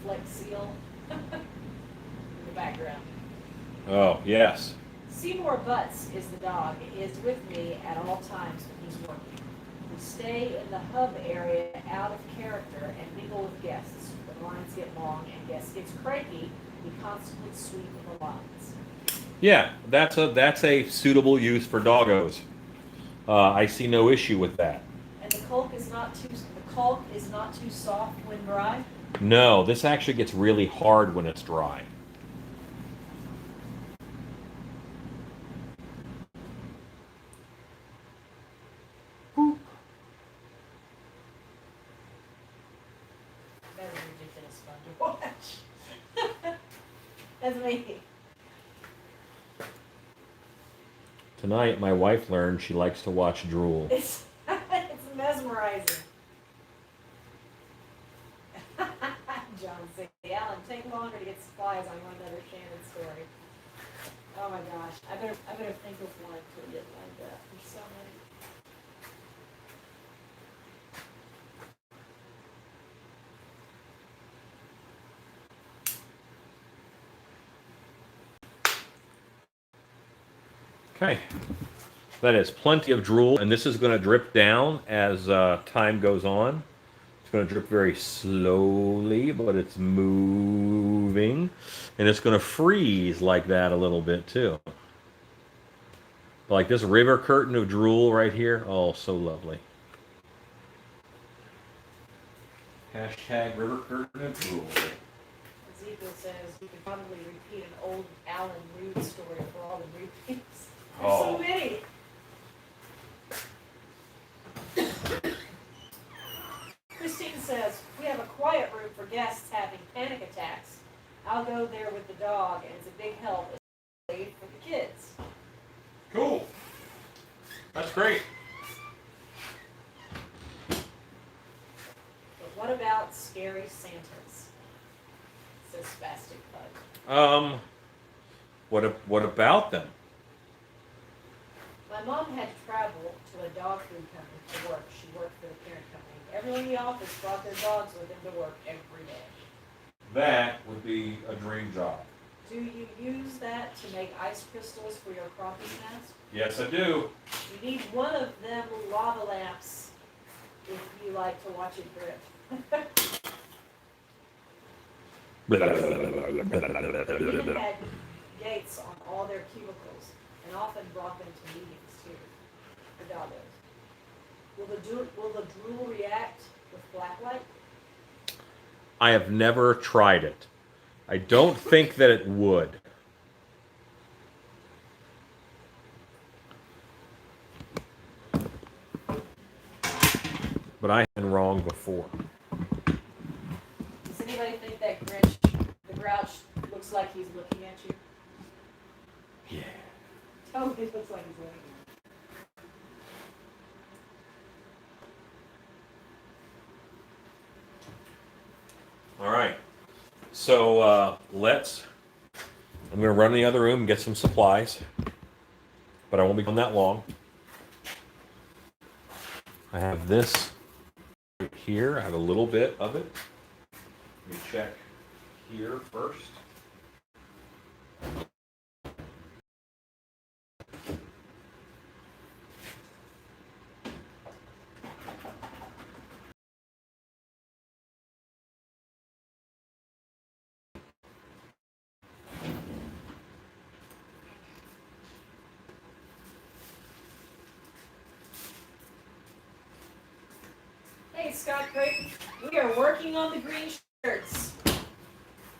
Flex Seal in the background. Oh, yes. Seymour Butts is the dog. He is with me at all times when he's working. We stay in the hub area out of character and mingle with guests. The lines get long and guests gets cranky. We constantly sweep the lines. Yeah, that's a suitable use for doggos. I see no issue with that. And the caulk is not too soft when dry. No, this actually gets really hard when it's dry. That is ridiculous fun to watch. That's me. Tonight, my wife learned she likes to watch drool. It's mesmerizing. John said, Alan, take longer to get supplies. I want another Shannon story. Oh my gosh, I better think of one to get lined up. There's so many. Okay, that is plenty of drool, and this is going to drip down as time goes on. It's going to drip very slowly, but it's moving, and it's going to freeze like that a little bit too. Like this river curtain of drool right here. Oh, so lovely. Hashtag river curtain of drool. Ezekiel says you could probably repeat an old Alan Reed story for all the repeats. There's Oh. so many. Christine says, we have a quiet room for guests having panic attacks. I'll go there with the dog, and it's a big help, especially for the kids. Cool. That's great. But what about scary Santas? Says Spastic Pug. What about them? My mom had to travel to a dog food company for work. She worked for the parent company. Everyone in the office brought their dogs with them to work every day. That would be a dream job. Do you use that to make ice crystals for your crappie mask? Yes, I do. You need one of them lava lamps if you like to watch it drip. Even had gates on all their cubicles and often brought them to meetings too, for doggos. Will the drool react with black light? I have never tried it. I don't think that it would. But I have been wrong before. Does anybody think that Grinch, the Grouch, looks like he's looking at you? Yeah. Totally looks like he's looking at you. All right. So I'm going to run in the other room and get some supplies. But I won't be gone that long. I have this right here. I have a little bit of it. Let me check here first. Hey, Scott Creighton, we are working on the green shirts.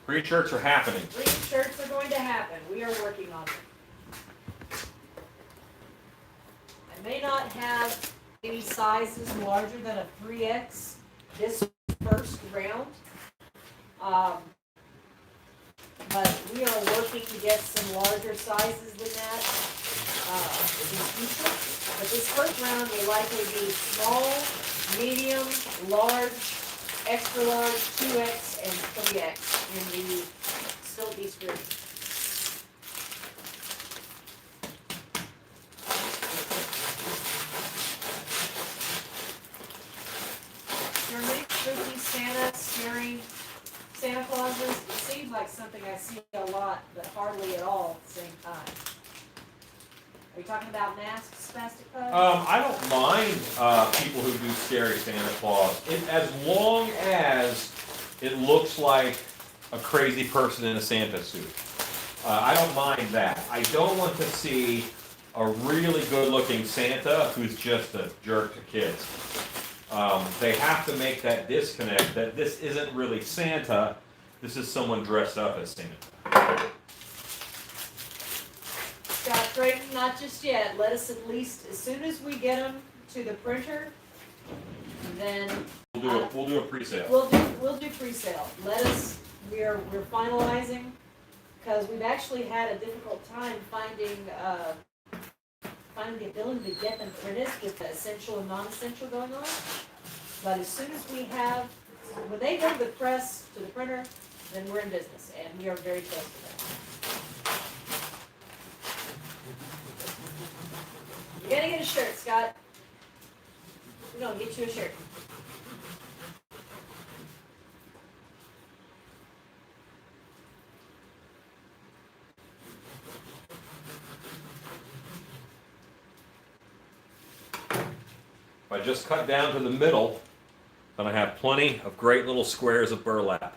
Green shirts are happening. Green shirts are going to happen. We are working on them. I may not have any sizes larger than a 3X this first round. But we are working to get some larger sizes than that in the future. But this first round will likely be small, medium, large, extra large, 2X, and 3X in the silky screen. There are many spooky Santa, scary Santa Clauses. It seems like something I see a lot, but hardly at all at the same time. Are you talking about masks, Spastic Pug? I don't mind people who do scary Santa Claus, as long as it looks like a crazy person in a Santa suit. I don't mind that. I don't want to see a really good-looking Santa who's just a jerk to kids. They have to make that disconnect that this isn't really Santa, this is someone dressed up as Santa. Scott Creighton, not just yet. Let us at least, as soon as we get them to the printer, then We'll do a pre-sale. we'll do pre-sale. We're finalizing, because we've actually had a difficult time finding find the ability to get them printed with the essential and non-essential going on. But as soon as we have, when they go to the press, to the printer, then we're in business, and we are very close to that. You're gonna get a shirt, Scott. We're gonna get you a shirt. If I just cut down to the middle, then I have plenty of great little squares of burlap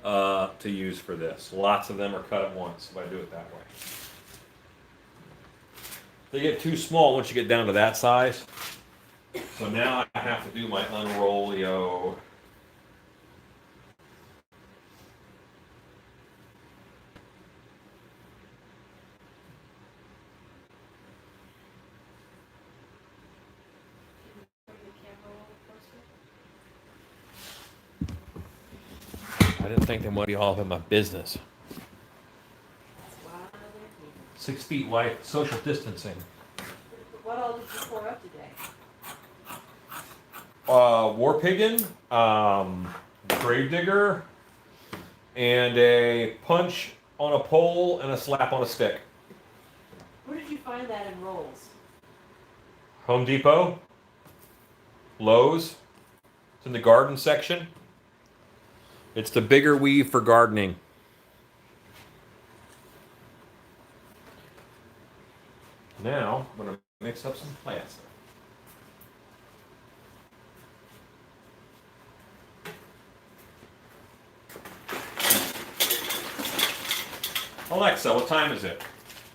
to use for this. Lots of them are cut at once if I do it that way. They get too small once you get down to that size. So now I have to do my unrollio. I didn't think they might be all up in my business. 6 feet wide, social distancing. What all did you pour up today? War Piggin, Gravedigger, and a punch on a pole and a slap on a stick. Where did you find that in rolls? Home Depot, Lowe's, it's in the garden section. It's the bigger weave for gardening. Now, I'm going to mix up some plaster. Alexa, what time is it?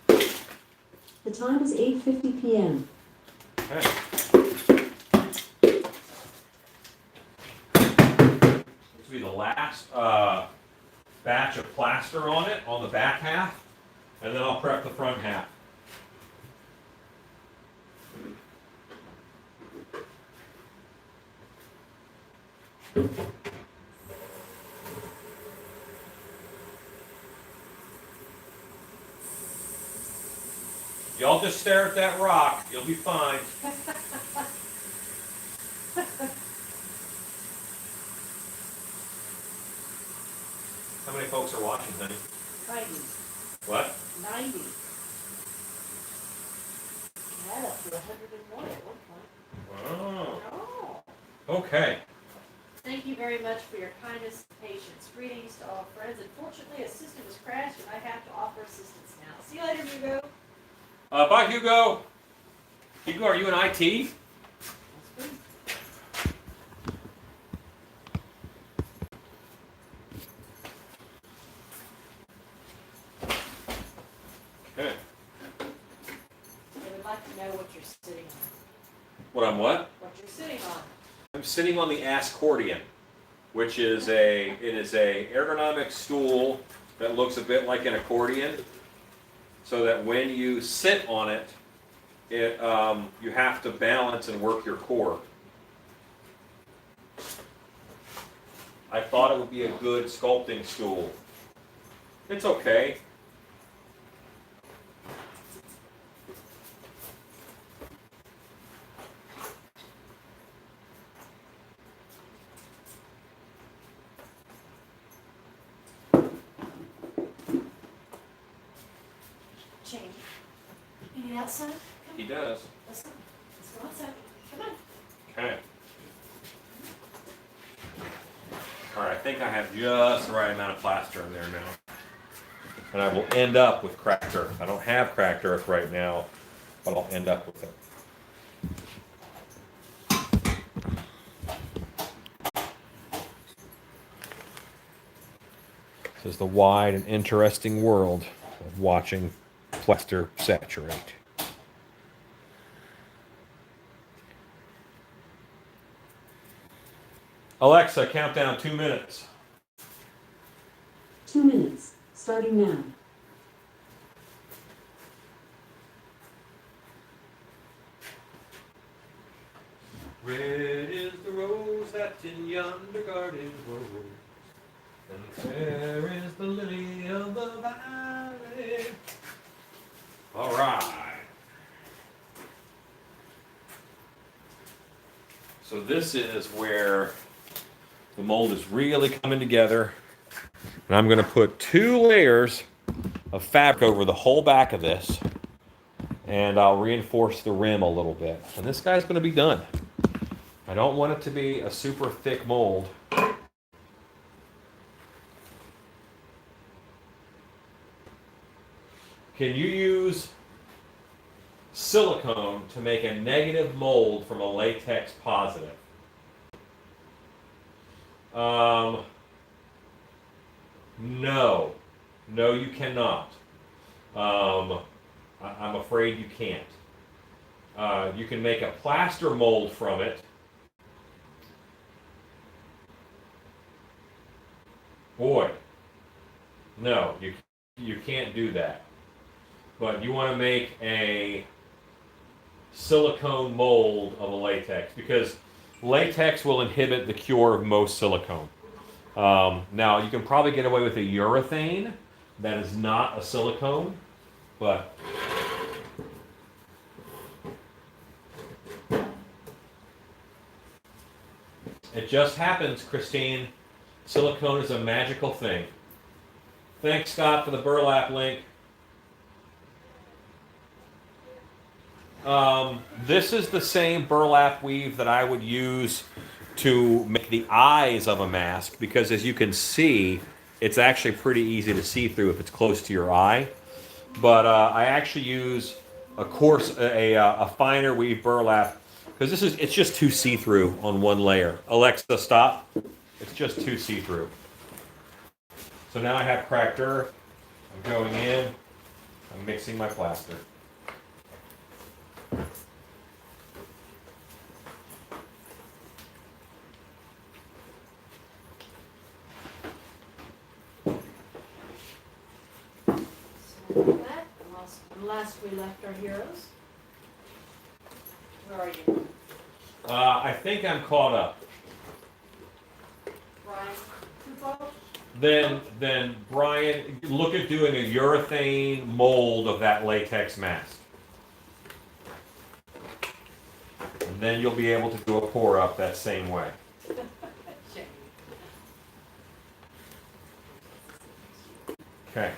The time is 8:50 p.m. Okay. This will be the last batch of plaster on it, on the back half, and then I'll prep the front half. Y'all just stare at that rock, you'll be fine. How many folks are watching, honey? 90. What? 90. That up to 101 at one point. Wow. Oh. Okay. Thank you very much for your kindness and patience. Greetings to all friends. Unfortunately, a system has crashed and I have to offer assistance now. See you later, Hugo. Bye, Hugo. Hugo, are you in IT? That's good. Okay. I would like to know what you're sitting on. What I'm what? What you're sitting on. I'm sitting on the Ascordian, which is a ergonomic stool that looks a bit like an accordion, so that when you sit on it, you have to balance and work your core. I thought it would be a good sculpting stool. It's okay. Change. You get outside? Come He on. does. Let's go. Let's go outside. Come on. Okay. All right, I think I have just the right amount of plaster in there now. And I will end up with cracked earth. I don't have cracked earth right now, but I'll end up with it. This is the wide and interesting world of watching plaster saturate. Alexa, count down 2 minutes. 2 minutes, starting now. Red is the rose that in yonder garden grows, and fair is the lily of the valley. All right. So this is where the mold is really coming together. And I'm going to put 2 layers of fabric over the whole back of this. And I'll reinforce the rim a little bit. And this guy's going to be done. I don't want it to be a super thick mold. Can you use silicone to make a negative mold from a latex positive? No. No, you cannot. I'm afraid you can't. You can make a plaster mold from it. Boy, no, you can't do that. But you want to make a silicone mold of a latex because latex will inhibit the cure of most silicone. Now, you can probably get away with a urethane that is not a silicone, but it just happens, Christine. Silicone is a magical thing. Thanks, Scott, for the burlap link. This is the same burlap weave that I would use to make the eyes of a mask because as you can see, it's actually pretty easy to see through if it's close to your eye. But I actually use a finer weave burlap because it's just too see-through on one layer. Alexa, stop. It's just too see-through. So now I have cracked earth. I'm going in. I'm mixing my plaster. That, last we left our heroes. Where are you? I think I'm caught up. Brian, Kupo? Then Brian, look at doing a urethane mold of that latex mask. And then you'll be able to do a pour up that same way. Okay.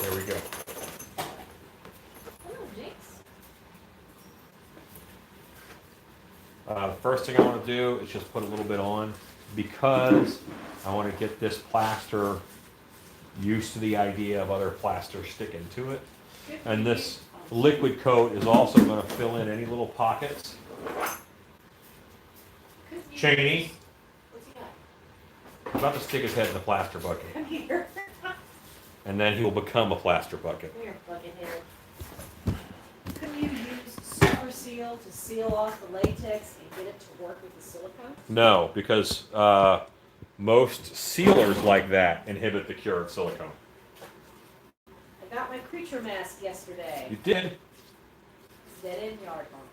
There we go. Oh, Jinx. The first thing I want to do is just put a little bit on because I want to get this plaster used to the idea of other plaster sticking to it. And this liquid coat is also going to fill in any little pockets. Cheney, What's he got? he's about to stick his head in the plaster bucket. Come here. And then he will become a plaster bucket. Come here, buckethead. Couldn't you use Super Seal to seal off the latex and get it to work with the silicone? No, because most sealers like that inhibit the cure of silicone. I got my creature mask yesterday. You did? Dead end yard hunt.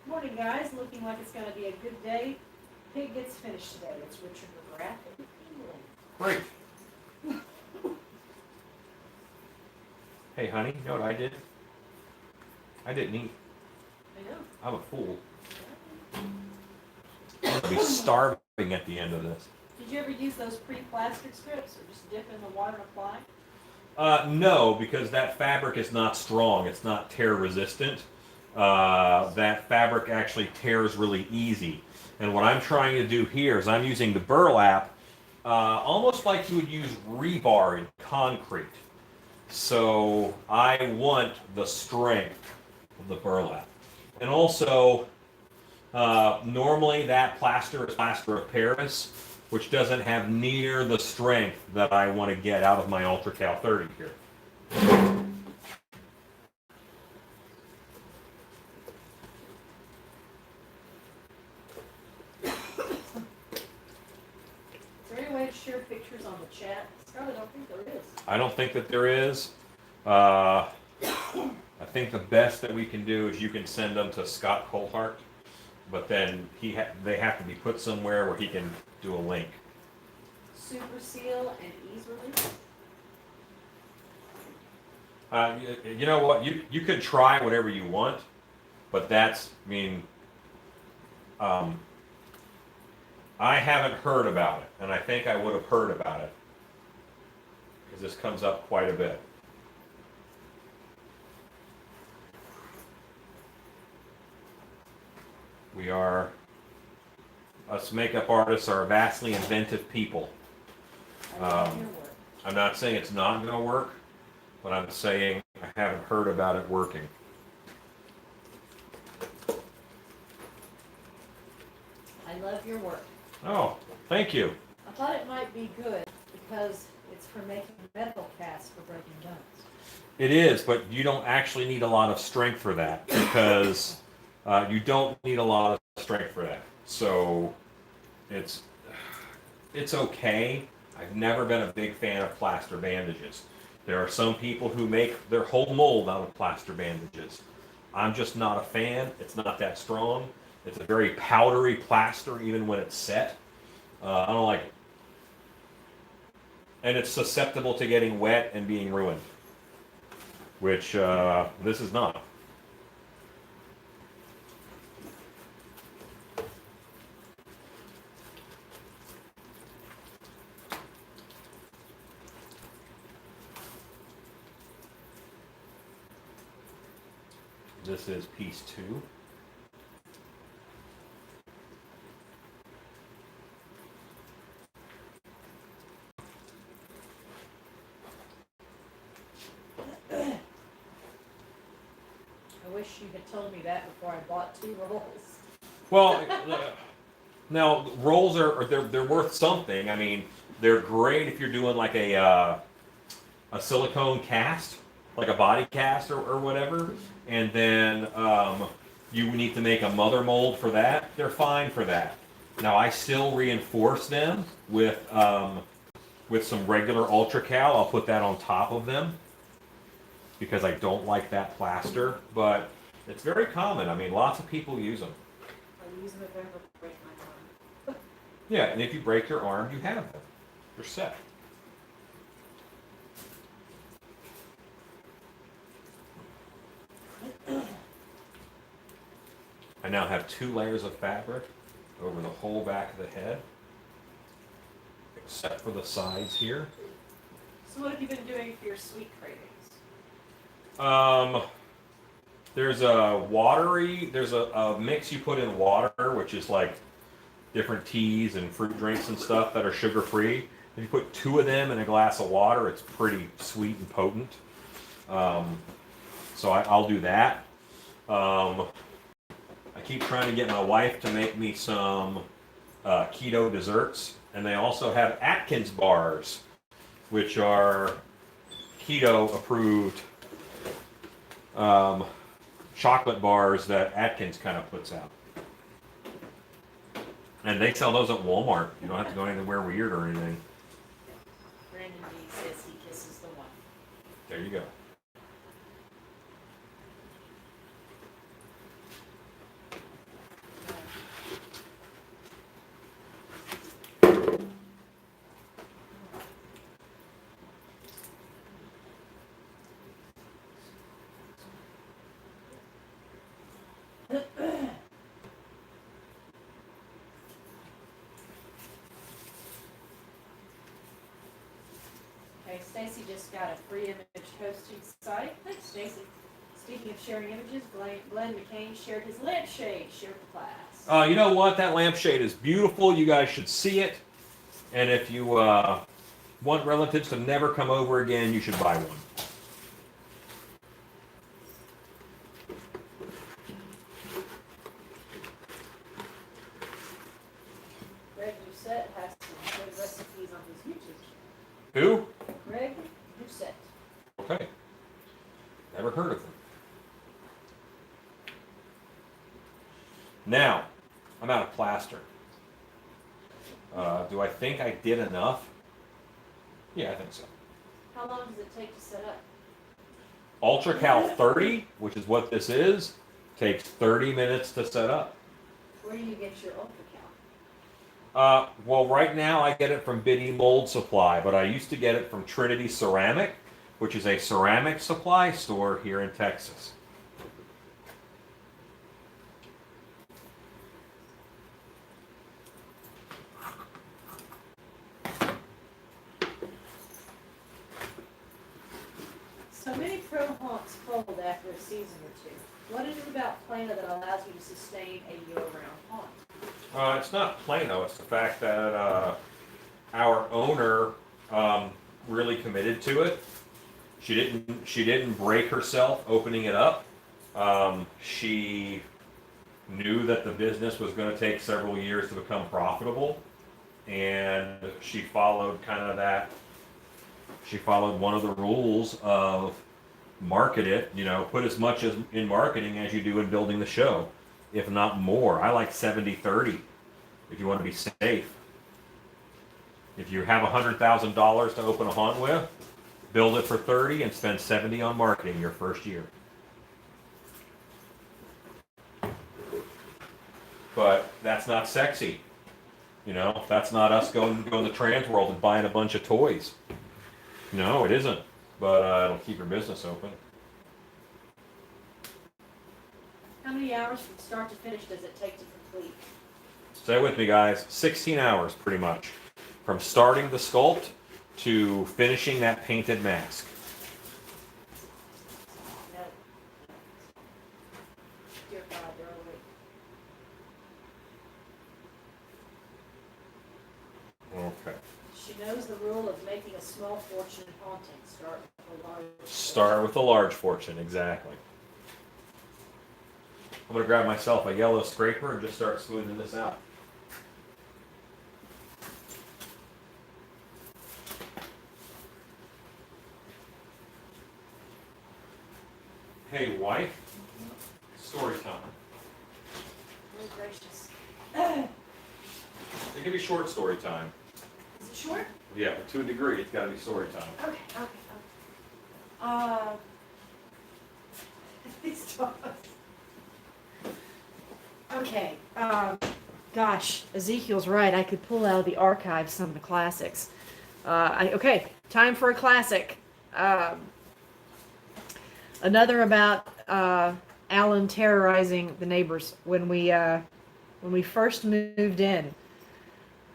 Morning, guys. Looking like it's going to be a good day. Pig gets finished today. It's Richard McGrath and England. Great. Hey, honey, you know what I did? I didn't eat. I know. I'm a fool. I'll be starving at the end of this. Did you ever use those pre-plastered strips or just dip in the water and apply? No, because that fabric is not strong. It's not tear resistant. That fabric actually tears really easy. And what I'm trying to do here is I'm using the burlap almost like you would use rebar in concrete. So I want the strength of the burlap. And also, normally that plaster is plaster of Paris, which doesn't have near the strength that I want to get out of my Ultra Cal 30 here. Is there any way to share pictures on the chat? Scarlett, I don't think there is. I don't think that there is. I think the best that we can do is you can send them to Scott Colhart, but then they have to be put somewhere where he can do a link. Super Seal and ease release? You know what? You could try whatever you want, but that's, I mean, I haven't heard about it, and I think I would have heard about it because this comes up quite a bit. Us makeup artists are vastly inventive people. I love your work. I'm not saying it's not going to work, but I'm saying I haven't heard about it working. I love your work. Oh, thank you. I thought it might be good because it's for making medical casts for breaking bones. It is, but you don't actually need a lot of strength for that because you don't need a lot of strength for that. So it's okay. I've never been a big fan of plaster bandages. There are some people who make their whole mold out of plaster bandages. I'm just not a fan. It's not that strong. It's a very powdery plaster even when it's set. I don't like it. And it's susceptible to getting wet and being ruined, which this is not. This is piece 2. I wish you had told me that before I bought 2 rolls. Well, now rolls they're worth something. I mean, they're great if you're doing like a silicone cast, like a body cast or whatever, and then you need to make a mother mold for that. They're fine for that. Now I still reinforce them with some regular Ultra Cal. I'll put that on top of them because I don't like that plaster, but it's very common. I mean, lots of people use them. I use them if I ever break my arm. Yeah, and if you break your arm, you have them. You're set. I now have 2 layers of fabric over the whole back of the head, except for the sides here. So what have you been doing for your sweet cravings? There's a mix you put in water, which is like different teas and fruit drinks and stuff that are sugar-free. If you put 2 of them in a glass of water, it's pretty sweet and potent. So I'll do that. I keep trying to get my wife to make me some keto desserts, and they also have Atkins bars, which are keto-approved chocolate bars that Atkins kind of puts out. And they sell those at Walmart. You don't have to go anywhere weird or anything. Brandon D says he kisses the one. There you go. Okay, Stacy just got a free image hosting site. Thanks, Stacy. Speaking of sharing images, Glenn McCain shared his lampshade. Shared the class. You know what? That lampshade is beautiful. You guys should see it. And if you want relatives to never come over again, you should buy one. Greg Doucette has some good recipes on his YouTube channel. Who? Greg Doucette. Okay. Never heard of them. Now, I'm out of plaster. Do I think I did enough? Yeah, I think so. How long does it take to set up? Ultra Cal 30, which is what this is, takes 30 minutes to set up. Where do you get your Ultra Cal? Well, right now I get it from Biddy Mold Supply, but I used to get it from Trinity Ceramic, which is a ceramic supply store here in Texas. So many pro haunts fold after a season or two. What is it about Plano that allows you to sustain a year-round haunt? It's not Plano. It's the fact that our owner really committed to it. She didn't break herself opening it up. She knew that the business was going to take several years to become profitable, and she followed kind of that. She followed one of the rules of market it, put as much as in marketing as you do in building the show, if not more. I like 70-30 if you want to be safe. If you have $100,000 to open a haunt with, build it for 30 and spend 70 on marketing your first year. But that's not sexy. That's not us going to the trans world and buying a bunch of toys. No, it isn't. But it'll keep your business open. How many hours from start to finish does it take to complete? Stay with me, guys. 16 hours, pretty much. From starting the sculpt to finishing that painted mask. No. Dear God, they're awake. Okay. She knows the rule of making a small fortune haunting. Start with a large fortune, exactly. I'm going to grab myself a yellow scraper and just start smoothing this out. Hey, wife. Story time. Oh, gracious. It can be short story time. Is it short? Yeah, but to a degree, it's got to be story time. Okay. These dogs. Okay. Gosh, Ezekiel's right. I could pull out of the archives some of the classics. Okay, time for a classic. Another about Alan terrorizing the neighbors when we first moved in.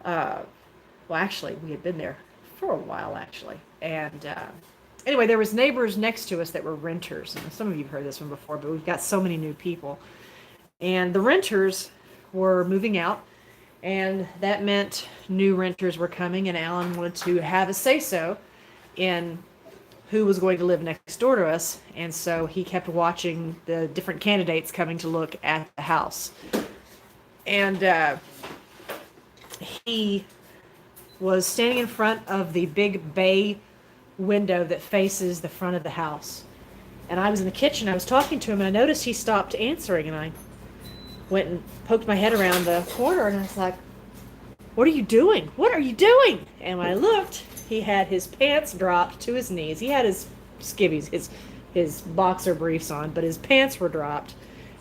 Well, actually, we had been there for a while, actually. And anyway, there was neighbors next to us that were renters. And some of you have heard this one before, but we've got so many new people. And the renters were moving out, and that meant new renters were coming, and Alan wanted to have a say-so in who was going to live next door to us. And so he kept watching the different candidates coming to look at the house. And he was standing in front of the big bay window that faces the front of the house. And I was in the kitchen. I was talking to him, and I noticed he stopped answering, and I went and poked my head around the corner, and I was like, "What are you doing? What are you doing?" And when I looked, he had his pants dropped to his knees. He had his skivvies, his boxer briefs on, but his pants were dropped.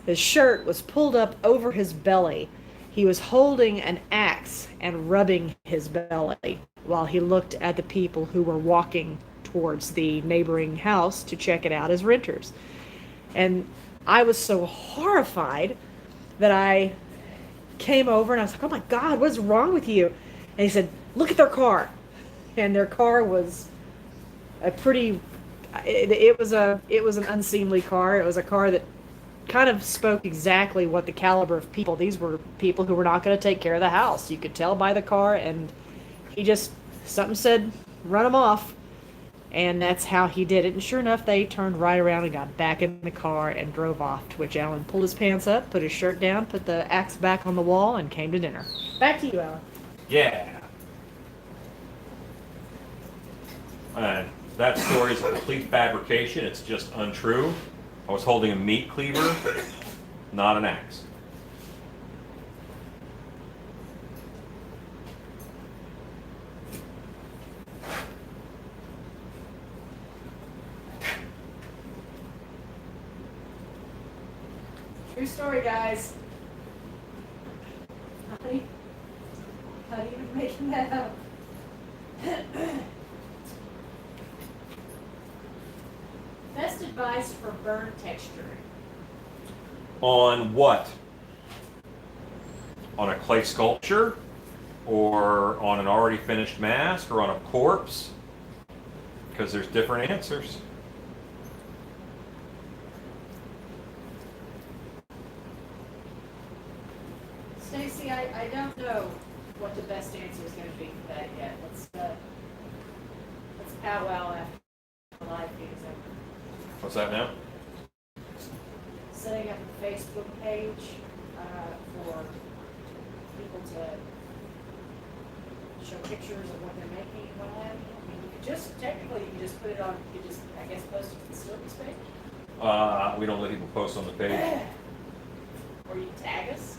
His shirt was pulled up over his belly. He was holding an axe and rubbing his belly while he looked at the people who were walking towards the neighboring house to check it out as renters. And I was so horrified that I came over and I was like, "Oh my God, what's wrong with you?" And he said, "Look at their car." And their car was a pretty, it was an unseemly car. It was a car that kind of spoke exactly what the caliber of people. These were people who were not going to take care of the house. You could tell by the car, and something said, "Run them off." And that's how he did it. And sure enough, they turned right around and got back in the car and drove off, to which Alan pulled his pants up, put his shirt down, put the axe back on the wall, and came to dinner. Back to you, Alan. Yeah. And that story is a complete fabrication. It's just untrue. I was holding a meat cleaver, not an axe. True story, guys. Honey, how are you making that up? Best advice for burn texture. On what? On a clay sculpture? Or on an already finished mask? Or on a corpse? Because there's different answers. Stacy, I don't know what the best answer is gonna be for that yet. Let's powwow after the live feed is over. What's that now? Setting up a Facebook page, for people to show pictures of what they're making and what have you. I mean, you could just, technically, you could just put it on, you could just, I guess, post it to the Sylvie's page. We don't let people post on the page. Or you can tag us.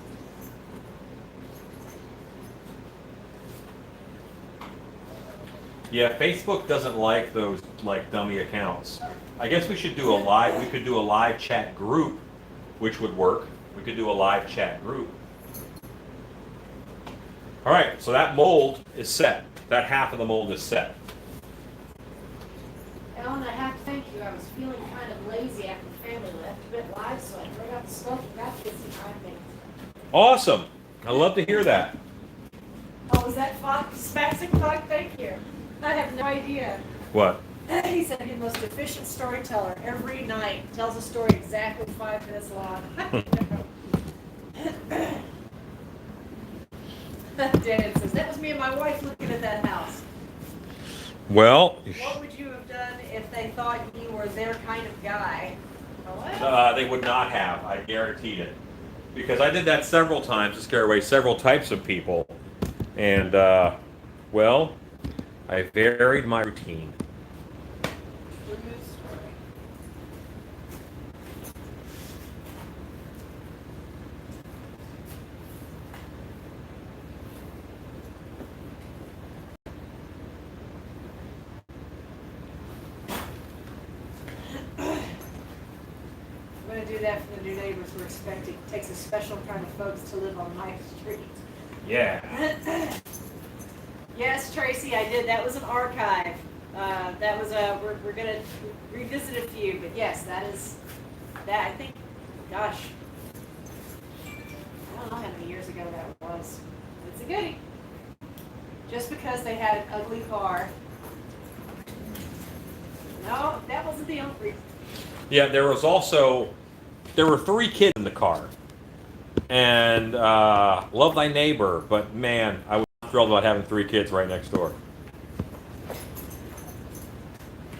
Yeah, Facebook doesn't like those like dummy accounts. I guess we should do a live. We could do a live chat group, which would work. We could do a live chat group. All right, so that mold is set. That half of the mold is set. Ellen, I have to thank you. I was feeling kind of lazy after the family left. A bit live, so I brought out the stuff and got busy trying things. Awesome. I love to hear that. Oh, was that Fox? Spaxic Fox? Thank you. I have no idea. What? He said he's the most efficient storyteller. Every night tells a story exactly 5 minutes long. Dan says, that was me and my wife looking at that house. Well, What would you have done if they thought you were their kind of guy? they would not have. I guaranteed it. Because I did that several times to scare away several types of people. And, well, I varied my routine. I'm going to do that for the new neighbors we're expecting. It takes a special kind of folks to live on my street. Yeah. Yes, Tracy, I did. That was an archive. That was we're going to revisit a few, but yes, that is, that, I think, gosh, I don't know how many years ago that was. It's a goodie. Just because they had an ugly car. No, that wasn't the only reason. Yeah, there were 3 kids in the car. And love thy neighbor, but man, I was thrilled about having 3 kids right next door.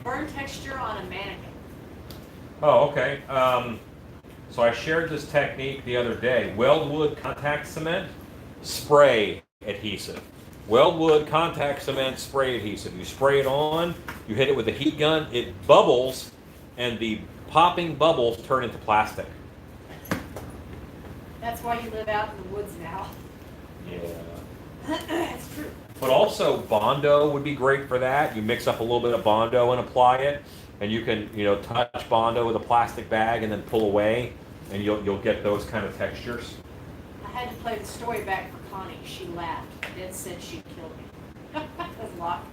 Burn texture on a mannequin. Oh, okay. So I shared this technique the other day. Weldwood contact cement, spray adhesive. Weldwood contact cement, spray adhesive. You spray it on, you hit it with a heat gun, it bubbles, and the popping bubbles turn into plastic. That's why you live out in the woods now. Yeah. That's true. But also Bondo would be great for that. You mix up a little bit of Bondo and apply it, and you can, touch Bondo with a plastic bag and then pull away, and you'll get those kind of textures. I had to play the story back for Connie. She laughed. Then said she'd kill me. That's a lot.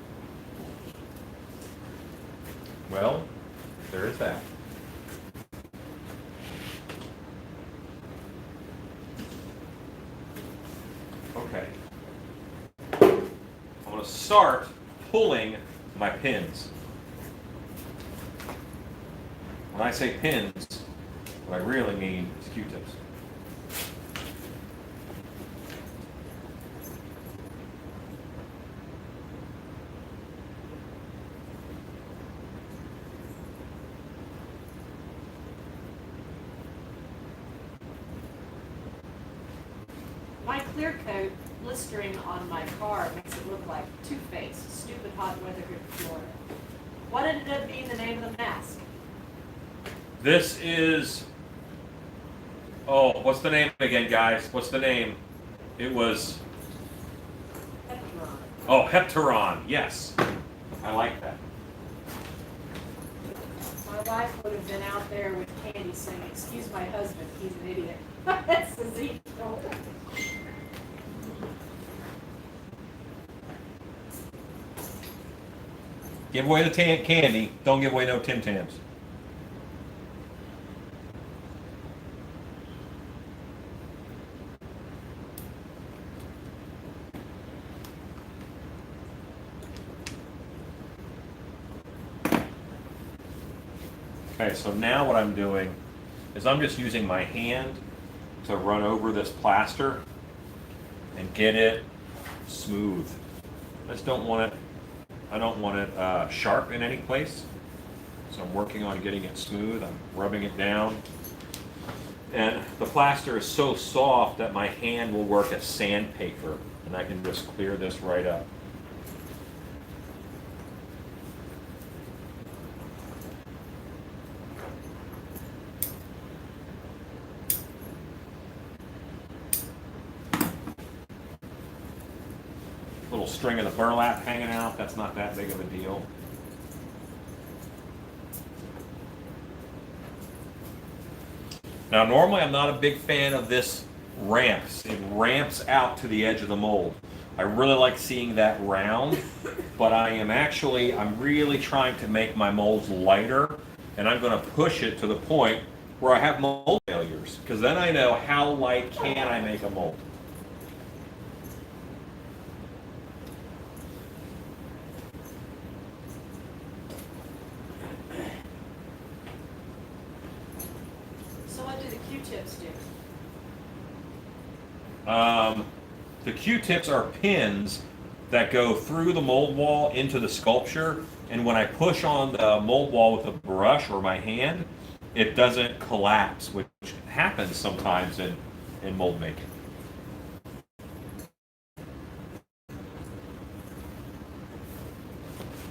Well, there is that. Okay. I'm going to start pulling my pins. When I say pins, what I really mean is Q-tips. My clear coat blistering on my car makes it look like Two-Face, stupid hot weather here in Florida. What ended up being the name of the mask? This is, what's the name again, guys? What's the name? It was, Heptaron. Heptaron, yes. I like that. My wife would have been out there with candy saying, excuse my husband, he's an idiot. That's the Z. Give away the candy, don't give away no Tim Tams. Okay, so now what I'm doing is I'm just using my hand to run over this plaster and get it smooth. I just don't want it, I don't want it sharp in any place. So I'm working on getting it smooth. I'm rubbing it down. And the plaster is so soft that my hand will work as sandpaper, and I can just clear this right up. Little string of the burlap hanging out, that's not that big of a deal. Now normally I'm not a big fan of this ramps. It ramps out to the edge of the mold. I really like seeing that round, but I'm really trying to make my molds lighter, and I'm going to push it to the point where I have mold failures, because then I know how light can I make a mold. So what do the Q-tips do? The Q-tips are pins that go through the mold wall into the sculpture, and when I push on the mold wall with a brush or my hand, it doesn't collapse, which happens sometimes in mold making.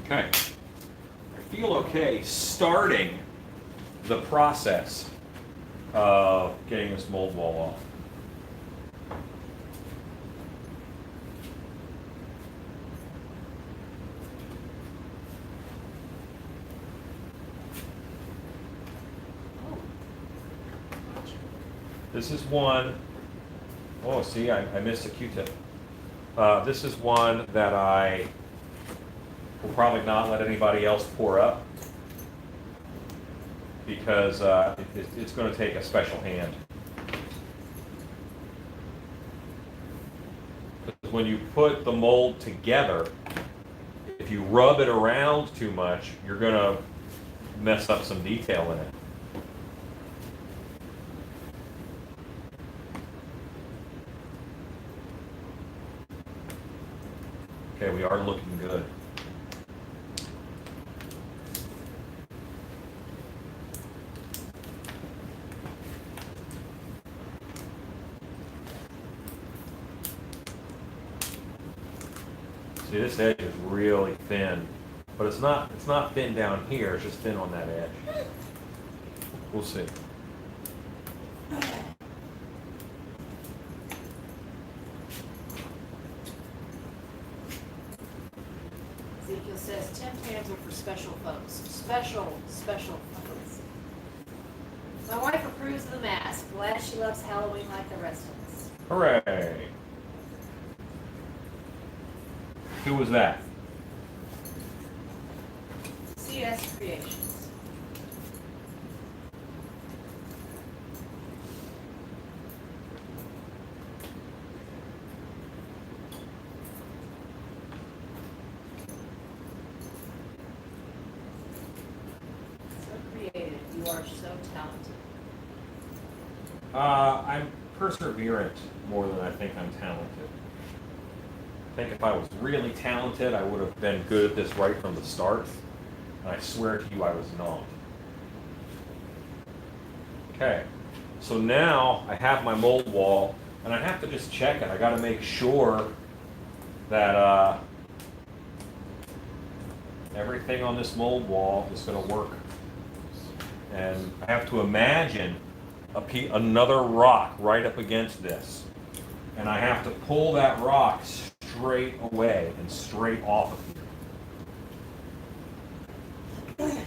Okay, I feel okay starting the process of getting this mold wall off. This is one, oh, see, I missed a Q-tip. This is one that I will probably not let anybody else pour up, because it's going to take a special hand. Because when you put the mold together, if you rub it around too much, you're going to mess up some detail in it. Okay, we are looking good. See, this edge is really thin, but it's not thin down here, it's just thin on that edge. We'll see. Ezekiel says 10 pans are for special folks. Special folks. My wife approves of the mask. Glad she loves Halloween like the rest of us. Hooray! Who was that? CS Creations. So creative. You are so talented. I'm perseverant more than I think I'm talented. I think if I was really talented, I would have been good at this right from the start. And I swear to you, I was not. Okay, so now I have my mold wall, and I have to just check it. I got to make sure that everything on this mold wall is going to work. And I have to imagine another rock right up against this. And I have to pull that rock straight away and straight off of here.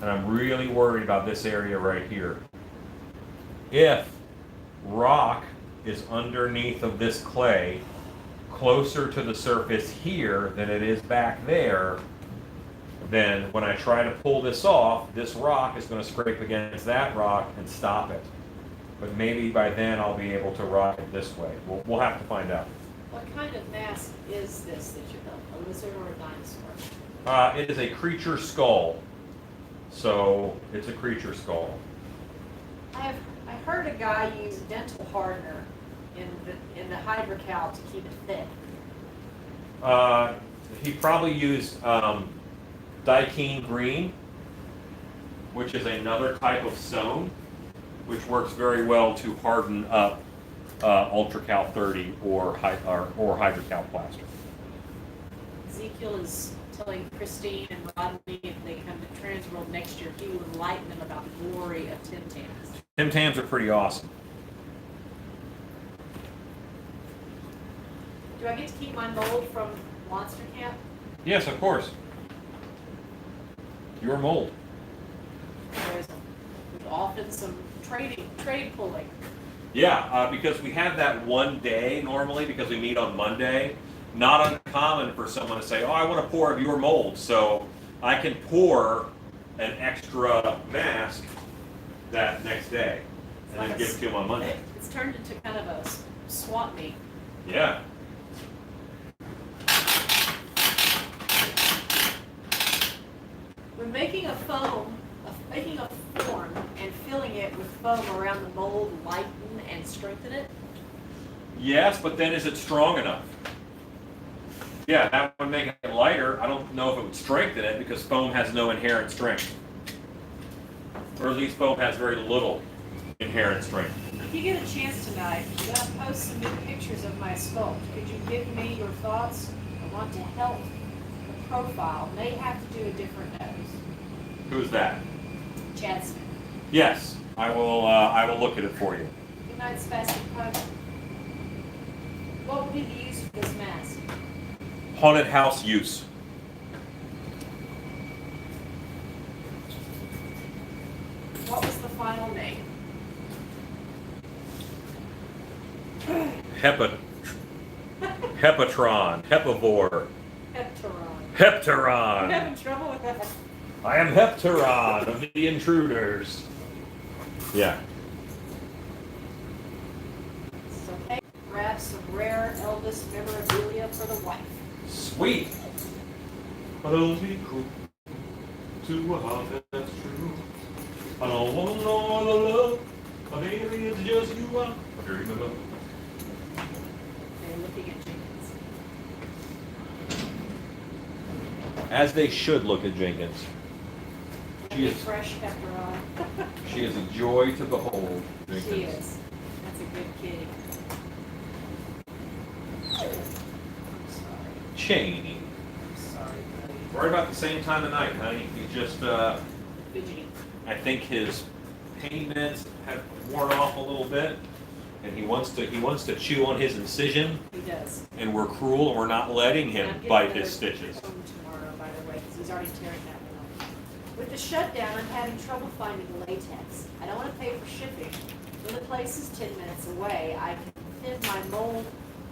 And I'm really worried about this area right here. If rock is underneath of this clay, closer to the surface here than it is back there, then when I try to pull this off, this rock is going to scrape against that rock and stop it. But maybe by then I'll be able to rock it this way. We'll have to find out. What kind of mask is this that you built? A lizard or a dinosaur? It is a creature skull. So it's a creature skull. I heard a guy use dental hardener in the hydrocal to keep it thick? He probably used Daikeen Green, which is another type of stone, which works very well to harden up Ultracal 30 or Hydrocal plaster. Ezekiel is telling Christine and Rodney if they come to Transworld next year, he will enlighten them about the glory of Tim Tams. Tim Tams are pretty awesome. Do I get to keep my mold from Monster Camp? Yes, of course. Your mold. There's often some trade pulling. Yeah, because we have that one day normally because we meet on Monday. Not uncommon for someone to say, oh, I want to pour of your mold. So I can pour an extra mask that next day and then give it to them on Monday. It's turned into kind of a swap meet. Yeah. When making a form and filling it with foam around the mold, lighten and strengthen it? Yes, but then is it strong enough? Yeah, that would make it lighter. I don't know if it would strengthen it because foam has no inherent strength. Or at least foam has very little inherent strength. If you get a chance tonight, I'm going to post some new pictures of my sculpt. Could you give me your thoughts? I want to help the profile. May have to do a different nose. Who's that? Chad Smith. Yes, I will look at it for you. Good night, Spastic Pug. What would be the use for this mask? Haunted house use. What was the final name? Hepatron. Hepivore. Heptaron. I'm Heptaron. having trouble with that. I am Heptaron of the Intruders. Yeah. So okay, grab some rare Elvis memorabilia for the wife. Sweet. I'll be cool to a heart that's true. I don't want no other love. My baby is just you. I'm dreaming of. They're looking at Jenkins. As they should look at Jenkins. She is, Fresh Heptaron. she is a joy to behold, Jenkins. She is. That's a good kitty. I'm sorry. Cheney. I'm sorry, buddy. Right about the same time of night, honey. He just, Fidgety. I think his pain meds have worn off a little bit, and he wants to chew on his incision, He does. and we're cruel and we're not letting And I'm him getting bite another his stitches. home tomorrow, by the way, because he's already tearing that one off. With the shutdown, I'm having trouble finding latex. I don't want to pay for shipping. When the place is 10 minutes away, I can thin my mold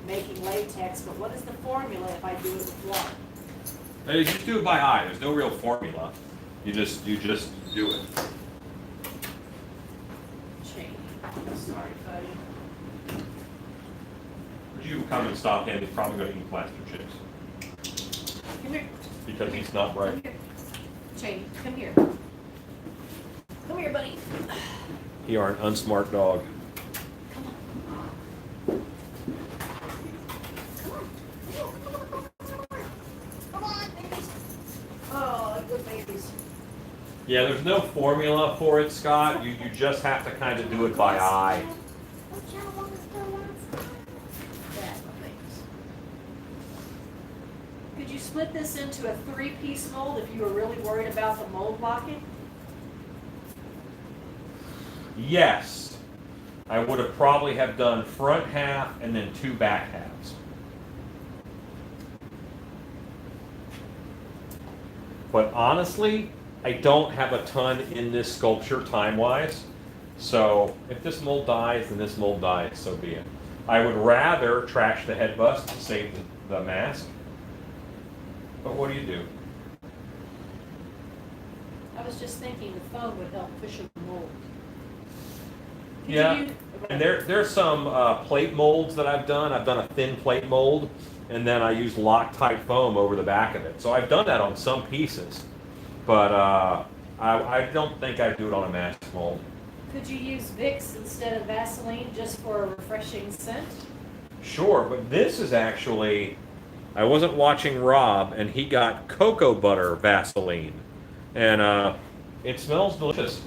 making latex, but what is the formula if I do it with water? You just do it by eye. There's no real formula. You just do it. Change. I'm sorry, buddy. Would you come and stop him? He's probably going to eat plaster chips Come here. because he's not Come bright. here. Cheney, come here. Come here, buddy. You are an unsmart dog. Come on. Come on, babies. Oh, good babies. Yeah, there's no formula for it, Scott. You just have to kind of do it by eye. Could you split this into a 3-piece mold if you were really worried about the mold blocking? Yes. I would have probably have done front half and then 2 back halves. But honestly, I don't have a ton in this sculpture time-wise. So if this mold dies, then this mold dies, so be it. I would rather trash the head bust to save the mask. But what do you do? I was just thinking the foam would help cushion the mold. Could Yeah, you- and there's some plate molds that I've done. I've done a thin plate mold, and then I use Loctite foam over the back of it. So I've done that on some pieces, but I don't think I'd do it on a mask mold. Could you use Vicks instead of Vaseline just for a refreshing scent? Sure, but this is actually, I wasn't watching Rob, and he got cocoa butter Vaseline, and it smells delicious.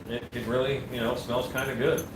It really, smells kind of good.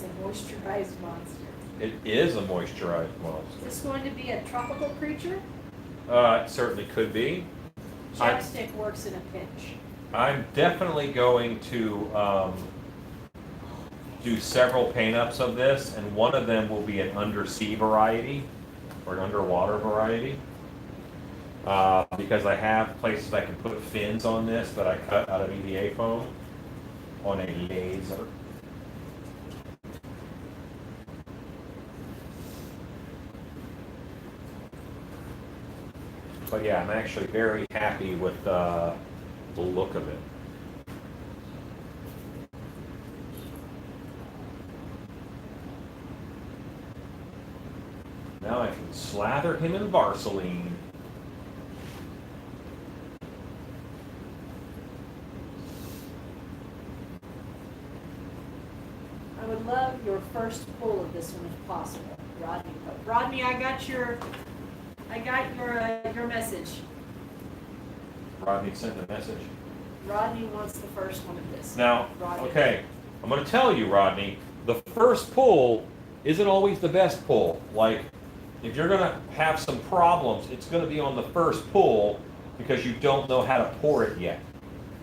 It's a moisturized monster. It is a moisturized monster. Is this going to be a tropical creature? It certainly could be. Chapstick works in a pinch. I'm definitely going to do several paint-ups of this, and one of them will be an undersea variety, or an underwater variety. Because I have places I can put fins on this that I cut out of EVA foam on a laser. But yeah, I'm actually very happy with the look of it. Now I can slather him in Vaseline. I would love your first pull of this one if possible, Rodney. Rodney, I got your message. Rodney sent a message. Rodney wants the first one of this. Now, Rodney. okay, I'm going to tell you, Rodney, the first pull isn't always the best pull. Like, if you're going to have some problems, it's going to be on the first pull because you don't know how to pour it yet.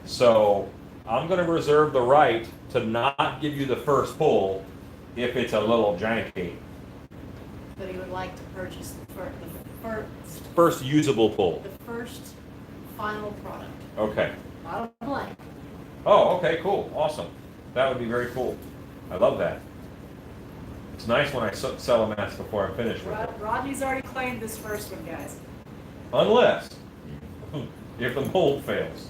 So, I'm going to reserve the right to not give you the first pull if it's a little janky. But he would like to purchase the First usable pull. the first final product. Okay. Not a blank. Oh, okay, cool, awesome. That would be very cool. I love that. It's nice when I sell a mask before I'm finished with it. Rodney's already claimed this first one, guys. Unless, if the mold fails.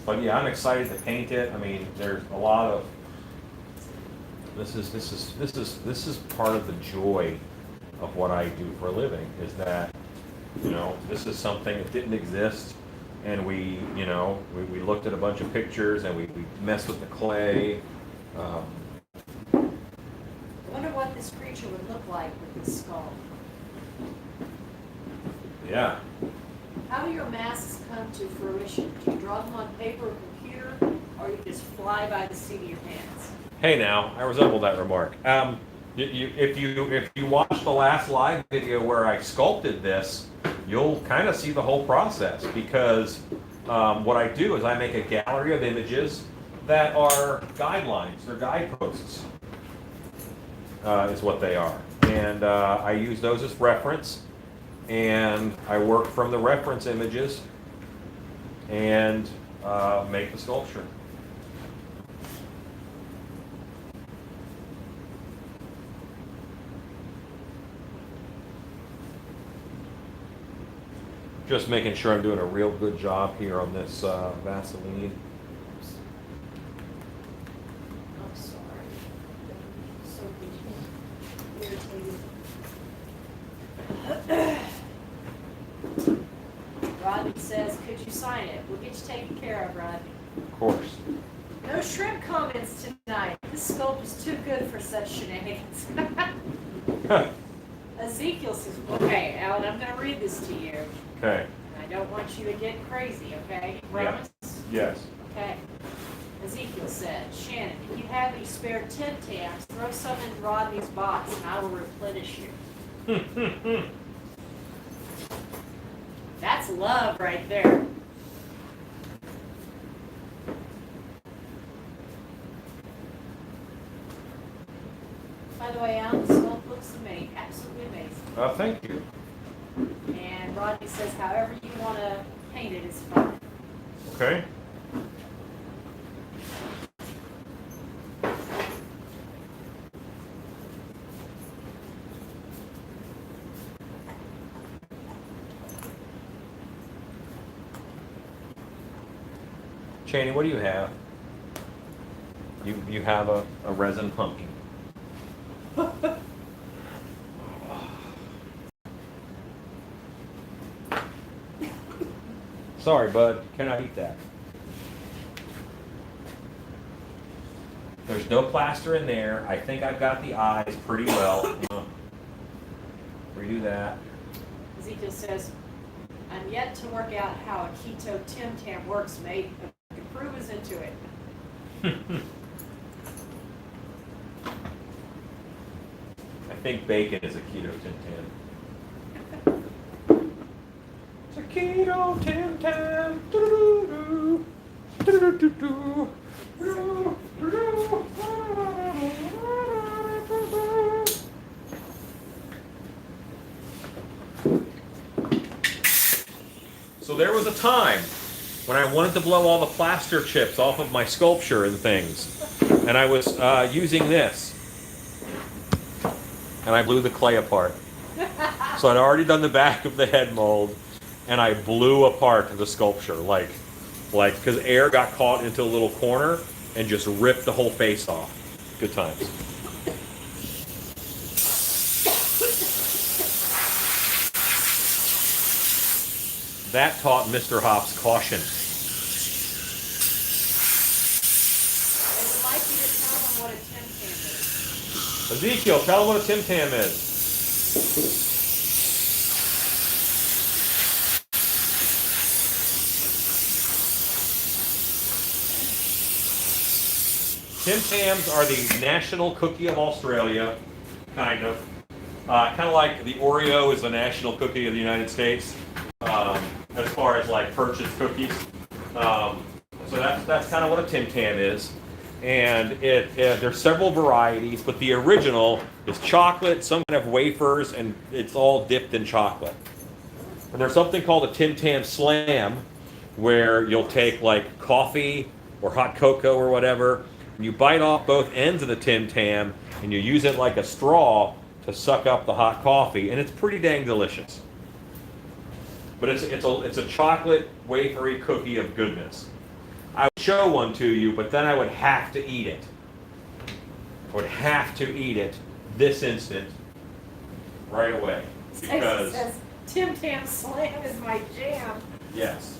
But yeah, I'm excited to paint it. I mean, there's a lot of, this is part of the joy of what I do for a living, is that, this is something that didn't exist, and we looked at a bunch of pictures, and we messed with the clay. I wonder what this creature would look like with this skull. Yeah. How do your masks come to fruition? Do you draw them on paper or computer, or you just fly by the seat of your pants? Hey now, I resemble that remark. If you watch the last live video where I sculpted this, you'll kind of see the whole process, because what I do is I make a gallery of images that are guidelines, they're guideposts, is what they are. And I use those as reference, and I work from the reference images and make the sculpture. Just making sure I'm doing a real good job here on this Vaseline. I'm sorry. So irritated. Rodney says, could you sign it? We'll get you taken care of, Rodney. Of course. No shrimp comments tonight. This sculpt is too good for such shenanigans. Ezekiel says, okay, Alan, I'm going to read this to you. Okay. And I don't want you to get crazy, okay? You Yeah. promise? Yes. Okay. Ezekiel said, Shannon, if you have any spare tin tams, throw some in Rodney's box and I will replenish you. That's love right there. By the way, Alan, the sculpt looks amazing. Thank you. And Rodney says however you want to paint it is fine. Okay. Chaney, what do you have? You have a resin pumpkin. Sorry, bud. Cannot eat that. There's no plaster in there. I think I've got the eyes pretty well. Redo that. Ezekiel says, I'm yet to work out how a keto Tim Tam works, mate, but the crew is into it. I think bacon is a keto Tim Tam. It's a keto Tim Tam. Doo-doo-doo-doo. Doo-doo-doo-doo. Doo-doo-doo-doo. So there was a time when I wanted to blow all the plaster chips off of my sculpture and things, and I was using this, and I blew the clay apart. So I'd already done the back of the head mold, and I blew apart the sculpture, like, because air got caught into a little corner and just ripped the whole face off. Good times. That taught Mr. Hops caution. I'd like you to tell them what a Tim Tam is. Ezekiel, tell them what a Tim Tam is. Tim Tams are the national cookie of Australia, kind of. Kind of like the Oreo is the national cookie of the United States, as far as like purchased cookies. So that's kind of what a Tim Tam is. And there's several varieties, but the original is chocolate, some kind of wafers, and it's all dipped in chocolate. And there's something called a Tim Tam Slam, where you'll take like coffee or hot cocoa or whatever, and you bite off both ends of the Tim Tam, and you use it like a straw to suck up the hot coffee, and it's pretty dang delicious. But it's a chocolate wafery cookie of goodness. I would show one to you, but then I would have to eat it. I would have to eat it this instant, right away. Because, Says, Tim Tam Slam is my jam. yes.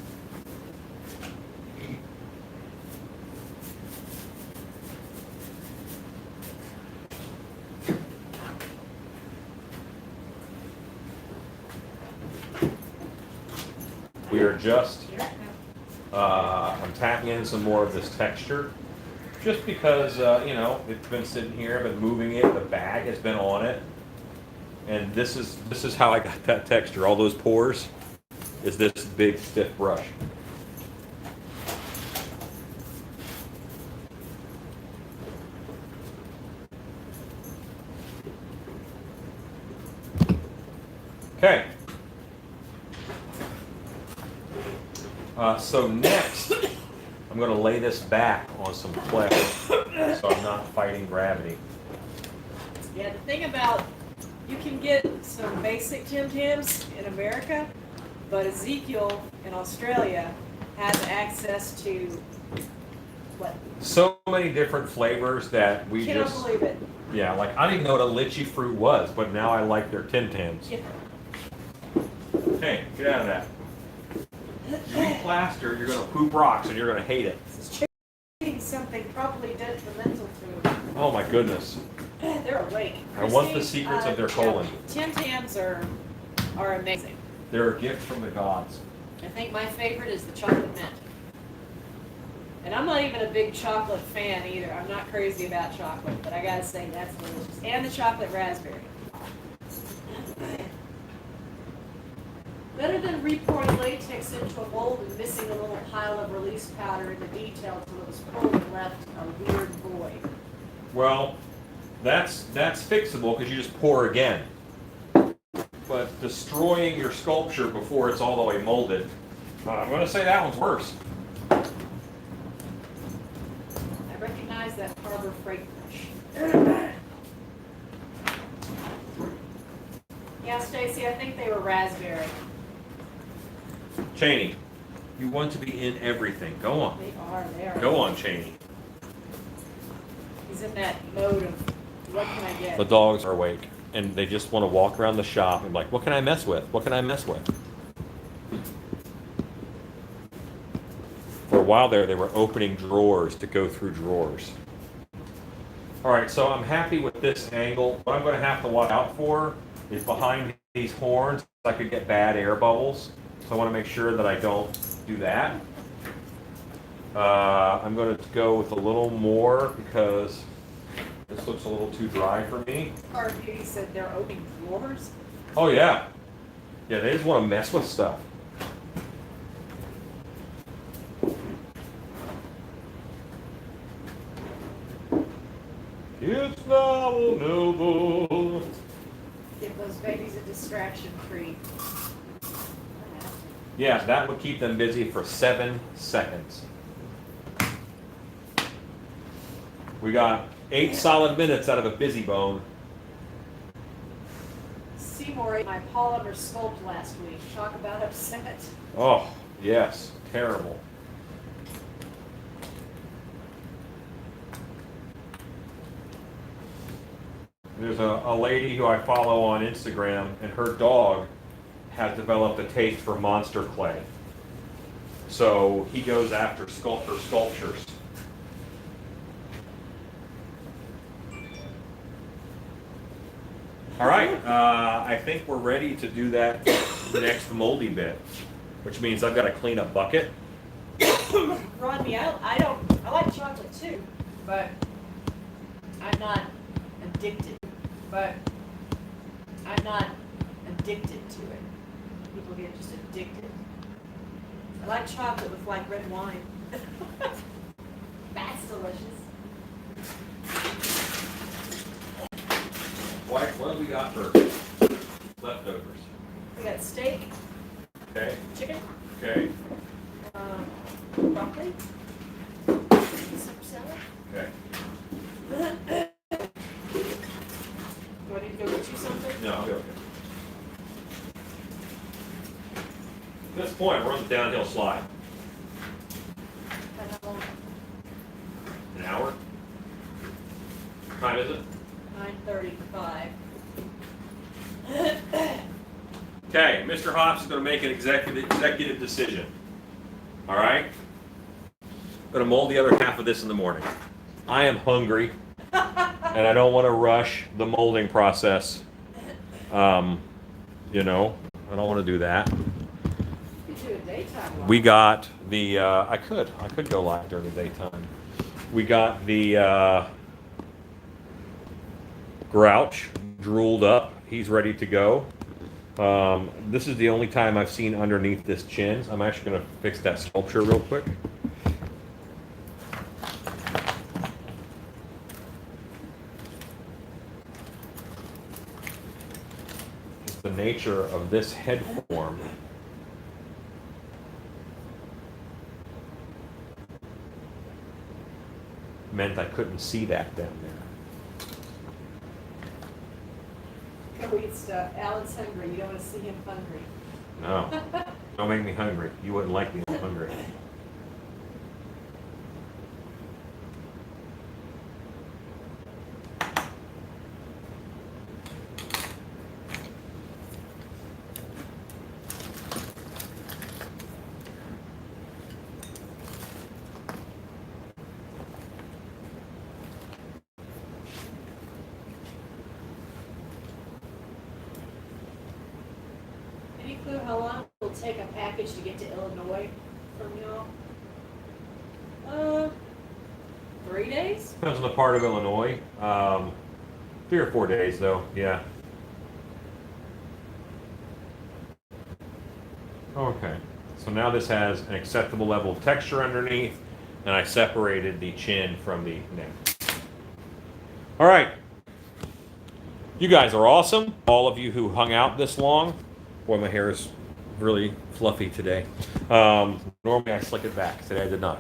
We are just, I'm tapping in some more of this texture, just because, it's been sitting here, I've been moving it, the bag has been on it, and this is how I got that texture. All those pores is this big stiff brush. Okay. So next, I'm going to lay this back on some clay, so I'm not fighting gravity. Yeah, the thing about, you can get some basic Tim Tams in America, but Ezekiel in Australia has access to, what? So many different flavors that we Cannot just, believe it. yeah, like I didn't even know what a lychee fruit was, but now I like their Tim Tams. Yeah. Hey, get out of that. You eat plaster, you're going to poop rocks, and you're going to hate it. This is eating something probably detrimental to Oh my goodness. They're awake. I want the Christine, secrets of their colon. Tim Tams are amazing. They're a gift from the gods. I think my favorite is the chocolate mint. And I'm not even a big chocolate fan either. I'm not crazy about chocolate, but I gotta say that's delicious. And the chocolate raspberry. Better than repouring latex into a mold and missing a little pile of release powder in the detail till it was pulled and left a weird void. Well, that's fixable because you just pour again. but destroying your sculpture before it's all the way molded, I'm going to say that one's worse. I recognize that Harbor Freight brush. Yeah, Stacy, I think they were raspberry. Cheney, you want to be in everything. Go on. They are. Go on, Cheney. He's in that mode of, what can I get? The dogs are awake, and they just want to walk around the shop and be like, what can I mess with? What can I mess with? For a while there, they were opening drawers to go through drawers. All right, so I'm happy with this angle. What I'm going to have to watch out for is behind these horns, I could get bad air bubbles. So I want to make sure that I don't do that. I'm going to go with a little more because this looks a little too dry for me. Our beauty said they're opening drawers. Oh yeah. Yeah, they just want to mess with stuff. It's novel, noble. Give those babies a distraction free. Yeah, that would keep them busy for 7 seconds. We got 8 solid minutes out of a busy bone. Seymour ate my polymer sculpt last week. Talk about upset. Oh, yes, terrible. There's a lady who I follow on Instagram, and her dog has developed a taste for monster clay. So he goes after sculptures. All right, I think we're ready to do that next moldy bit, which means I've got a clean up bucket. Rodney, I like chocolate too, but I'm not addicted. To it. People get just addicted. I like chocolate with like red wine. That's delicious. What have we got for leftovers? We got steak, Okay, chicken, okay, broccoli, some salad. okay. Do I need to go get you something? No, I'll be okay. At this point, we're on the downhill slide. How long? An hour? What time is it? 9:35. Okay, Mr. Hops is going to make an executive decision. All right? I'm going to mold the other half of this in the morning. I am hungry, and I don't want to rush the molding process. You know, I don't want to do that. You could do a daytime one. We got the, I could go live during the daytime. We got the Grouch drooled up. He's ready to go. This is the only time I've seen underneath this chin. I'm actually going to fix that sculpture real quick. Just the nature of this head form. Meant I couldn't see that down there. Go eat stuff. Alan's hungry. You don't want to see him hungry. No, don't make me hungry. You wouldn't like me hungry. Any clue how long it will take a package to get to Illinois from y'all? 3 days? Depends on the part of Illinois. 3 or 4 days, though. Yeah. Okay. So now this has an acceptable level of texture underneath, and I separated the chin from the neck. All right. You guys are awesome. All of you who hung out this long. Boy, my hair is really fluffy today. Normally I slick it back. Today I did not.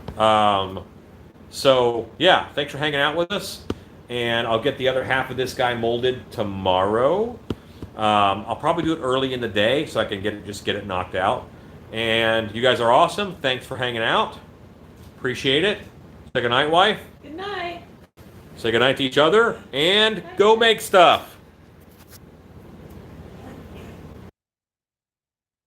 So yeah, thanks for hanging out with us. And I'll get the other half of this guy molded tomorrow. I'll probably do it early in the day so I can just get it knocked out. And you guys are awesome. Thanks for hanging out. Appreciate it. Say goodnight, wife. Good night. Say goodnight to each other and go make stuff.